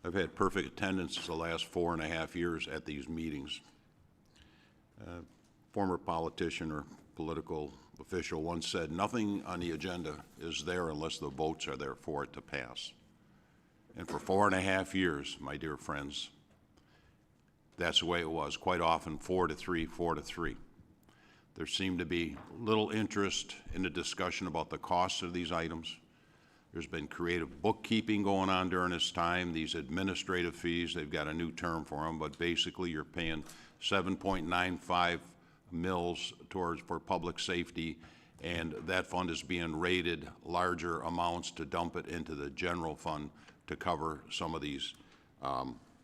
I've had perfect attendance the last 4.5 years at these meetings. Former politician or political official once said, nothing on the agenda is there unless the votes are there for it to pass. And for 4.5 years, my dear friends, that's the way it was. Quite often 4-3, 4-3. There seemed to be little interest in the discussion about the costs of these items. There's been creative bookkeeping going on during this time. These administrative fees, they've got a new term for them, but basically you're paying 7.95 mils for public safety, and that fund is being rated larger amounts to dump it into the general fund to cover some of these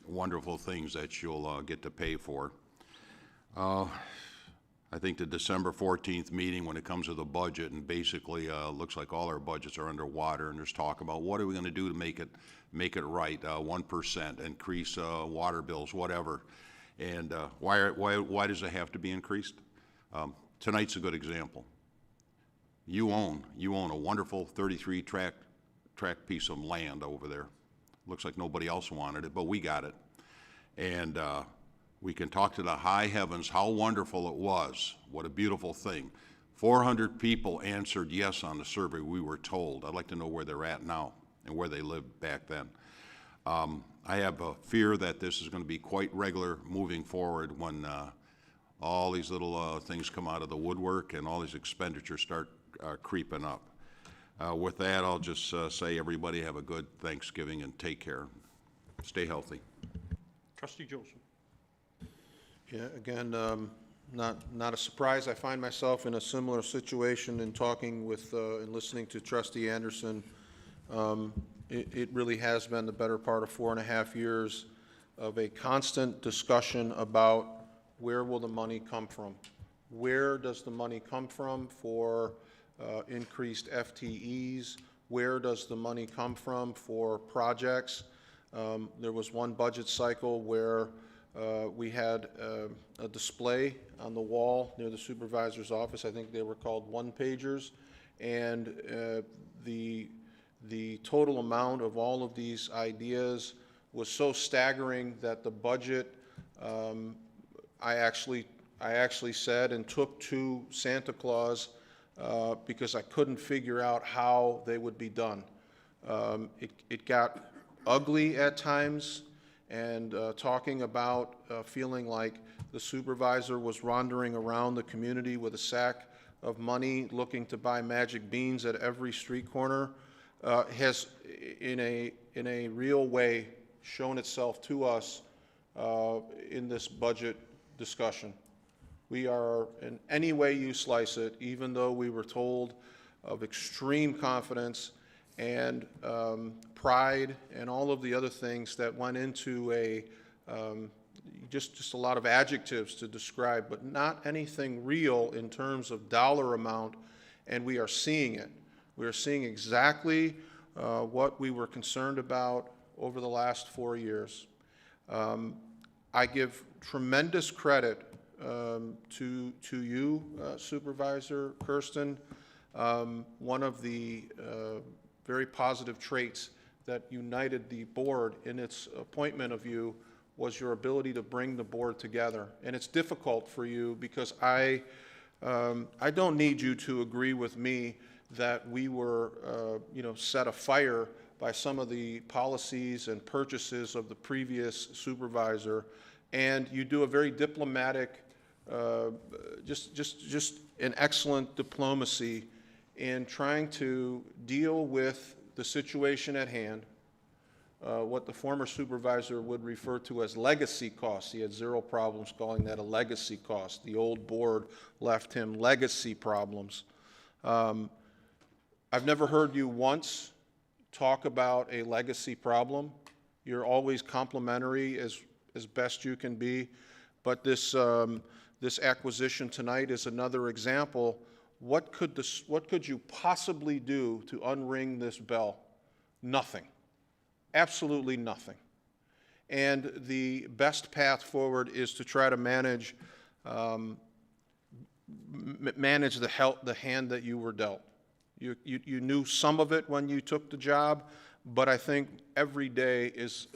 wonderful things that you'll get to pay for. I think the December 14th meeting, when it comes to the budget, and basically looks like all our budgets are underwater, and there's talk about what are we going to do to make it right, 1%, increase water bills, whatever. And why does it have to be increased? Tonight's a good example. You own a wonderful 33 tract piece of land over there. Looks like nobody else wanted it, but we got it. And we can talk to the high heavens how wonderful it was. What a beautiful thing. 400 people answered yes on the survey, we were told. I'd like to know where they're at now and where they lived back then. I have a fear that this is going to be quite regular moving forward when all these little things come out of the woodwork and all these expenditures start creeping up. With that, I'll just say everybody have a good Thanksgiving and take care. Stay healthy. Trustee Joseph. Yeah, again, not a surprise. I find myself in a similar situation in talking with and listening to Trustee Anderson. It really has been the better part of 4.5 years of a constant discussion about where will the money come from? Where does the money come from for increased FTEs? Where does the money come from for projects? There was one budget cycle where we had a display on the wall near the supervisor's office. I think they were called one-pagers, and the total amount of all of these ideas was so staggering that the budget, I actually said and took to Santa Claus because I couldn't figure out how they would be done. It got ugly at times, and talking about feeling like the supervisor was wandering around the community with a sack of money looking to buy magic beans at every street corner has in a real way shown itself to us in this budget discussion. We are, in any way you slice it, even though we were told of extreme confidence and pride and all of the other things that went into just a lot of adjectives to describe, but not anything real in terms of dollar amount, and we are seeing it. We are seeing exactly what we were concerned about over the last 4 years. I give tremendous credit to you, Supervisor Kersten. One of the very positive traits that united the board in its appointment of you was your ability to bring the board together. And it's difficult for you because I don't need you to agree with me that we were, set afire by some of the policies and purchases of the previous supervisor. And you do a very diplomatic, just an excellent diplomacy in trying to deal with the situation at hand, what the former supervisor would refer to as legacy costs. He had zero problems calling that a legacy cost. The old board left him legacy problems. I've never heard you once talk about a legacy problem. You're always complimentary as best you can be, but this acquisition tonight is another example. What could you possibly do to unring this bell? Nothing. Absolutely nothing. And the best path forward is to try to manage the hand that you were dealt. You knew some of it when you took the job, but I think every day is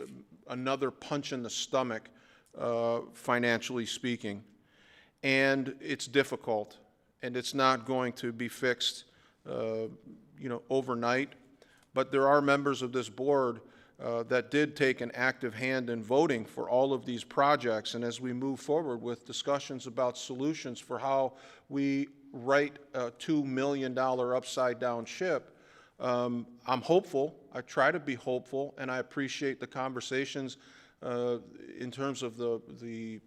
another punch in the stomach, financially speaking. And it's difficult, and it's not going to be fixed, overnight. But there are members of this board that did take an active hand in voting for all of these projects. And as we move forward with discussions about solutions for how we right a $2 million upside-down ship, I'm hopeful. I try to be hopeful, and I appreciate the conversations in terms of the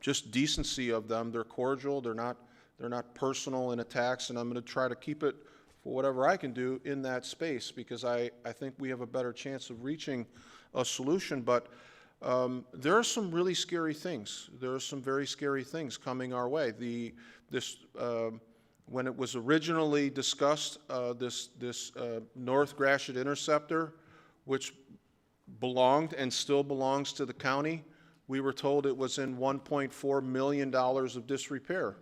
just decency of them. They're cordial. They're not personal in attacks, and I'm going to try to keep it for whatever I can do in that space, because I think we have a better chance of reaching a solution. But there are some really scary things. There are some very scary things coming our way. When it was originally discussed, this North Gratiot Interceptor, which belonged and still belongs to the county, we were told it was in $1.4 million of disrepair.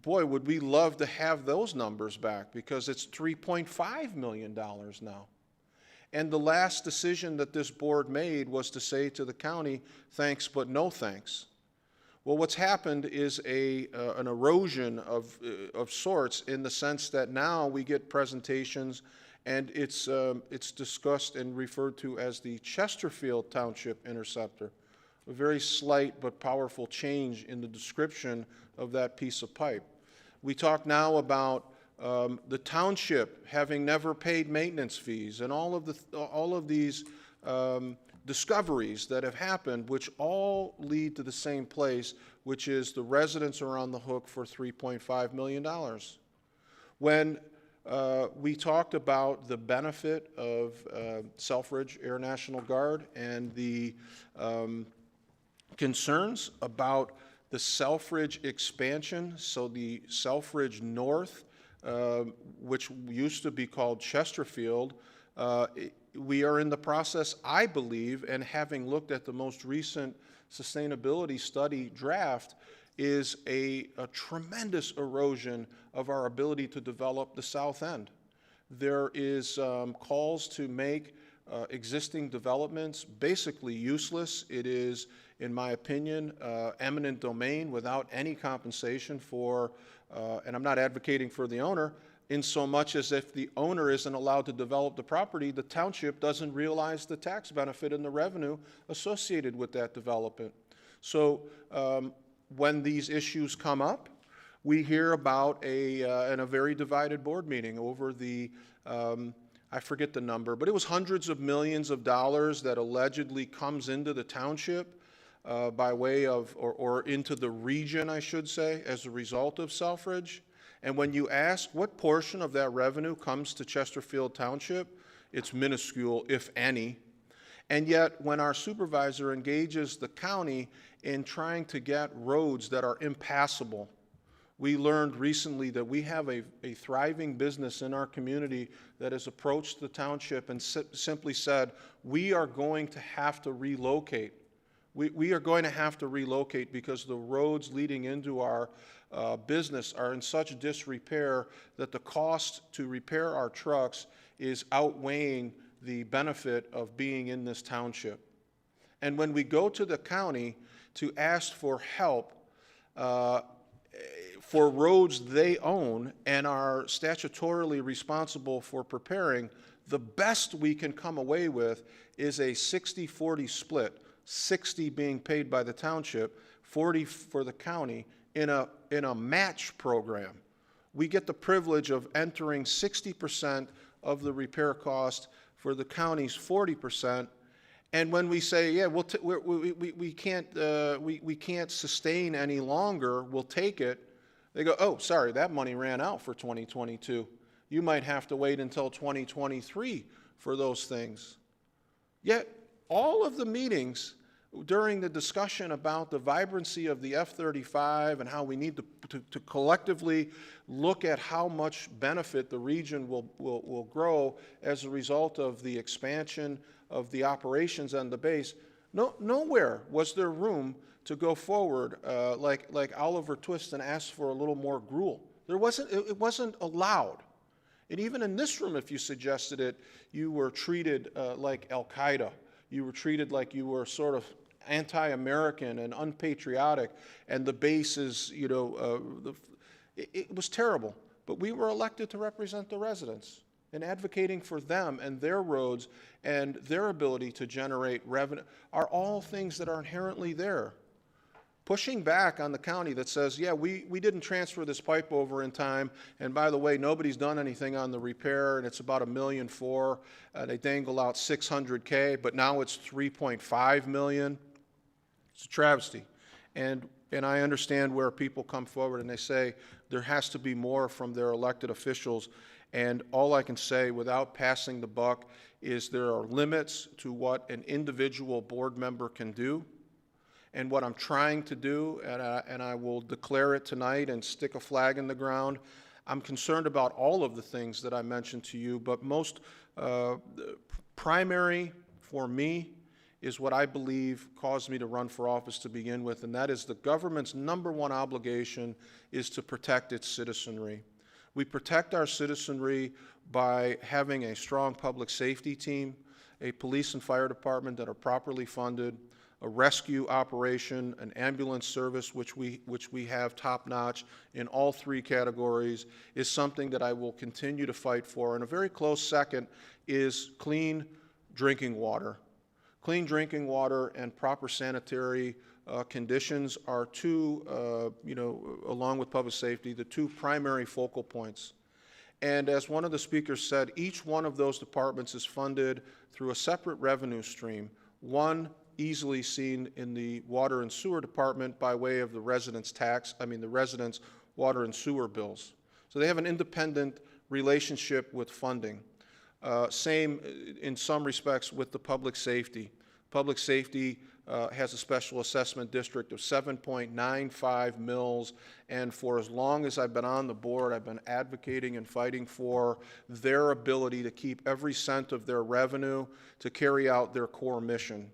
Boy, would we love to have those numbers back, because it's $3.5 million now. And the last decision that this board made was to say to the county, thanks but no thanks. Well, what's happened is an erosion of sorts, in the sense that now we get presentations, and it's discussed and referred to as the Chesterfield Township Interceptor. A very slight but powerful change in the description of that piece of pipe. We talk now about the township having never paid maintenance fees, and all of these discoveries that have happened, which all lead to the same place, which is the residents are on the hook for $3.5 million. When we talked about the benefit of Selfridge Air National Guard and the concerns about the Selfridge expansion, so the Selfridge North, which used to be called Chesterfield, we are in the process, I believe, and having looked at the most recent sustainability study draft, is a tremendous erosion of our ability to develop the south end. There is calls to make existing developments basically useless. It is, in my opinion, eminent domain without any compensation for, and I'm not advocating for the owner, in so much as if the owner isn't allowed to develop the property, the township doesn't realize the tax benefit and the revenue associated with that development. So when these issues come up, we hear about in a very divided board meeting over the, I forget the number, but it was hundreds of millions of dollars that allegedly comes into the township by way of, or into the region, I should say, as a result of Selfridge. And when you ask what portion of that revenue comes to Chesterfield Township, it's minuscule, if any. And yet, when our supervisor engages the county in trying to get roads that are impassable, we learned recently that we have a thriving business in our community that has approached the township and simply said, we are going to have to relocate. We are going to have to relocate because the roads leading into our business are in such disrepair that the cost to repair our trucks is outweighing the benefit of being in this township. And when we go to the county to ask for help for roads they own and are statutorily responsible for preparing, the best we can come away with is a 60-40 split, 60 being paid by the township, 40 for the county, in a match program. We get the privilege of entering 60% of the repair cost for the county's 40%. And when we say, yeah, we can't sustain any longer, we'll take it, they go, oh, sorry, that money ran out for 2022. You might have to wait until 2023 for those things. Yet, all of the meetings during the discussion about the vibrancy of the F-35 and how we need to collectively look at how much benefit the region will grow as a result of the expansion of the operations on the base, nowhere was there room to go forward like Oliver Twist and ask for a little more gruel. It wasn't allowed. And even in this room, if you suggested it, you were treated like Al-Qaeda. You were treated like you were sort of anti-American and unpatriotic, and the base is, it was terrible. But we were elected to represent the residents, and advocating for them and their roads and their ability to generate revenue are all things that are inherently there. Pushing back on the county that says, yeah, we didn't transfer this pipe over in time, and by the way, nobody's done anything on the repair, and it's about $1.4 million. They dangle out $600K, but now it's $3.5 million. It's a travesty. And I understand where people come forward and they say there has to be more from their elected officials, and all I can say without passing the buck is there are limits to what an individual board member can do. And what I'm trying to do, and I will declare it tonight and stick a flag in the ground, I'm concerned about all of the things that I mentioned to you, but most primary for me is what I believe caused me to run for office to begin with, and that is the government's #1 obligation is to protect its citizenry. We protect our citizenry by having a strong public safety team, a police and fire department that are properly funded, a rescue operation, an ambulance service, which we have top-notch in all 3 categories, is something that I will continue to fight for. And a very close second is clean drinking water. Clean drinking water and proper sanitary conditions are along with public safety, the 2 primary focal points. And as one of the speakers said, each one of those departments is funded through a separate revenue stream, one easily seen in the water and sewer department by way of the residents' the residents' water and sewer bills. So they have an independent relationship with funding. Same in some respects with the public safety. Public safety has a special assessment district of 7.95 mils, and for as long as I've been on the board, I've been advocating and fighting for their ability to keep every cent of their revenue to carry out their core mission.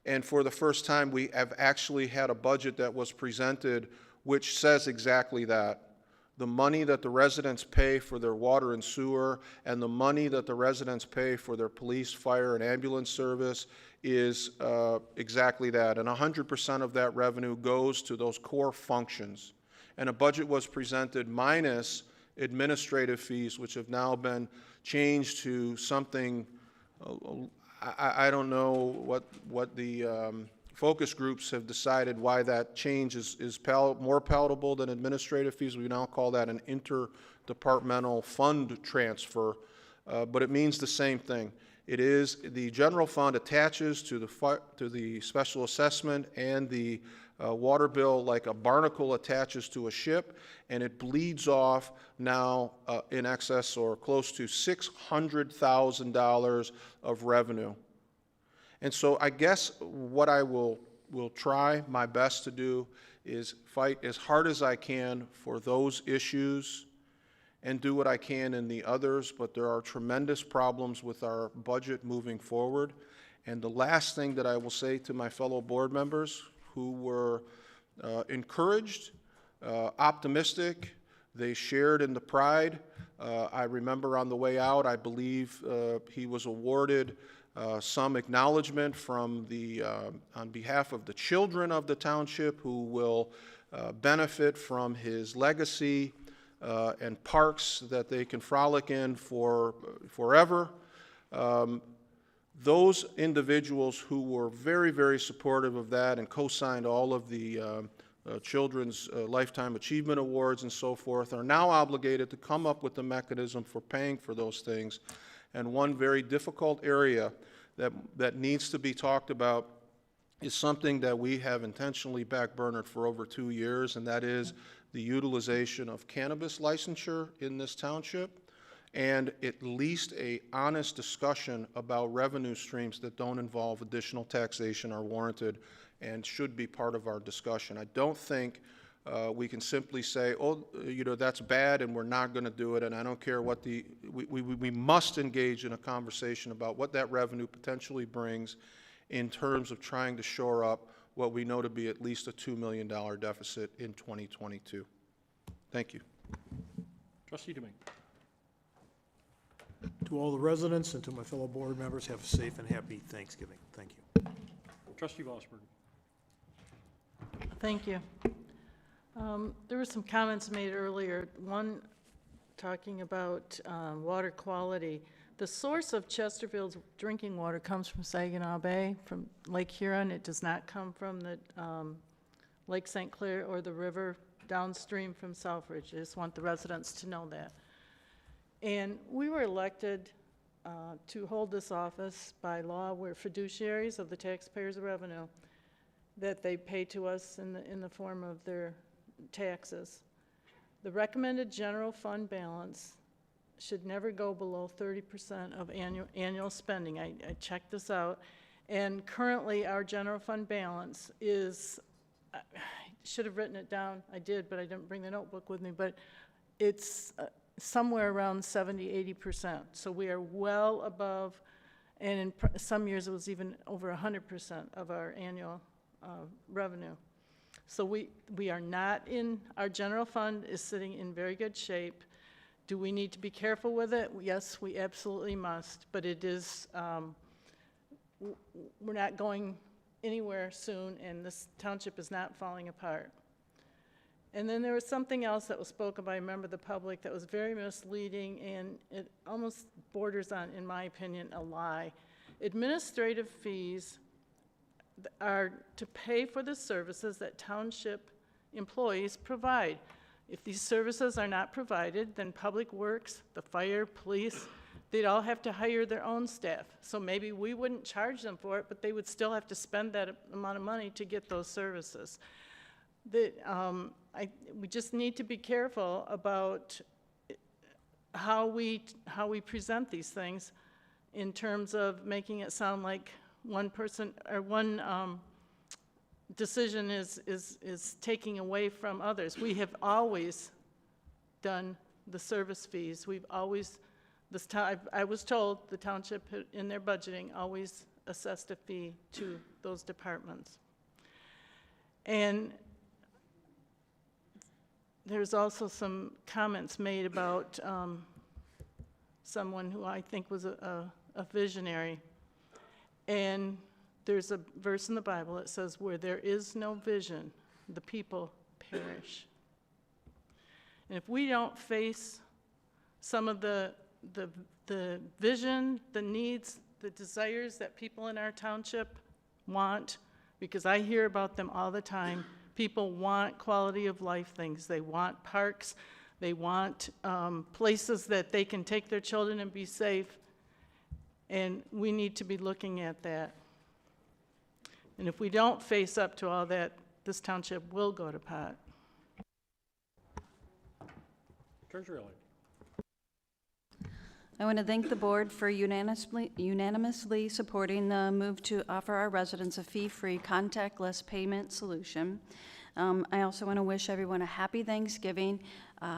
And for the first time, we have actually had a budget that was presented which says exactly that. The money that the residents pay for their water and sewer and the money that the residents pay for their police, fire, and ambulance service is exactly that. And 100% of that revenue goes to those core functions. And a budget was presented minus administrative fees, which have now been changed to something I don't know what the focus groups have decided why that change is more palatable than administrative fees. We now call that an interdepartmental fund transfer, but it means the same thing. It is the general fund attaches to the special assessment and the water bill like a barnacle attaches to a ship, and it bleeds off now in excess or close to $600,000 of revenue. And so I guess what I will try my best to do is fight as hard as I can for those issues and do what I can in the others, but there are tremendous problems with our budget moving forward. And the last thing that I will say to my fellow board members who were encouraged, optimistic, they shared in the pride. I remember on the way out, I believe he was awarded some acknowledgement from on behalf of the children of the township who will benefit from his legacy and parks that they can frolic in forever. Those individuals who were very, very supportive of that and co-signed all of the Children's Lifetime Achievement Awards and so forth, are now obligated to come up with the mechanism for paying for those things. And one very difficult area that needs to be talked about is something that we have intentionally backburnered for over 2 years, and that is the utilization of cannabis licensure in this township, and at least a honest discussion about revenue streams that don't involve additional taxation are warranted and should be part of our discussion. I don't think we can simply say, oh, you know, that's bad and we're not going to do it, and I don't care what we must engage in a conversation about what that revenue potentially brings in terms of trying to shore up what we know to be at least a $2 million deficit in 2022. Thank you. Trustee Domingue. To all the residents and to my fellow board members, have a safe and happy Thanksgiving. Thank you. Trustee Vosberg. Thank you. There were some comments made earlier, one talking about water quality. The source of Chesterfield's drinking water comes from Saginaw Bay, from Lake Huron. It does not come from the Lake St. Clair or the river downstream from Southridge. I just want the residents to know that. And we were elected to hold this office by law. We're fiduciaries of the taxpayers' revenue that they pay to us in the form of their taxes. The recommended general fund balance should never go below 30% of annual spending. I checked this out, and currently our general fund balance is, I should have written it down, I did, but I didn't bring the notebook with me, but it's somewhere around 70–80%. So we are well above, and in some years it was even over 100% of our annual revenue. So we are not in, our general fund is sitting in very good shape. Do we need to be careful with it? Yes, we absolutely must, but it is, we're not going anywhere soon, and this township is not falling apart. And then there was something else that was spoken by a member of the public that was very misleading, and it almost borders on, in my opinion, a lie. Administrative fees are to pay for the services that township employees provide. If these services are not provided, then Public Works, the fire, police, they'd all have to hire their own staff. So maybe we wouldn't charge them for it, but they would still have to spend that amount of money to get those services. We just need to be careful about how we present these things in terms of making it sound like one person or one decision is taking away from others. We have always done the service fees. We've always, I was told the township in their budgeting always assessed a fee to those departments. And there's also some comments made about someone who I think was a visionary. And there's a verse in the Bible that says, where there is no vision, the people perish. And if we don't face some of the vision, the needs, the desires that people in our township want, because I hear about them all the time, people want quality of life things. They want parks. They want places that they can take their children and be safe. And we need to be looking at that. And if we don't face up to all that, this township will go to pot. Treasurer Elliott. I want to thank the board for unanimously supporting the move to offer our residents a fee-free contactless payment solution. I also want to wish everyone a happy Thanksgiving.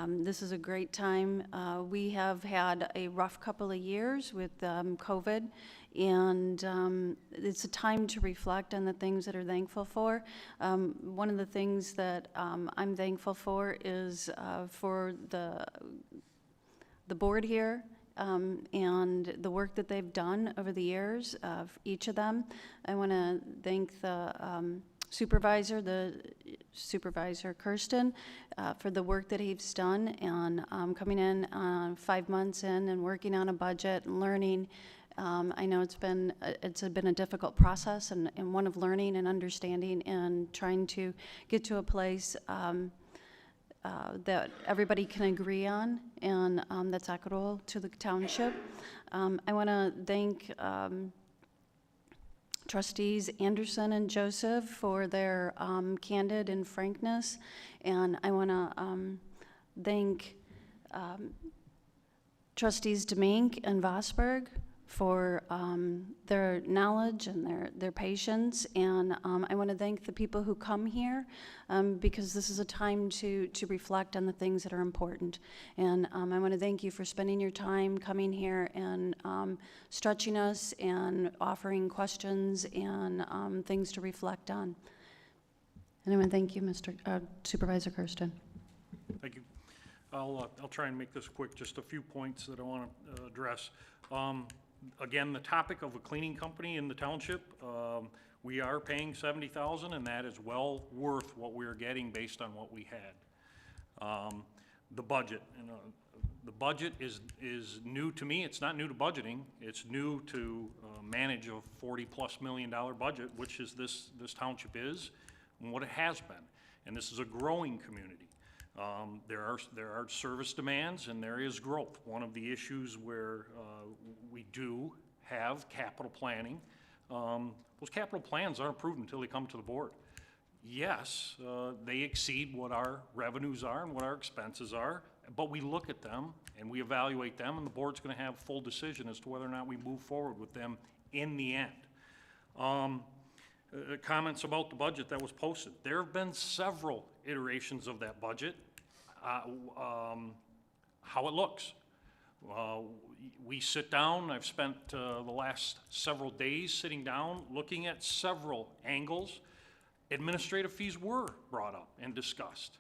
This is a great time. We have had a rough couple of years with COVID, and it's a time to reflect on the things that are thankful for. One of the things that I'm thankful for is for the board here and the work that they've done over the years, each of them. I want to thank the Supervisor Kersten for the work that he's done and coming in 5 months in and working on a budget and learning I know it's been a difficult process and one of learning and understanding and trying to get to a place that everybody can agree on and that's equitable to the township. I want to thank trustees Anderson and Joseph for their candid and frankness, and I want to thank trustees Demink and Vosberg for their knowledge and their patience, and I want to thank the people who come here because this is a time to reflect on the things that are important. And I want to thank you for spending your time coming here and stretching us and offering questions and things to reflect on. And I want to thank you, Supervisor Kersten. Thank you. I'll try and make this quick, just a few points that I want to address. Again, the topic of a cleaning company in the township, we are paying $70,000, and that is well worth what we're getting based on what we had. The budget, the budget is new to me. It's not new to budgeting. It's new to manage a $40+ million budget, which is this township is, and what it has been. And this is a growing community. There are service demands and there is growth. One of the issues where we do have capital planning, those capital plans aren't approved until they come to the board. Yes, they exceed what our revenues are and what our expenses are, but we look at them and we evaluate them, and the board's going to have full decision as to whether or not we move forward with them in the end. Comments about the budget that was posted. There have been several iterations of that budget. How it looks. We sit down, I've spent the last several days sitting down, looking at several angles. Administrative fees were brought up and discussed.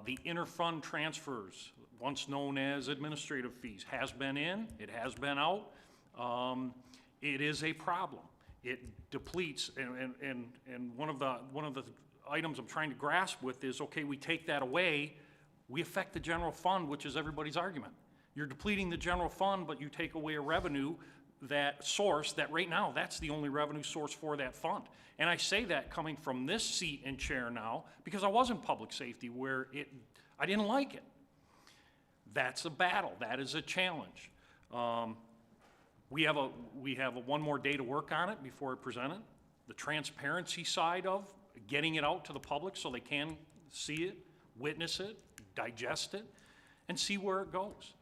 The interfund transfers, once known as administrative fees, has been in, it has been out. It is a problem. It depletes, and one of the items I'm trying to grasp with is, okay, we take that away, we affect the general fund, which is everybody's argument. You're depleting the general fund, but you take away a revenue source that right now, that's the only revenue source for that fund. And I say that coming from this seat and chair now, because I was in public safety where I didn't like it. That's a battle, that is a challenge. We have one more day to work on it before I present it. The transparency side of getting it out to the public so they can see it, witness it, digest it, and see where it goes.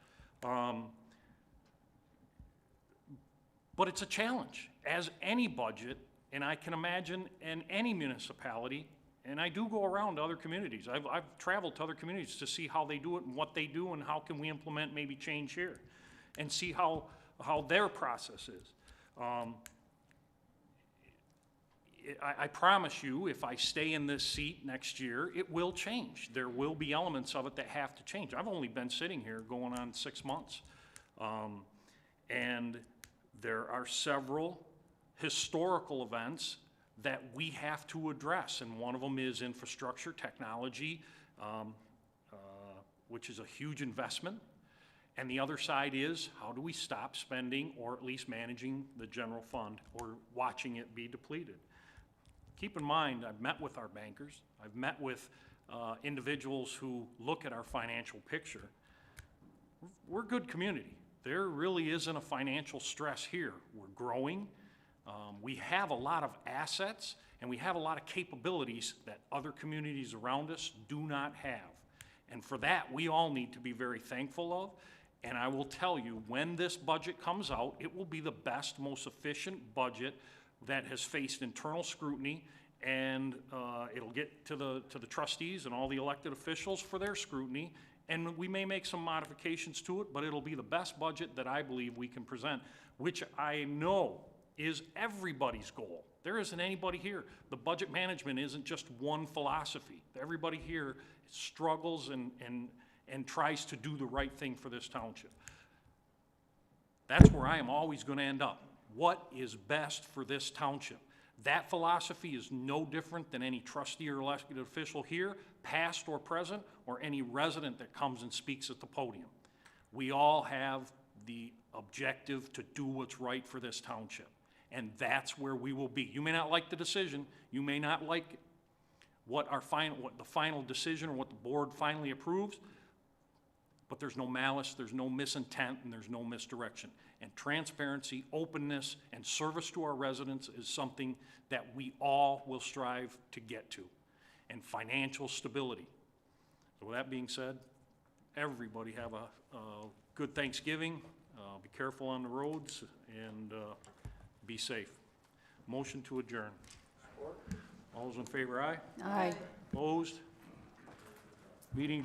But it's a challenge, as any budget, and I can imagine in any municipality, and I do go around to other communities. I've traveled to other communities to see how they do it and what they do and how can we implement maybe change here, and see how their process is. I promise you, if I stay in this seat next year, it will change. There will be elements of it that have to change. I've only been sitting here going on 6 months. And there are several historical events that we have to address, and one of them is infrastructure, technology, which is a huge investment. And the other side is, how do we stop spending or at least managing the general fund or watching it be depleted? Keep in mind, I've met with our bankers. I've met with individuals who look at our financial picture. We're a good community. There really isn't a financial stress here. We're growing. We have a lot of assets, and we have a lot of capabilities that other communities around us do not have. And for that, we all need to be very thankful of. And I will tell you, when this budget comes out, it will be the best, most efficient budget that has faced internal scrutiny, and it'll get to the trustees and all the elected officials for their scrutiny, and we may make some modifications to it, but it'll be the best budget that I believe we can present, which I know is everybody's goal. There isn't anybody here. The budget management isn't just one philosophy. Everybody here struggles and tries to do the right thing for this township. That's where I am always going to end up. What is best for this township? That philosophy is no different than any trustee or elected official here, past or present, or any resident that comes and speaks at the podium. We all have the objective to do what's right for this township. And that's where we will be. You may not like the decision, you may not like what the final decision or what the board finally approves, but there's no malice, there's no misintent, and there's no misdirection. And transparency, openness, and service to our residents is something that we all will strive to get to. And financial stability. So with that being said, everybody have a good Thanksgiving. Be careful on the roads, and be safe. Motion to adjourn. All those in favor, aye? Aye. Opposed? Meeting